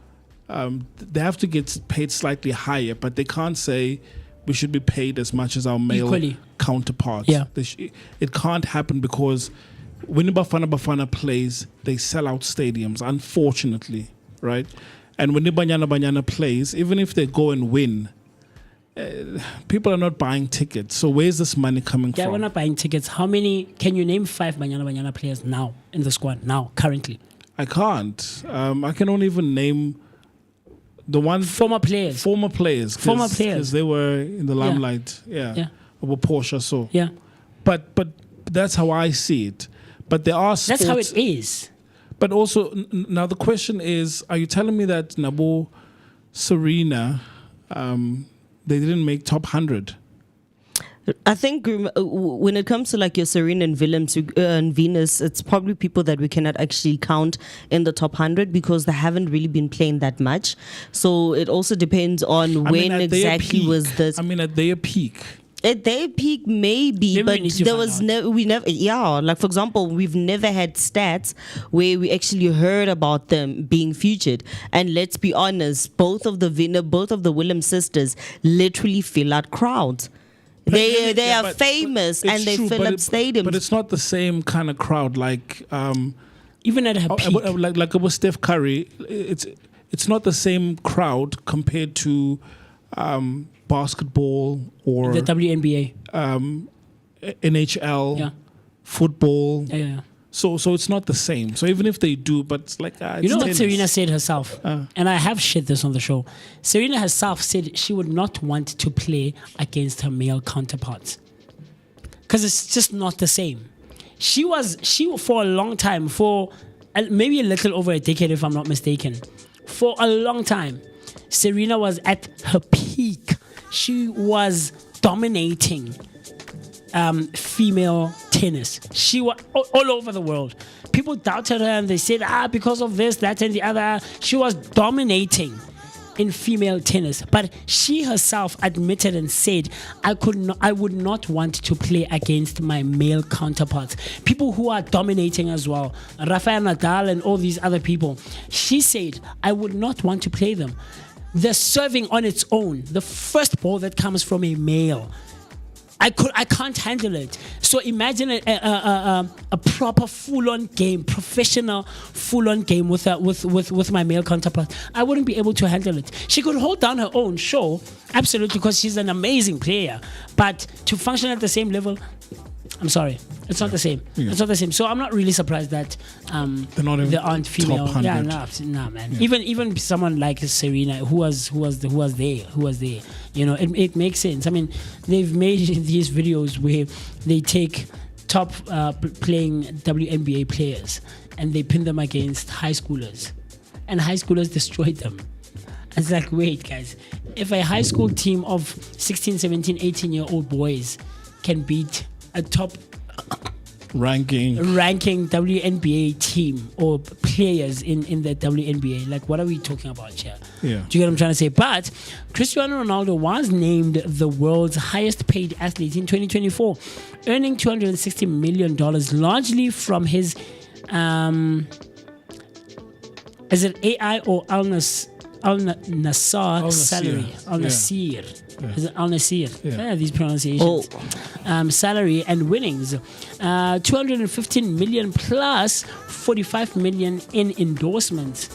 S3: they have to get paid slightly higher, but they can't say we should be paid as much as our male
S4: equally
S3: counterparts.
S4: Yeah.
S3: It can't happen because when Bafana plays, they sell out stadiums, unfortunately, right? And when the Banyana plays, even if they go and win, people are not buying tickets. So where's this money coming
S4: Yeah,
S3: from?
S4: we're not buying tickets. How many? Can you name 5 Banyana players now in the squad now currently?
S3: I can't. I can only even name the one
S4: Former players.
S3: because they were in the limelight. Yeah. Over Porsche. So
S4: Yeah.
S3: but that's how I see it. But there are sports.
S4: That's how it is.
S3: But also now the question is: are you telling me that Nabo, Serena, they didn't make top 100?
S6: I think when it comes to like your Serena and Williams and Venus, it's probably people that we cannot actually count in the top 100 because they haven't really been playing that much. So it also depends on when exactly was this.
S3: I mean, at their peak.
S6: At their peak, maybe, but there was like for example, we've never had stats where we actually heard about them being featured. And let's be honest, both of the Williams sisters literally fill out crowds. They are famous and they fill up stadiums.
S3: But it's not the same kind of crowd like
S4: even at her peak.
S3: Like it was Steph Curry. It's not the same crowd compared to basketball or
S4: the WNBA,
S3: NHL, football.
S4: Yeah.
S3: So it's not the same. So even if they do, but it's like it's
S4: you know what
S3: tennis.
S4: Serena said herself, and I have shared this on the show. Serena herself said she would not want to play against her male counterparts because it's just not the same. She for a long time, for maybe a little over a decade, if I'm not mistaken. For a long time, Serena was at her peak. She was dominating female tennis. She was all over the world. People doubted her and they said, because of this, that, and the other. She was dominating in female tennis, but she herself admitted and said, I would not want to play against my male counterparts, people who are dominating as well, Rafael Nadal and all these other people. She said, I would not want to play them. They're serving on its own. The first ball that comes from a male, I can't handle it. So imagine a proper full-on game, professional full-on game with my male counterpart. I wouldn't be able to handle it. She could hold down her own show, absolutely, because she's an amazing player. But to function at the same level, I'm sorry, it's not the same. Yeah. It's not the same. So I'm not really surprised that there aren't female.
S3: Top 100.
S4: Yeah, no, man. Yeah. Even someone like Serena, who was there. You know, it makes sense. I mean, they've made these videos where they take top playing WNBA players and they pin them against high schoolers, and high schoolers destroyed them. It's like, wait, guys, if a high school team of 16, 17, 18-year-old boys can beat a top ranking WNBA team or players in the WNBA, like, what are we talking about here? Yeah. Do you get what I'm trying to say? But Cristiano Ronaldo was named the world's highest paid athlete in 2024, earning $260 million, largely from his is it AI or Al Nassr salary? Al Nassr. Is it Al Nassr? Yeah, these pronunciations. Salary and winnings. 215 million plus 45 million in endorsements.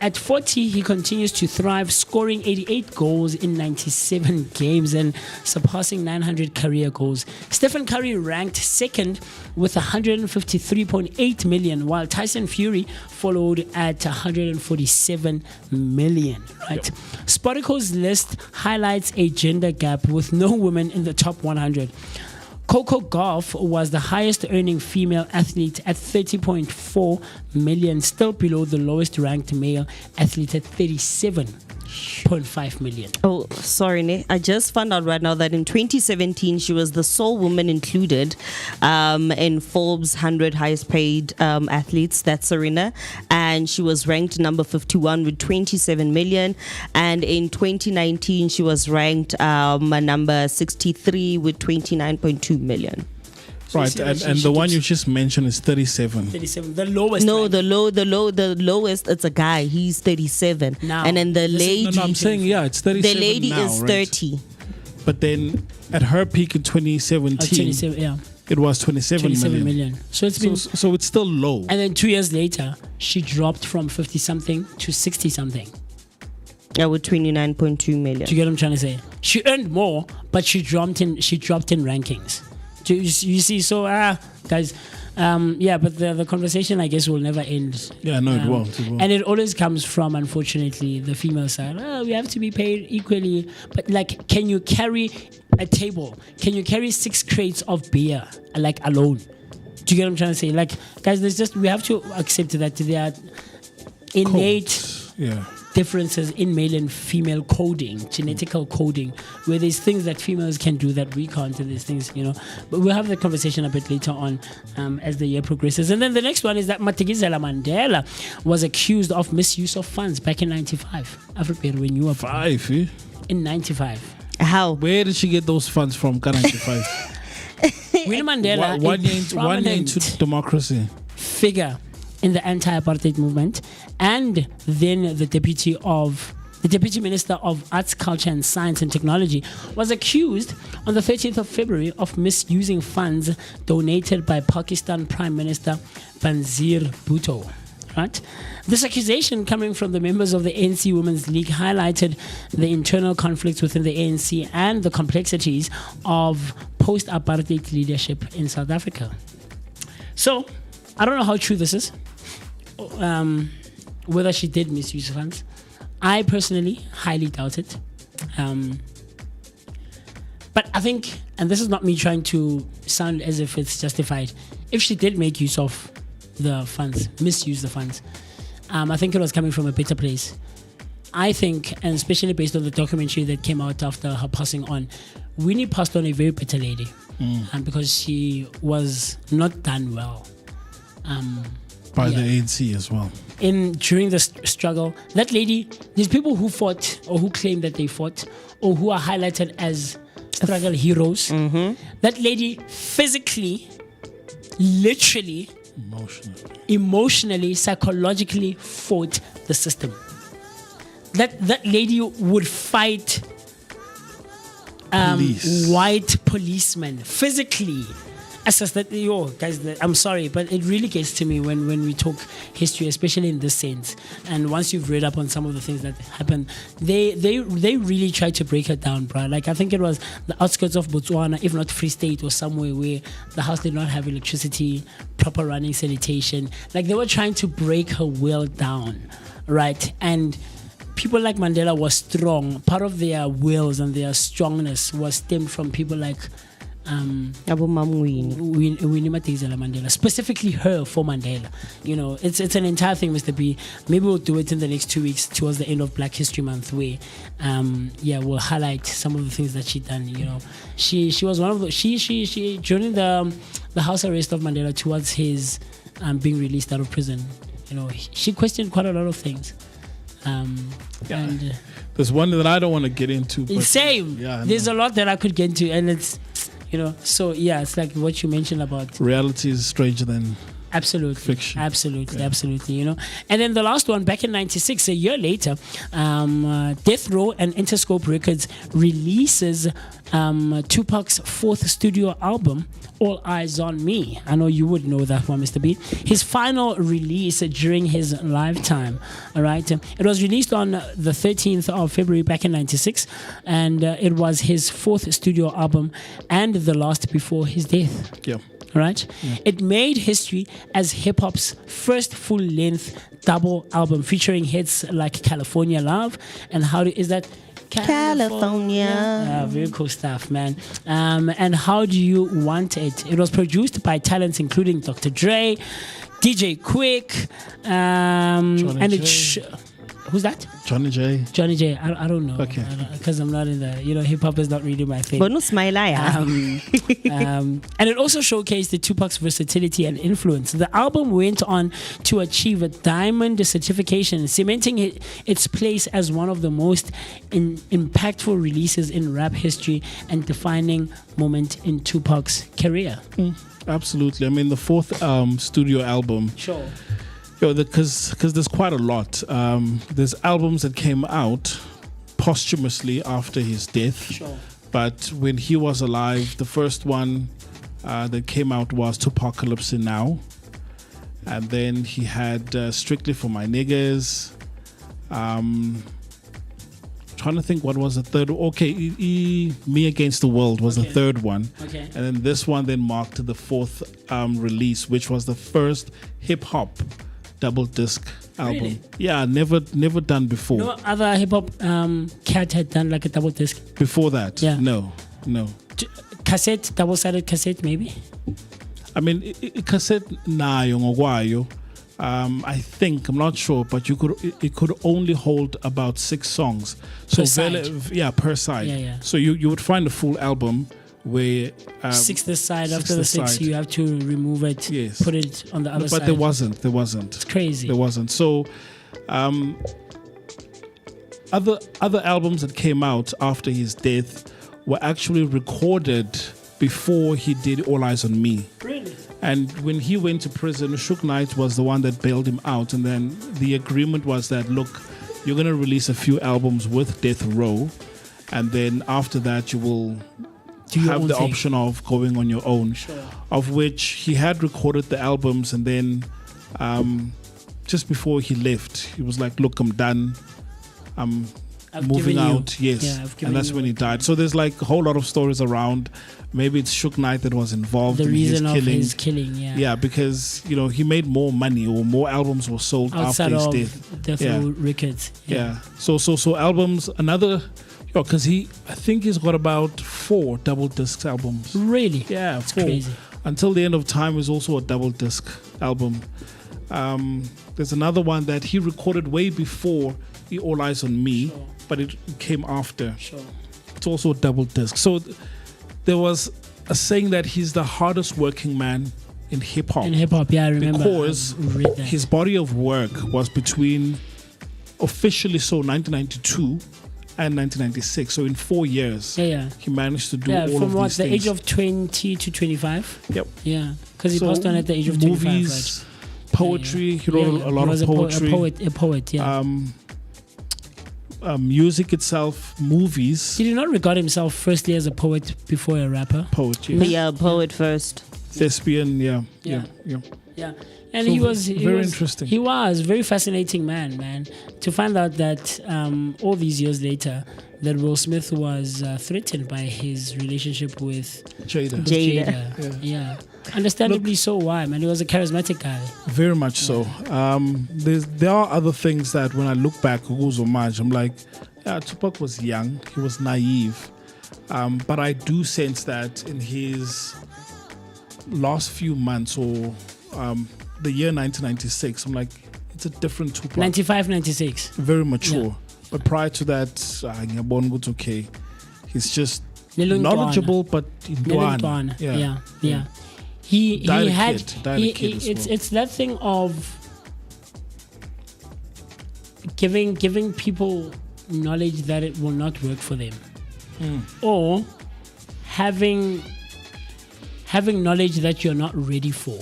S4: At 40, he continues to thrive, scoring 88 goals in 97 games and surpassing 900 career goals. Stephen Curry ranked second with 153.8 million, while Tyson Fury followed at 147 million. Right? Yep. Spotico's list highlights a gender gap with no women in the top 100. Coco Gauff was the highest earning female athlete at 30.4 million, still below the lowest ranked male athlete at 37.5 million.
S6: Oh, sorry, Ne. I just found out right now that in 2017, she was the sole woman included in Forbes 100 highest paid athletes. That's Serena. And she was ranked number 51 with 27 million. And in 2019, she was ranked number 63 with 29.2 million.
S3: Right, and the one you just mentioned is 37.
S4: 37, the lowest.
S6: No, the lowest. It's a guy. He's 37. Now, and then the lady.
S3: No, I'm saying it's 37.
S6: The lady
S3: now,
S6: is
S3: right?
S6: 30.
S3: But then at her peak in 2017, it was 27 million.
S4: So it's been
S3: so it's still low.
S4: And then 2 years later, she dropped from 50 something to 60 something.
S6: Yeah, with 29.2 million.
S4: Do you get what I'm trying to say? She earned more, but she dropped in rankings. You see, so guys, but the conversation, I guess, will never end.
S3: Yeah, no, it won't.
S4: And it always comes from, unfortunately, the female side. We have to be paid equally. But like, can you carry a table? Can you carry 6 crates of beer, like, alone? Do you get what I'm trying to say? Like, guys, we have to accept that there are innate differences in male and female coding, genetical coding, where there's things that females can do that we can't, and there's things, but we'll have the conversation a bit later on as the year progresses. And then the next one is that Matekizela Mandela was accused of misuse of funds back in 95. Africa, when you were
S3: 5,
S4: in 95.
S6: How?
S3: Where did she get those funds from? 95.
S4: Winnie Mandela,
S3: one year into democracy,
S4: figure in the anti-apartheid movement, and then the deputy minister of Arts, Culture and Science and Technology, was accused on the 13th of February of misusing funds donated by Pakistan Prime Minister Benazir Bhutto. Right? This accusation, coming from the members of the ANC Women's League, highlighted the internal conflicts within the ANC and the complexities of post-apartheid leadership in South Africa. So, I don't know how true this is, whether she did misuse funds. I personally highly doubt it. But I think, and this is not me trying to sound as if it's justified, if she did make use of the funds, misuse the funds. I think it was coming from a better place. I think, and especially based on the documentary that came out after her passing on, Winnie passed on a very bitter lady, because she was not done well.
S3: By the ANC as well.
S4: During the struggle, that lady, there's people who fought or who claim that they fought or who are highlighted as struggle heroes. That lady physically, literally, emotionally, psychologically fought the system. That lady would fight white policemen physically. Guys, I'm sorry, but it really gets to me when we talk history, especially in this sense. And once you've read up on some of the things that happened, they really try to break it down, bro. Like, I think it was the outskirts of Botswana, if not Free State, or somewhere where the house did not have electricity, proper running sanitation. Like, they were trying to break her will down, right? And people like Mandela were strong. Part of their wills and their strongness was stemmed from people like Winnie Madikizela Mandela, specifically her for Mandela. You know, it's an entire thing, Mr. B. Maybe we'll do it in the next 2 weeks towards the end of Black History Month, where we'll highlight some of the things that she done. You know, she was one of the she during the house arrest of Mandela towards his being released out of prison. You know, she questioned quite a lot of things. And
S3: there's one that I don't want to get into. But
S4: same. There's a lot that I could get into, and it's, you know, so yeah, it's like what you mentioned about
S3: reality is stranger than fiction. Absolutely, you know. And then the last one, back in '96, a year later, Death Row and Interscope Records releases Tupac's fourth studio album, All Eyes on Me. I know you would know that one, Mr. B. His final release during his lifetime. All right, it was released on the 13th of February back in '96, and it was his fourth studio album and the last before his death. Yeah.
S4: Right? Yeah. It made history as hip-hop's first full-length double album, featuring hits like California Love and Is that California? Very cool stuff, man. And How Do You Want It? It was produced by talents including Dr. Dre, DJ Quick, and who's that? Johnny J. I don't know. Okay. Because I'm not in the, hip hop is not really my thing.
S6: And
S4: it also showcased the Tupac's versatility and influence. The album went on to achieve a diamond certification, cementing its place as one of the most impactful releases in rap history and defining moment in Tupac's career.
S3: Absolutely. I mean, the fourth studio album.
S4: Sure.
S3: Because there's quite a lot. There's albums that came out posthumously after his death.
S4: Sure.
S3: But when he was alive, the first one that came out was Topical Now. And then he had Strictly For My Niggas. Trying to think what was the third. Okay, Me Against the World was the third one.
S4: Okay.
S3: And then this one then marked the fourth release, which was the first hip-hop double disc album.
S4: Really?
S3: Yeah, never done before.
S4: No other hip hop cat had done like a double disc
S3: before that.
S4: Yeah.
S3: No.
S4: Cassette, double-sided cassette, maybe.
S3: I mean, cassette nayo ngokwayo. I think, I'm not sure, but it could only hold about 6 songs. So
S4: per side.
S3: Per side.
S4: Yeah.
S3: So you would find a full album where
S4: 6 this side, after the 6 you have to remove it,
S3: yes,
S4: put it on the other side.
S3: But there wasn't.
S4: It's crazy.
S3: There wasn't. So other albums that came out after his death were actually recorded before he did All Eyes on Me.
S4: Really?
S3: And when he went to prison, Suge Knight was the one that bailed him out, and then the agreement was that, look, you're going to release a few albums with Death Row, and then after that you will have the option of going on your own.
S4: Sure.
S3: Of which he had recorded the albums, and then just before he left, he was like, look, I'm done. I'm moving out. Yes.
S4: Yeah,
S3: and that's when he died. So there's like a whole lot of stories around. Maybe it's Suge Knight that was involved in
S4: his killing.
S3: Yeah, because he made more money, or more albums were sold
S4: outside
S3: after his death.
S4: Death Row Records.
S3: Yeah. So albums, another. Because I think he's got about 4 double disc albums.
S4: Really?
S3: Yeah,
S4: it's
S3: 4.
S4: crazy.
S3: Until the End of Time is also a double disc album. There's another one that he recorded way before All Eyes on Me, but it came after.
S4: Sure.
S3: It's also a double disc. So there was a saying that he's the hardest working man in hip hop.
S4: In hip hop, yeah, I remember.
S3: Because
S4: I've read that.
S3: his body of work was between officially 1992 and 1996. So in 4 years, he managed to do all of these things.
S4: From what, the age of 20 to 25?
S3: Yep.
S4: Yeah, because he passed on at the age of 25,
S3: movies, poetry, he wrote a lot of poetry.
S4: A poet, yeah.
S3: Music itself, movies.
S4: He did not regard himself firstly as a poet before a rapper.
S3: Poet, yes.
S6: Yeah, poet first.
S3: Thespian, yeah.
S4: Yeah. And
S3: So
S4: he was
S3: very interesting.
S4: He was very fascinating man. To find out that all these years later, that Will Smith was threatened by his relationship with
S6: Jada.
S4: Yeah. Understandably so. Why, man? He was a charismatic guy.
S3: Very much so. There are other things that when I look back, I'm like, yeah, Tupac was young. He was naive. But I do sense that in his last few months or the year 1996, I'm like, it's a different Tupac.
S4: 95, 96.
S3: Very mature.
S4: Yeah.
S3: But prior to that, okay. He's just
S4: Lelung
S3: knowledgeable, but
S4: Lelung
S3: Duan.
S4: Yeah. He had
S3: kid as well.
S4: It's that thing of giving people knowledge that it will not work for them, or having knowledge that you're not ready for.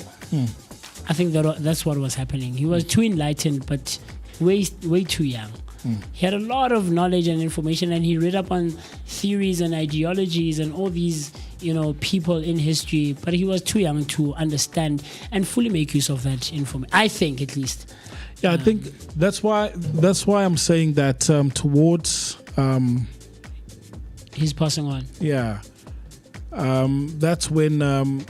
S4: I think that's what was happening. He was too enlightened, but way too young. He had a lot of knowledge and information, and he read up on theories and ideologies and all these, people in history, but he was too young to understand and fully make use of that information. I think, at least.
S3: Yeah, I think that's why I'm saying that towards
S4: he's passing on.
S3: Yeah, that's when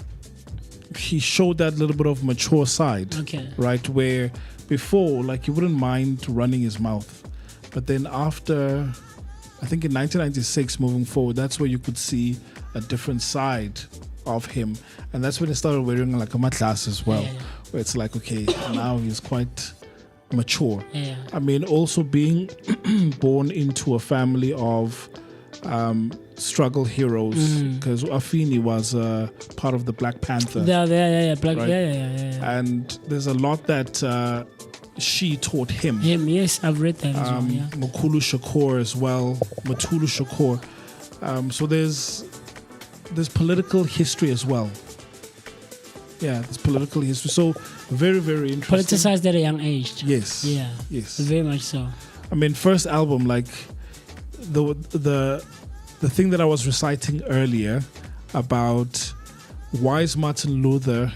S3: he showed that little bit of mature side.
S4: Okay.
S3: Right, where before, like, he wouldn't mind running his mouth. But then after, I think in 1996, moving forward, that's where you could see a different side of him. And that's when he started wearing like a matlas as well, where it's like, okay, now he's quite mature.
S4: Yeah.
S3: I mean, also being born into a family of struggle heroes, because Afeni was part of the Black Panther.
S4: Black,
S3: right?
S4: Yeah.
S3: And there's a lot that she taught him.
S4: Yes, I've read that as well. Yeah.
S3: Mukulu Shakur as well, Matulu Shakur. So there's political history as well. Yeah, there's political history. So very, very interesting.
S4: Politicized at a young age.
S3: Yes.
S4: Yeah.
S3: Yes.
S4: Very much so.
S3: I mean, first album, like the thing that I was reciting earlier about why is Martin Luther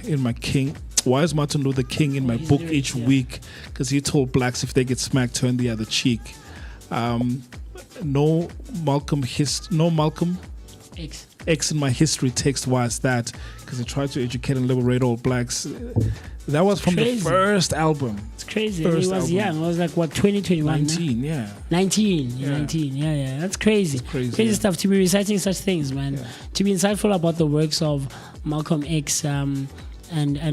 S3: King in my book each week? Because he told blacks if they get smacked, turn the other cheek. No Malcolm X in my history text. Why is that? Because he tried to educate and liberate all blacks. That was from the first album.
S4: It's crazy. He was young. I was like, what, 20, 21?
S3: 19, yeah.
S4: 19, yeah. That's crazy. Crazy stuff to be reciting such things, man. Yeah. To be insightful about the works of Malcolm X and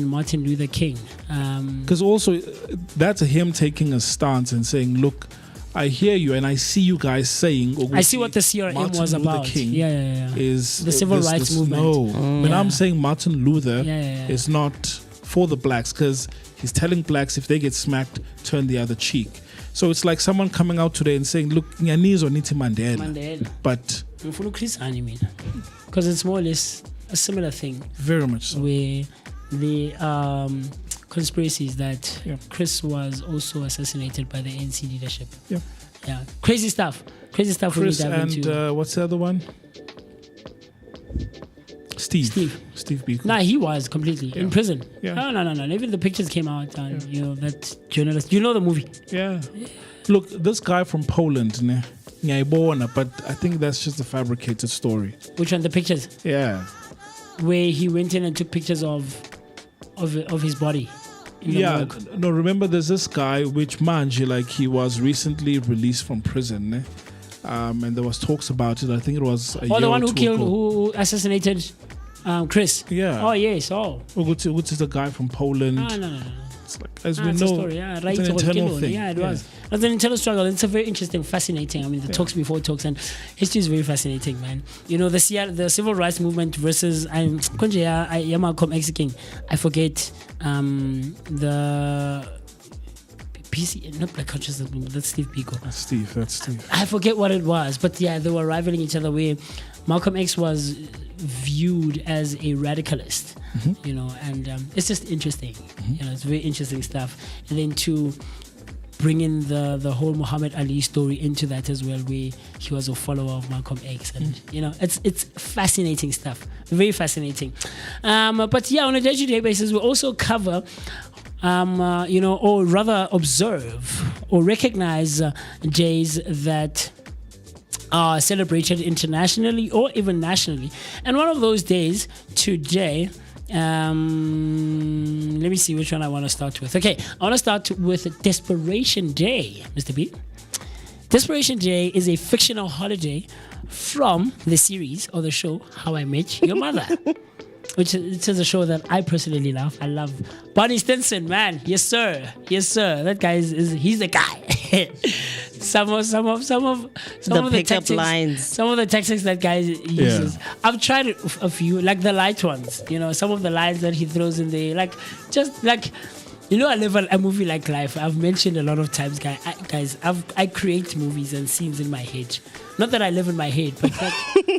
S4: Martin Luther King.
S3: Because also, that's him taking a stance and saying, look, I hear you and I see you guys saying...
S4: I see what the CRM
S3: Martin
S4: was
S3: Luther
S4: about.
S3: King is
S4: the civil rights movement.
S3: No. When I'm saying Martin Luther is not for the blacks, because he's telling blacks if they get smacked, turn the other cheek. So it's like someone coming out today and saying, look, Nyani's or Niti Mandela. But...
S4: Because it's more or less a similar thing.
S3: Very much so.
S4: Where the conspiracies that Chris was also assassinated by the ANC leadership. Yeah. Crazy stuff. Chris
S3: and what's the other one? Steve Biko.
S4: Nah, he was completely in prison.
S3: Yeah.
S4: No. Even the pictures came out and that journalist. You know the movie.
S3: Yeah. Look, this guy from Poland, but I think that's just a fabricated story.
S4: Which one? The pictures?
S3: Yeah.
S4: Where he went in and took pictures of his body.
S3: No, remember there's this guy which Manji, like, he was recently released from prison, and there was talks about it. I think it was a year
S4: the one
S3: or
S4: who
S3: two ago.
S4: who assassinated Chris.
S3: Yeah.
S4: Oh yes. Oh.
S3: Which is a guy from Poland.
S4: No.
S3: It's like, as we
S4: It's
S3: know,
S4: a story. Yeah, right.
S3: it's an internal thing.
S4: Yeah, it was. It's an internal struggle. It's a very interesting, fascinating. I mean, the talks before talks, and history is very fascinating, man. You know, the civil rights movement versus Malcolm X King. I forget the PC, not Black Consciousness Movement. That's Steve Biko.
S3: That's Steve.
S4: I forget what it was, but yeah, they were rivaling each other. Where Malcolm X was viewed as a radicalist, you know, and it's just interesting. You know, it's very interesting stuff. And then to bring in the whole Muhammad Ali story into that as well, where he was a follower of Malcolm X, and you know, it's fascinating stuff, very fascinating. But yeah, on a day-to-day basis, we also cover. You know, or rather observe or recognize days that are celebrated internationally or even nationally. And one of those days today, let me see which one I want to start with. Okay, I want to start with Desperation Day, Mr. B. Desperation Day is a fictional holiday from the series or the show How I Met Your Mother. Which is a show that I personally love. I love Barney Stinson, man. Yes, sir. That guy he's the guy. some of the
S6: pickup
S4: tactics,
S6: lines.
S4: Some of the tactics that guy uses. I've tried a few, like the light ones. You know, some of the lines that he throws in there, like just like. You know, I live a movie like life. I've mentioned a lot of times, guys. I create movies and scenes in my head. Not that I live in my head, but like,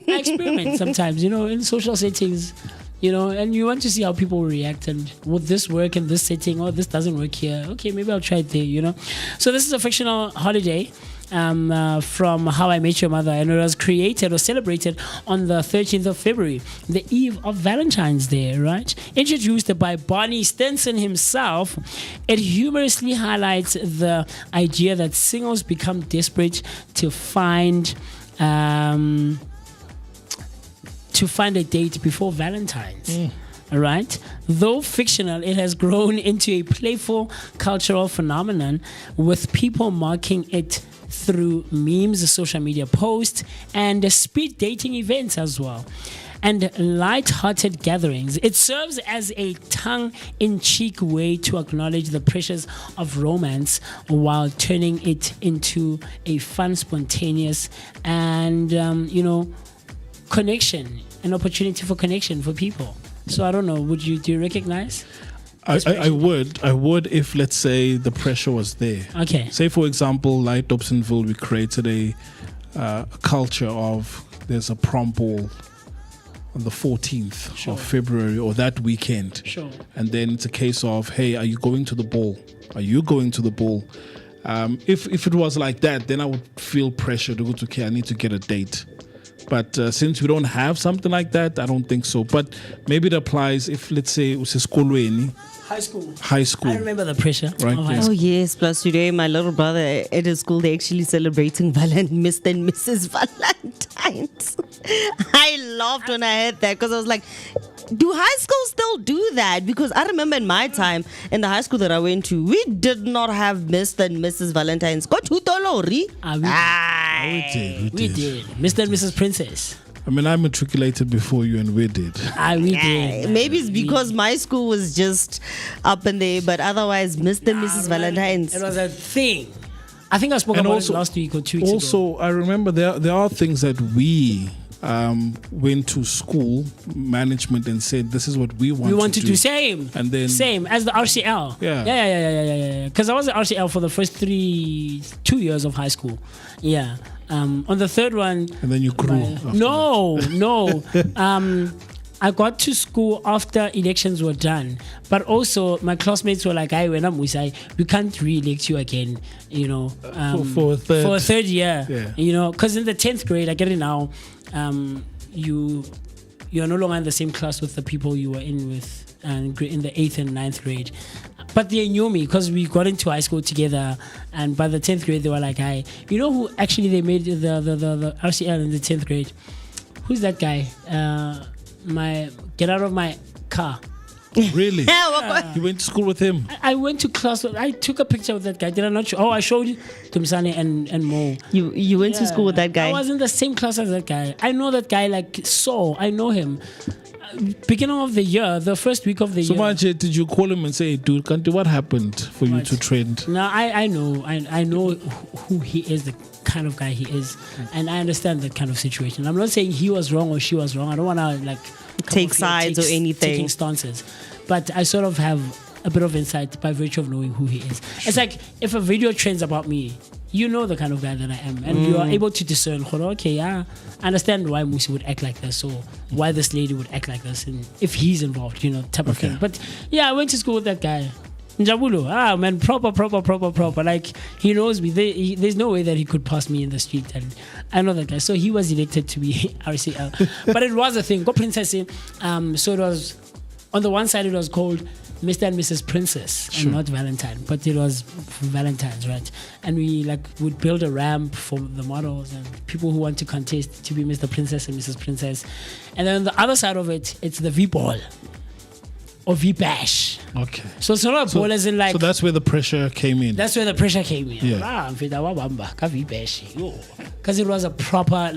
S4: I experiment sometimes. You know, in social settings. You know, and you want to see how people react, and would this work in this setting, or this doesn't work here. Okay, maybe I'll try it there, you know. So this is a fictional holiday from How I Met Your Mother, and it was created or celebrated on the 13th of February, the eve of Valentine's Day, right? Introduced by Barney Stinson himself, it humorously highlights the idea that singles become desperate to find a date before Valentine's. All right. Though fictional, it has grown into a playful cultural phenomenon, with people marking it through memes, social media posts, and speed dating events as well, and light-hearted gatherings. It serves as a tongue-in-cheek way to acknowledge the pressures of romance while turning it into a fun, spontaneous, and connection, an opportunity for connection for people. So I don't know, do you recognize?
S3: I would if, let's say, the pressure was there.
S4: Okay.
S3: Say, for example, like Dobsonville, we created a culture of there's a prom ball on the 14th of February or that weekend.
S4: Sure.
S3: And then it's a case of, hey, are you going to the ball? Are you going to the ball? If it was like that, then I would feel pressure to go to, okay, I need to get a date. But since we don't have something like that, I don't think so. But maybe it applies if, let's say, it was high school.
S4: I remember the pressure.
S3: Right.
S6: Oh yes, plus today my little brother at his school, they're actually celebrating Mr. and Mrs. Valentine's. I laughed when I heard that, because I was like, do high schools still do that? Because I remember in my time, in the high school that I went to, we did not have Mr. and Mrs. Valentine's.
S4: We did. Mr. and Mrs. Princess.
S3: I mean, I matriculated before you, and we did.
S4: We did.
S6: Maybe it's because my school was just up in there, but otherwise, Mr. and Mrs. Valentine's.
S4: It was a thing. I think I spoke about it last week or 2 weeks ago.
S3: Also, I remember there are things that we went to school management and said, this is what we want to do.
S4: We want to do same.
S3: And then
S4: same as the RCL. Yeah. Because I was at RCL for the first 2 years of high school. Yeah. On the third one.
S3: And then you grew.
S4: No. I got to school after elections were done, but also my classmates were like, we can't re-elect you again, you know,
S3: for a
S4: third year, you know, because in the 10th grade, I get it now, you are no longer in the same class with the people you were in with in the 8th and 9th grade. But they knew me because we got into high school together, and by the 10th grade, they were like, you know who actually they made the RCL in the 10th grade? Who's that guy? Get out of my car.
S3: Really? You went to school with him?
S4: I went to class. I took a picture with that guy. Did I not show? Oh, I showed you Tumsane and Mo.
S6: You went to school with that guy?
S4: I was in the same class as that guy. I know that guy like so. I know him. beginning of the year, the first week of the
S3: So
S4: year.
S3: much, did you call him and say, dude, Kanti, what happened for you
S4: Right.
S3: to trend?
S4: No, I know who he is, the kind of guy he is, and I understand that kind of situation. I'm not saying he was wrong or she was wrong. I don't want to like
S6: Take sides or anything.
S4: taking stances, but I sort of have a bit of insight by virtue of knowing who he is. It's like if a video trends about me, you know the kind of guy that I am, and you are able to discern. Okay, yeah, I understand why Moocee would act like this, or why this lady would act like this, and if he's involved, type of thing. But yeah, I went to school with that guy. Njabulo, man, proper. Like, he knows me. There's no way that he could pass me in the street, and I know that guy. So he was elected to be RCL. But it was a thing. Go Princess. So it was, on the one side, it was called Mr. and Mrs. Princess, and not Valentine, but it was Valentine's, right? And we would build a ramp for the models and people who want to contest to be Mr. Princess and Mrs. Princess. And then on the other side of it, it's the V-ball or V-bash.
S3: Okay.
S4: So it's not a ball as in
S3: So that's where the pressure came in.
S4: that's where the pressure came in.
S3: Yeah.
S4: Because it was a proper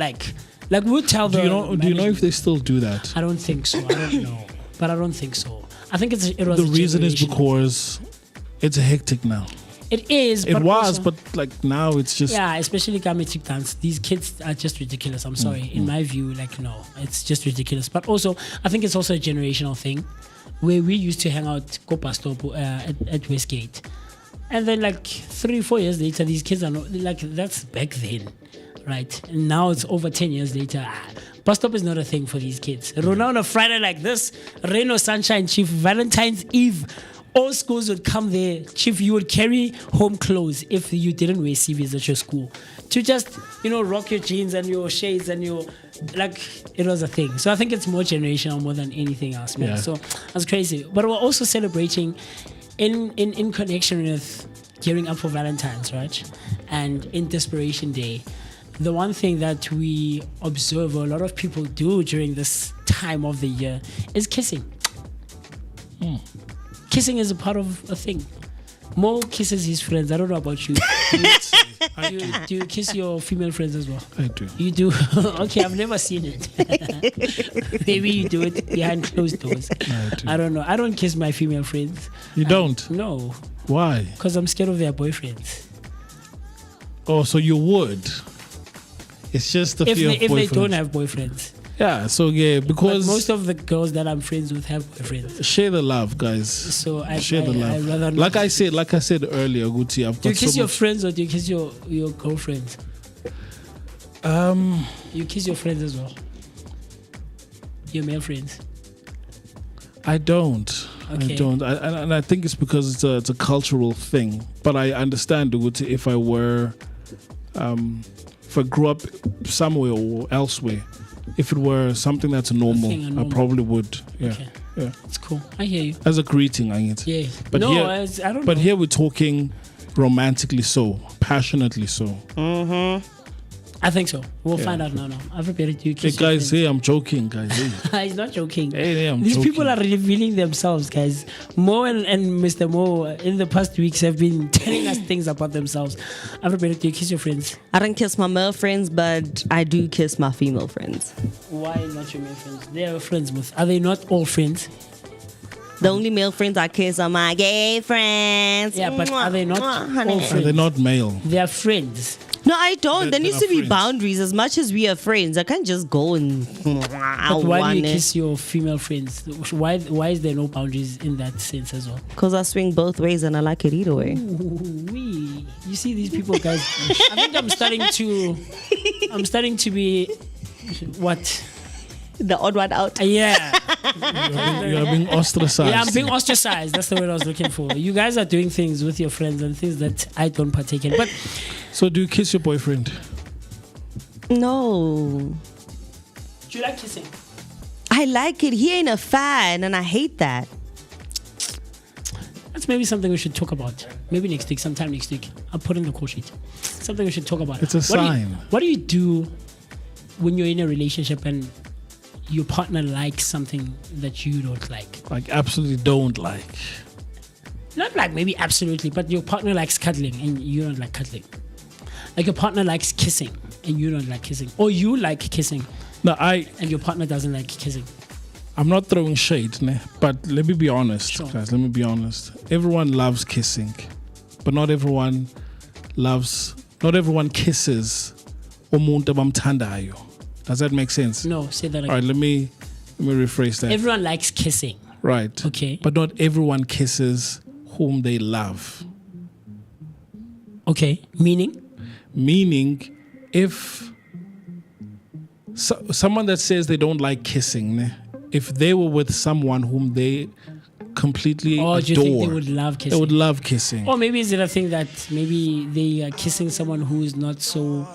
S4: we'll tell
S3: do
S4: the
S3: you know if they still do that?
S4: I don't think so. I don't know. But I don't think so. I think it was
S3: The
S4: a
S3: reason is
S4: generational-
S3: because it's hectic now.
S4: it is.
S3: It
S4: but
S3: was,
S4: also-
S3: but now it's just
S4: yeah, especially Gametic dance. These kids are just ridiculous. I'm sorry. In my view, no, it's just ridiculous. But also, I think it's also a generational thing where we used to hang out Stop at Westgate. And then 3-4 years later, these kids are not that's back then. Right. And now it's over 10 years later. Bus stop is not a thing for these kids. Rona on a Friday like this, rain or sunshine, Chief, Valentine's Eve, all schools would come there. Chief, you would carry home clothes if you didn't wear CVs at your school to just, rock your jeans and your shades and your, it was a thing. So I think it's more generational more than anything else, man.
S3: Yeah.
S4: So that's crazy. But we're also celebrating in connection with gearing up for Valentine's, right? And in Desperation Day. The one thing that we observe a lot of people do during this time of the year is kissing. Kissing is a part of a thing. Mo kisses his friends. I don't know about you. Do you kiss your female friends as well?
S3: I do.
S4: You do? Okay, I've never seen it. Maybe you do it behind closed doors. I don't know. I don't kiss my female friends.
S3: You don't?
S4: No,
S3: Why?
S4: because I'm scared of their boyfriends.
S3: Oh, so you would? It's just the
S4: If
S3: fear
S4: they
S3: of boyfriends.
S4: don't have boyfriends.
S3: Yeah, so yeah,
S4: But
S3: because
S4: most of the girls that I'm friends with have boyfriends.
S3: share the love, guys.
S4: So I
S3: Share the love.
S4: I'd rather not.
S3: Like I said earlier, Guti, I've
S4: Do you
S3: got
S4: kiss
S3: so
S4: your
S3: much.
S4: friends or do you kiss your girlfriends? You kiss your friends as well. Your male friends.
S3: I don't.
S4: Okay.
S3: I don't. And I think it's because it's a cultural thing. But I understand, Guti, if I grew up somewhere or elsewhere, if it were something that's normal,
S4: thing, a
S3: I
S4: normal.
S3: probably would. Yeah.
S4: Okay.
S3: Yeah.
S4: It's cool. I hear you.
S3: As a greeting, I get.
S4: Yeah.
S3: But
S4: no,
S3: here,
S4: I don't
S3: But
S4: know.
S3: here we're talking romantically so, passionately so.
S4: I think so. We'll
S3: Yeah.
S4: find out now. I've prepared you.
S3: Hey
S4: Kiss your
S3: guys,
S4: friends.
S3: hey, I'm joking, guys. Hey,
S4: He's not joking.
S3: hey, I'm
S4: These
S3: joking.
S4: people are revealing themselves, guys. Mo and Mr. Mo in the past weeks have been telling us things about themselves. I've prepared you. Kiss your friends.
S6: I don't kiss my male friends, but I do kiss my female friends.
S4: Why not your male friends? They are friends with. Are they not all friends?
S6: The only male friends I kiss are my gay friends.
S4: Yeah, but are they not all
S6: honey?
S4: friends?
S3: Are they not male?
S4: They are friends.
S6: No, I don't. There
S3: They
S6: needs
S3: are
S6: to be
S3: friends.
S6: boundaries. As much as we are friends, I can't just go and.
S4: But why do you kiss your female friends? Why is there no boundaries in that sense as well?
S6: Because I swing both ways and I like it either way.
S4: Ooh-wee. You see these people, guys. I think I'm starting to be what?
S6: The odd one out.
S4: Yeah.
S3: You are being ostracized.
S4: Yeah, I'm being ostracized. That's the word I was looking for. You guys are doing things with your friends and things that I don't partake in. But
S3: So do you kiss your boyfriend?
S6: No.
S4: do you like kissing?
S6: I like it. He ain't a fan, and I hate that.
S4: That's maybe something we should talk about. Maybe next week, sometime next week. I'll put in the call sheet. Something we should talk about.
S3: It's a sign.
S4: What do you do when you're in a relationship and your partner likes something that you don't like?
S3: Like absolutely don't like.
S4: Not like maybe absolutely, but your partner likes cuddling and you don't like cuddling. Like your partner likes kissing and you don't like kissing. Or you like kissing
S3: No,
S4: and your partner doesn't like kissing.
S3: I'm not throwing shade, ne? But let me be honest,
S4: Sure.
S3: guys. Let me be honest. Everyone loves kissing, but not everyone kisses umuntu abamthandayo. Does that make sense?
S4: No, say that again.
S3: All right, let me rephrase that.
S4: Everyone likes kissing.
S3: Right.
S4: Okay.
S3: But not everyone kisses whom they love.
S4: Okay. Meaning?
S3: Meaning, if someone that says they don't like kissing, ne, if they were with someone whom they completely
S4: Or
S3: adore,
S4: do you think they would love kissing?
S3: they would love kissing.
S4: Or maybe is it a thing that maybe they are kissing someone who is not so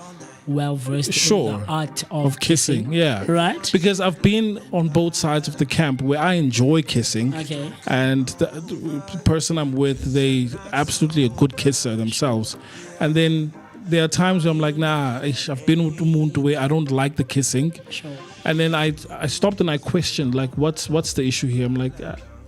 S4: well versed
S3: Sure.
S4: in the art of
S3: Of kissing, yeah.
S4: Right?
S3: Because I've been on both sides of the camp where I enjoy kissing.
S4: Okay.
S3: And the person I'm with, they absolutely a good kisser themselves. And then there are times where I'm like, nah, I've been with umuntu where I don't like the kissing.
S4: Sure.
S3: And then I stopped and I questioned, like, what's the issue here? I'm like,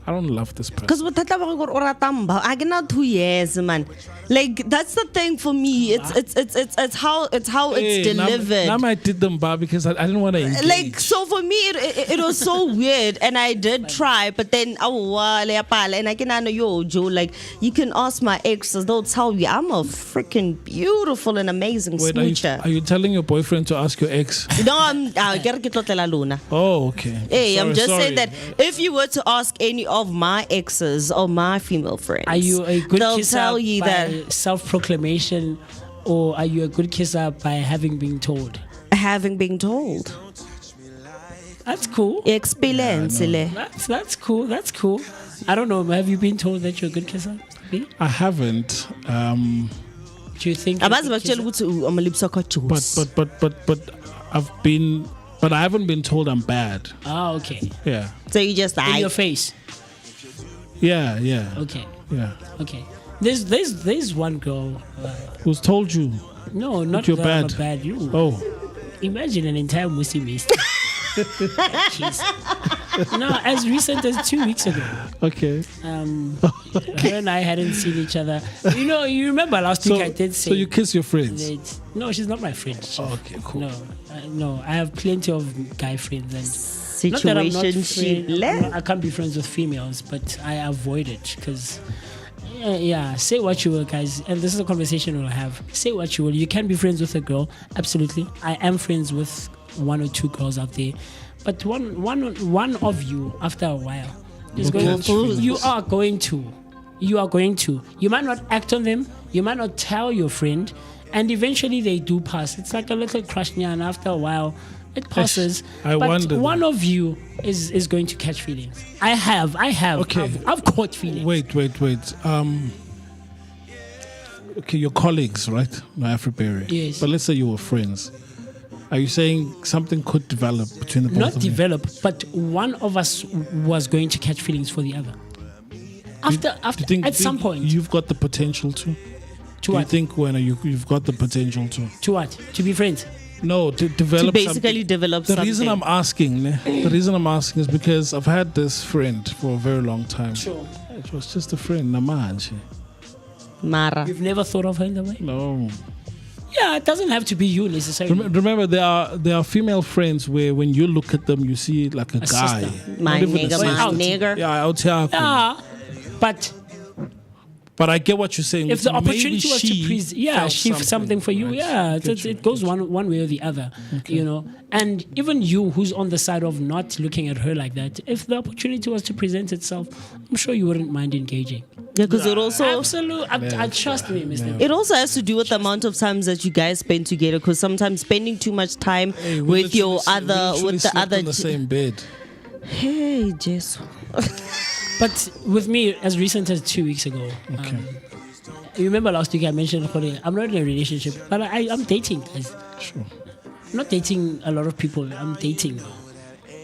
S3: I don't love this person.
S6: Because I cannot 2 years, man. Like that's the thing for me. It's how it's delivered.
S3: Now I did them bar because I didn't want to engage.
S6: Like so for me it was so weird, and I did try, but then and I can know yo Joe, like you can ask my exes, they'll tell you I'm a freaking beautiful and amazing
S3: Wait,
S6: smoocher.
S3: are you telling your boyfriend to ask your ex?
S6: No, I'm Luna.
S3: Oh, okay.
S6: Hey, I'm just
S3: sorry.
S6: saying that if you were to ask any of my exes or my female friends,
S4: Are you a good
S6: they'll
S4: kisser
S6: tell you
S4: by
S6: that
S4: self-proclamation, or are you a good kisser by having been told?
S6: having been told.
S4: That's cool.
S6: Experience.
S4: That's cool. That's cool. I don't know. Have you been told that you're a good kisser? B?
S3: I haven't.
S4: Do you think?
S6: I'm
S4: you're a good kisser?
S6: a lip sucker juice.
S3: But I've been, but I haven't been told I'm bad.
S4: Ah, okay.
S3: Yeah.
S6: So you just
S4: In your
S6: like
S4: face.
S3: Yeah.
S4: Okay.
S3: Yeah.
S4: Okay. There's one girl.
S3: Who's told you?
S4: No, not
S3: you're
S4: that
S3: bad.
S4: I'm a bad you.
S3: Oh.
S4: Imagine an entire Moocee mist. Jeez. No, as recent as 2 weeks ago.
S3: Okay.
S4: Her and I hadn't seen each other. You remember last week I did say.
S3: So you kiss your friends?
S4: that- no, she's not my friend.
S3: Oh, okay, cool.
S4: No, I have plenty of guy friends, and not that I'm not
S6: situation.
S4: I can't be friends with females, but I avoid it because. Yeah, say what you will, guys, and this is a conversation we'll have. Say what you will. You can be friends with a girl, absolutely. I am friends with one or two girls out there, but one of you, after a while, is going to. You are going to. You might not act on them. You might not tell your friend, and eventually they do pass. It's like a little crush, and after a while, it passes.
S3: I
S4: but
S3: wonder.
S4: one of you is going to catch feelings. I have.
S3: Okay.
S4: I've caught feelings.
S3: Wait. Okay, your colleagues, right? No, Afroberry.
S4: Yes.
S3: But let's say you were friends. Are you saying something could develop between the both
S4: Not
S3: of you?
S4: develop, but one of us was going to catch feelings for the other. At some point.
S3: You've got the potential to?
S4: To
S3: Do
S4: what?
S3: you think when you've got the potential to?
S4: To what? To be friends.
S3: No, to develop
S6: To basically
S3: something.
S6: develop
S3: The
S6: something.
S3: reason I'm asking is because I've had this friend for a very long time.
S4: Sure.
S3: It was just a friend, Namanje.
S6: Mara.
S4: You've never thought of her in that way?
S3: No.
S4: Yeah, it doesn't have to be you necessarily.
S3: Remember, there are female friends where when you look at them, you see like a guy.
S4: sister.
S6: My
S3: Not even a
S6: nigga,
S3: sister.
S6: my nigger.
S3: Yeah, out here.
S4: Yeah, but
S3: But I get what you're saying.
S4: if the
S3: Maybe
S4: opportunity was to she
S3: felt
S4: something for you,
S3: Right.
S4: yeah,
S3: Get you.
S4: it goes one way or the other, And even you, who's on the side of not looking at her like that, if the opportunity was to present itself, I'm sure you wouldn't mind engaging.
S6: Yeah, because it also
S4: Absolutely, I trust me, Mr.
S6: it also has to do with the amount of times that you guys spend together. Because sometimes spending too much time with your
S3: in the same bed.
S6: Hey, Jess.
S4: But with me, as recent as 2 weeks ago, you remember last week I mentioned I'm not in a relationship, but I'm dating, guys.
S3: Sure.
S4: I'm not dating a lot of people. I'm dating,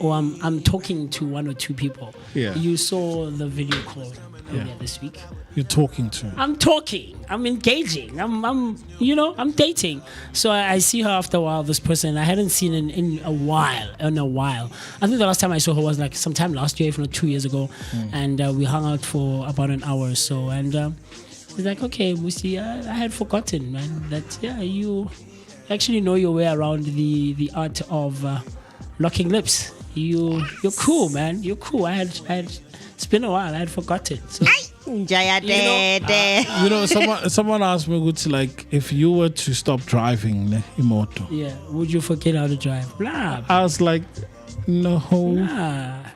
S4: or I'm talking to one or two people.
S3: Yeah.
S4: You saw the video call earlier this week.
S3: You're talking to.
S4: I'm talking. I'm engaging. I'm dating. So I see her after a while. This person I hadn't seen in a while. I think the last time I saw her was like sometime last year, if not 2 years ago, and we hung out for about an hour or so. And she's like, "Okay, Moocee, I had forgotten, man, that you actually know your way around the art of locking lips." you're cool, man. You're cool. It's been a while. I had forgotten. So,
S3: You know, someone asked me, "What's like if you were to stop driving, ne, imoto?"
S4: yeah, would you forget how to drive? Blah.
S3: I was like, "No."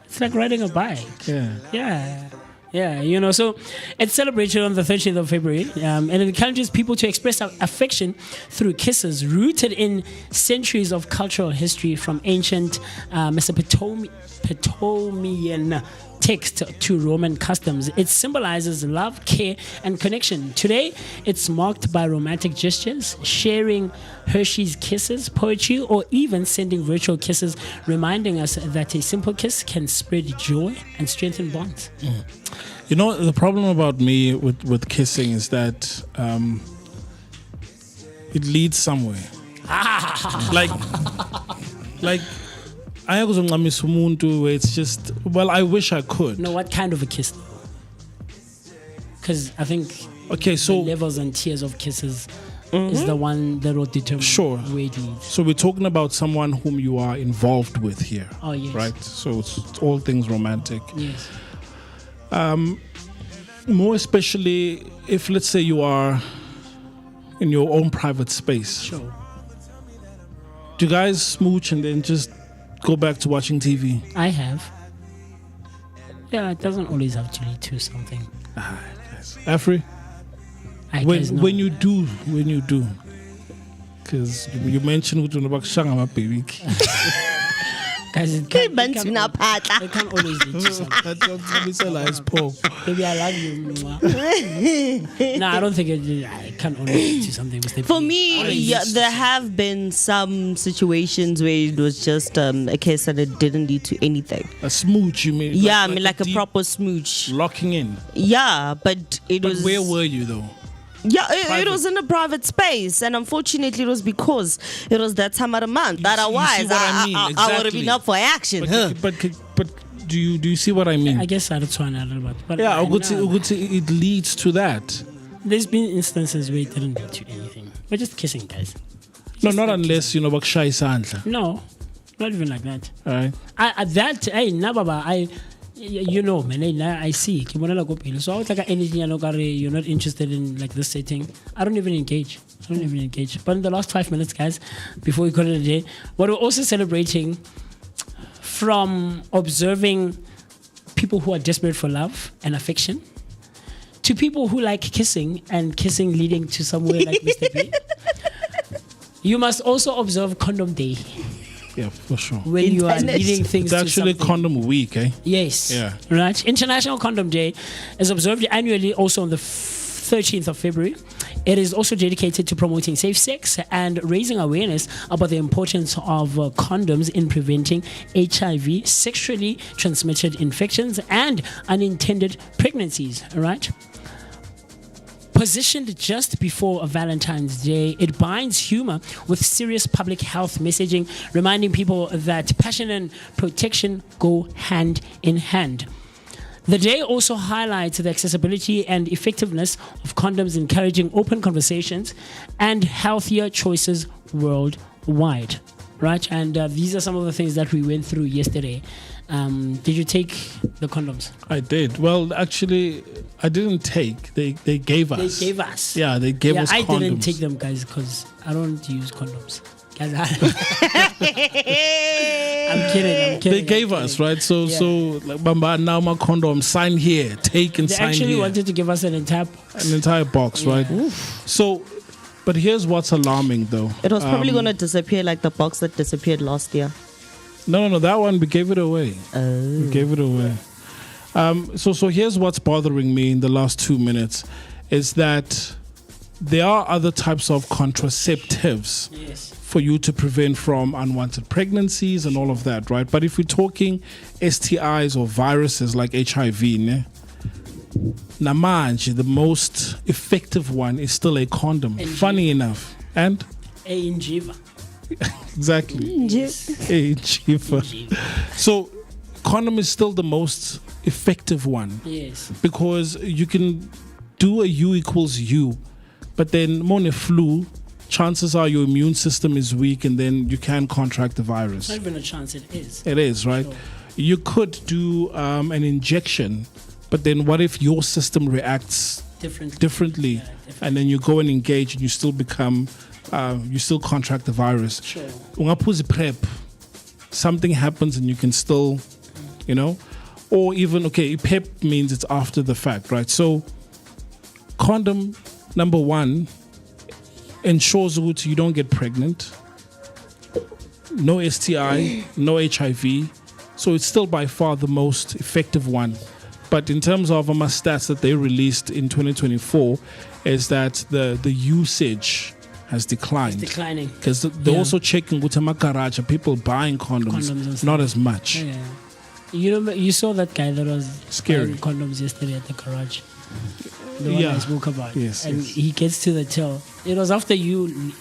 S4: It's like riding a bike.
S3: Yeah.
S4: Yeah, you know, so it's celebrated on the 13th of February, and it encourages people to express affection through kisses rooted in centuries of cultural history from ancient Mesopotamian text to Roman customs. It symbolizes love, care, and connection. Today, it's marked by romantic gestures, sharing Hershey's kisses, poetry, or even sending virtual kisses, reminding us that a simple kiss can spread joy and strengthen bonds.
S3: You know, the problem about me with kissing is that it leads somewhere. like I was on umuntu where it's just, well, I wish I could.
S4: No, what kind of a kiss? Because I think
S3: okay, so
S4: the levels and tiers of kisses is the one that will determine where it leads.
S3: So we're talking about someone whom you are involved with here.
S4: Oh, yes.
S3: Right? So it's all things romantic.
S4: Yes.
S3: More especially if, let's say, you are in your own private space.
S4: Sure.
S3: Do you guys smooch and then just go back to watching TV?
S4: I have. Yeah, it doesn't always have to lead to something.
S3: Afri? When you do, because you mentioned about baby.
S4: Guys, it can't always lead to something. Baby, I love you. No, I don't think it can only lead to something.
S6: For me, there have been some situations where it was just a case that it didn't lead to anything.
S3: A smooch, you mean?
S6: Yeah, I mean like a proper smooch.
S3: Locking in.
S6: Yeah, but it was.
S3: Where were you though?
S6: Yeah, it was in a private space, and unfortunately, it was because it was that time of the month. Otherwise, I would have been up for action.
S3: But do you see what I mean?
S4: I guess I'd try a little bit. But
S3: yeah, it leads to that.
S4: There's been instances where it didn't lead to anything. We're just kissing, guys.
S3: No, not unless you know about shy sandla.
S4: No, not even like that.
S3: All right.
S4: You know, man, I see. So I was like, anything you're not interested in, like this setting. I don't even engage. But in the last 5 minutes, guys, before we call it a day, what we're also celebrating from observing people who are desperate for love and affection to people who like kissing and kissing leading to somewhere like Mr. B. You must also observe Condom Day.
S3: Yeah, for sure.
S4: When you are leading things
S3: it's actually
S4: to something.
S3: Condom Week, eh?
S4: Yes.
S3: Yeah.
S4: Right. International Condom Day is observed annually also on the 13th of February. It is also dedicated to promoting safe sex and raising awareness about the importance of condoms in preventing HIV, sexually transmitted infections, and unintended pregnancies. Right. Positioned just before Valentine's Day, it binds humor with serious public health messaging, reminding people that passion and protection go hand in hand. The day also highlights the accessibility and effectiveness of condoms, encouraging open conversations and healthier choices worldwide. Right? And these are some of the things that we went through yesterday. Did you take the condoms?
S3: I did. Well, actually, I didn't take. They gave us.
S4: They gave us.
S3: Yeah, they gave us condoms.
S4: I didn't take them, guys, because I don't use condoms. Guys, I'm kidding.
S3: They gave us, right? So like, Bamba, now my condom, sign here, take and
S4: they
S3: sign here.
S4: They actually wanted to give us an entire
S3: box, right? Oof. So, but here's what's alarming, though.
S6: It was probably going to disappear like the box that disappeared last year.
S3: No, that one, we gave it away.
S6: Oh.
S3: We gave it away. So here's what's bothering me in the last 2 minutes is that there are other types of contraceptives for you to prevent from unwanted pregnancies and all of that, right? But if we're talking STIs or viruses like HIV, Namaj, the most effective one is still a condom. Funny enough. And?
S4: A injiva.
S3: Exactly. So condom is still the most effective one.
S4: Yes.
S3: Because you can do a U equals U, but then more flu, chances are your immune system is weak, and then you can contract the virus.
S4: Not even a chance, it is.
S3: It is, right?
S4: Sure.
S3: You could do an injection, but then what if your system reacts differently, and then you go and engage and you still become, you still contract the virus.
S4: Sure.
S3: Ungapuzi PrEP, something happens and you can still, you know, or even, okay, PEP means it's after the fact, right? So condom, number one, ensures that you don't get pregnant, no STI, no HIV, so it's still by far the most effective one. But in terms of stats that they released in 2024, is that the usage has declined.
S4: It's declining.
S3: Because they're also checking with garage, people buying condoms, not as much.
S4: Yeah. You saw that guy that was
S3: scary
S4: buying condoms yesterday at the garage. The one I spoke about.
S3: Yes,
S4: and
S3: yes.
S4: he gets to the till. It was after you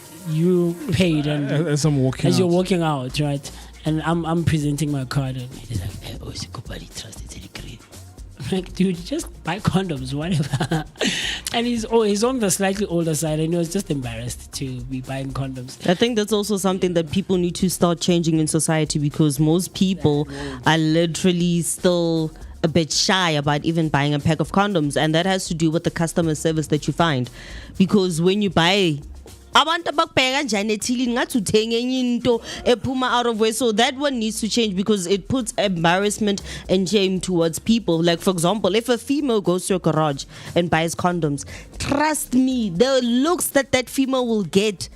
S4: paid and
S3: as
S4: you're walking out, right? And I'm presenting my card and he's like, hey, oh, it's a good body trust, it's a great. I'm like, dude, just buy condoms, whatever. And he's on the slightly older side, and he was just embarrassed to be buying condoms.
S6: I think that's also something that people need to start changing in society, because most people are literally still a bit shy about even buying a pack of condoms, and that has to do with the customer service that you find. Because when you buy abantu abakubheka njani ethilini ngathi uthenga enye into ephuma out of way, so that one needs to change, because it puts embarrassment and shame towards people. Like, for example, if a female goes to a garage and buys condoms, trust me, the looks that female will get,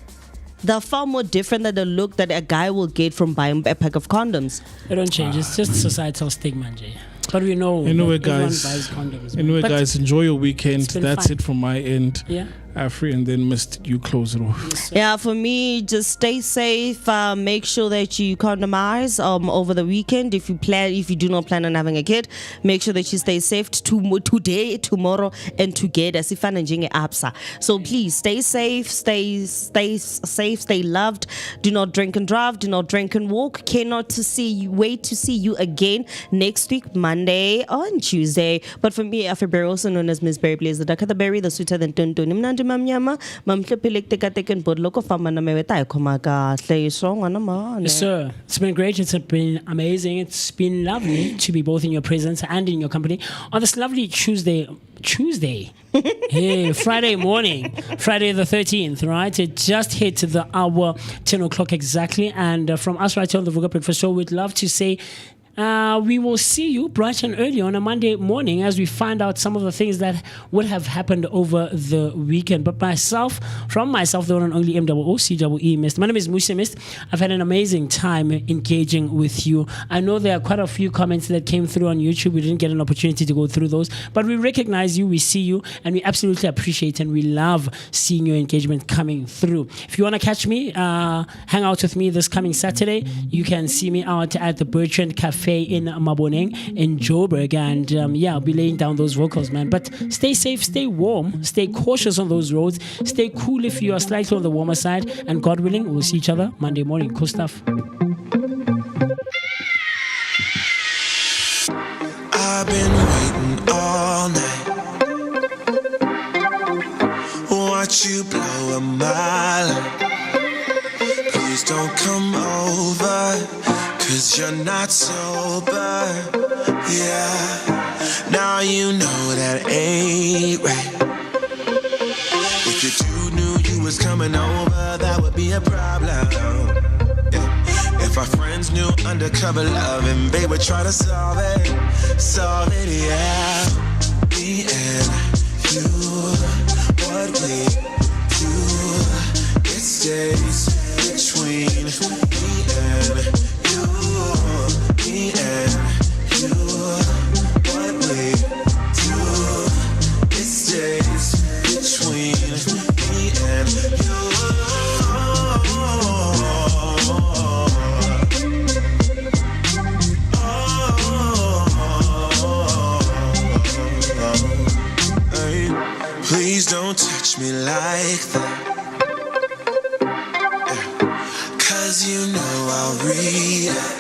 S6: they're far more different than the look that a guy will get from buying a pack of condoms.
S4: It don't change. It's just societal stigma, Jay. But we know
S3: anyway,
S4: everyone
S3: guys,
S4: buys condoms.
S3: Anyway, guys, enjoy your weekend. That's
S4: fun.
S3: it from my end.
S4: Yeah.
S3: Afri, and then Mist, you close it off.
S4: Yes,
S6: Yeah, for me, just stay safe. Make sure that you condomize over the weekend. If you do not plan on having a kid, make sure that you stay safe today, tomorrow, and together. So please stay safe, stay safe, stay loved. Do not drink and drive. Do not drink and walk. Wait to see you again next week, Monday on Tuesday. But for me, Afri, also known as Miss Berry, plays the Agatha Berry, the sweeter than Tuntun. Yes,
S4: sir. It's been great. It's been amazing. It's been lovely to be both in your presence and in your company on this lovely Tuesday. Hey, Friday morning, Friday the 13th, right? It just hit the hour 10 o'clock exactly. And from us right here on the Vooka Breakfast Show, we'd love to say we will see you bright and early on a Monday morning as we find out some of the things that would have happened over the weekend. But from myself, the one and only MOOCEE Mist. My name is Moocee Mist. I've had an amazing time engaging with you. I know there are quite a few comments that came through on YouTube. We didn't get an opportunity to go through those, but we recognize you, we see you, and we absolutely appreciate and we love seeing your engagement coming through. If you want to catch me, hang out with me this coming Saturday. You can see me out at the Bertrand Cafe in Maboneng in Joburg, and I'll be laying down those vocals, man. But stay safe, stay warm, stay cautious on those roads, stay cool if you are slightly on the warmer side, and God willing, we'll see each other Monday morning. Cool stuff.
S2: I've been waiting all night. Watch you blow a mile. Please don't come over, 'cause you're not sober, yeah. Now you know that ain't right. If you two knew you was coming over, that would be a problem, yeah. If our friends knew undercover loving, they would try to solve it, yeah. Me and you, what we do, it stays between me and you, what we do, it stays between me and you. Hey, please don't touch me like that, 'cause you know I'll read it.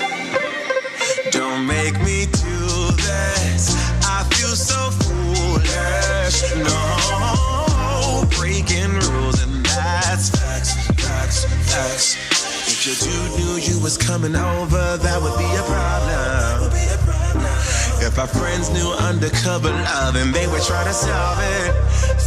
S2: Don't make me do this, I feel so foolish. No, breaking rules and that's facts.
S8: was coming over, that would be a problem. If our friends knew undercover love and they would try to solve it,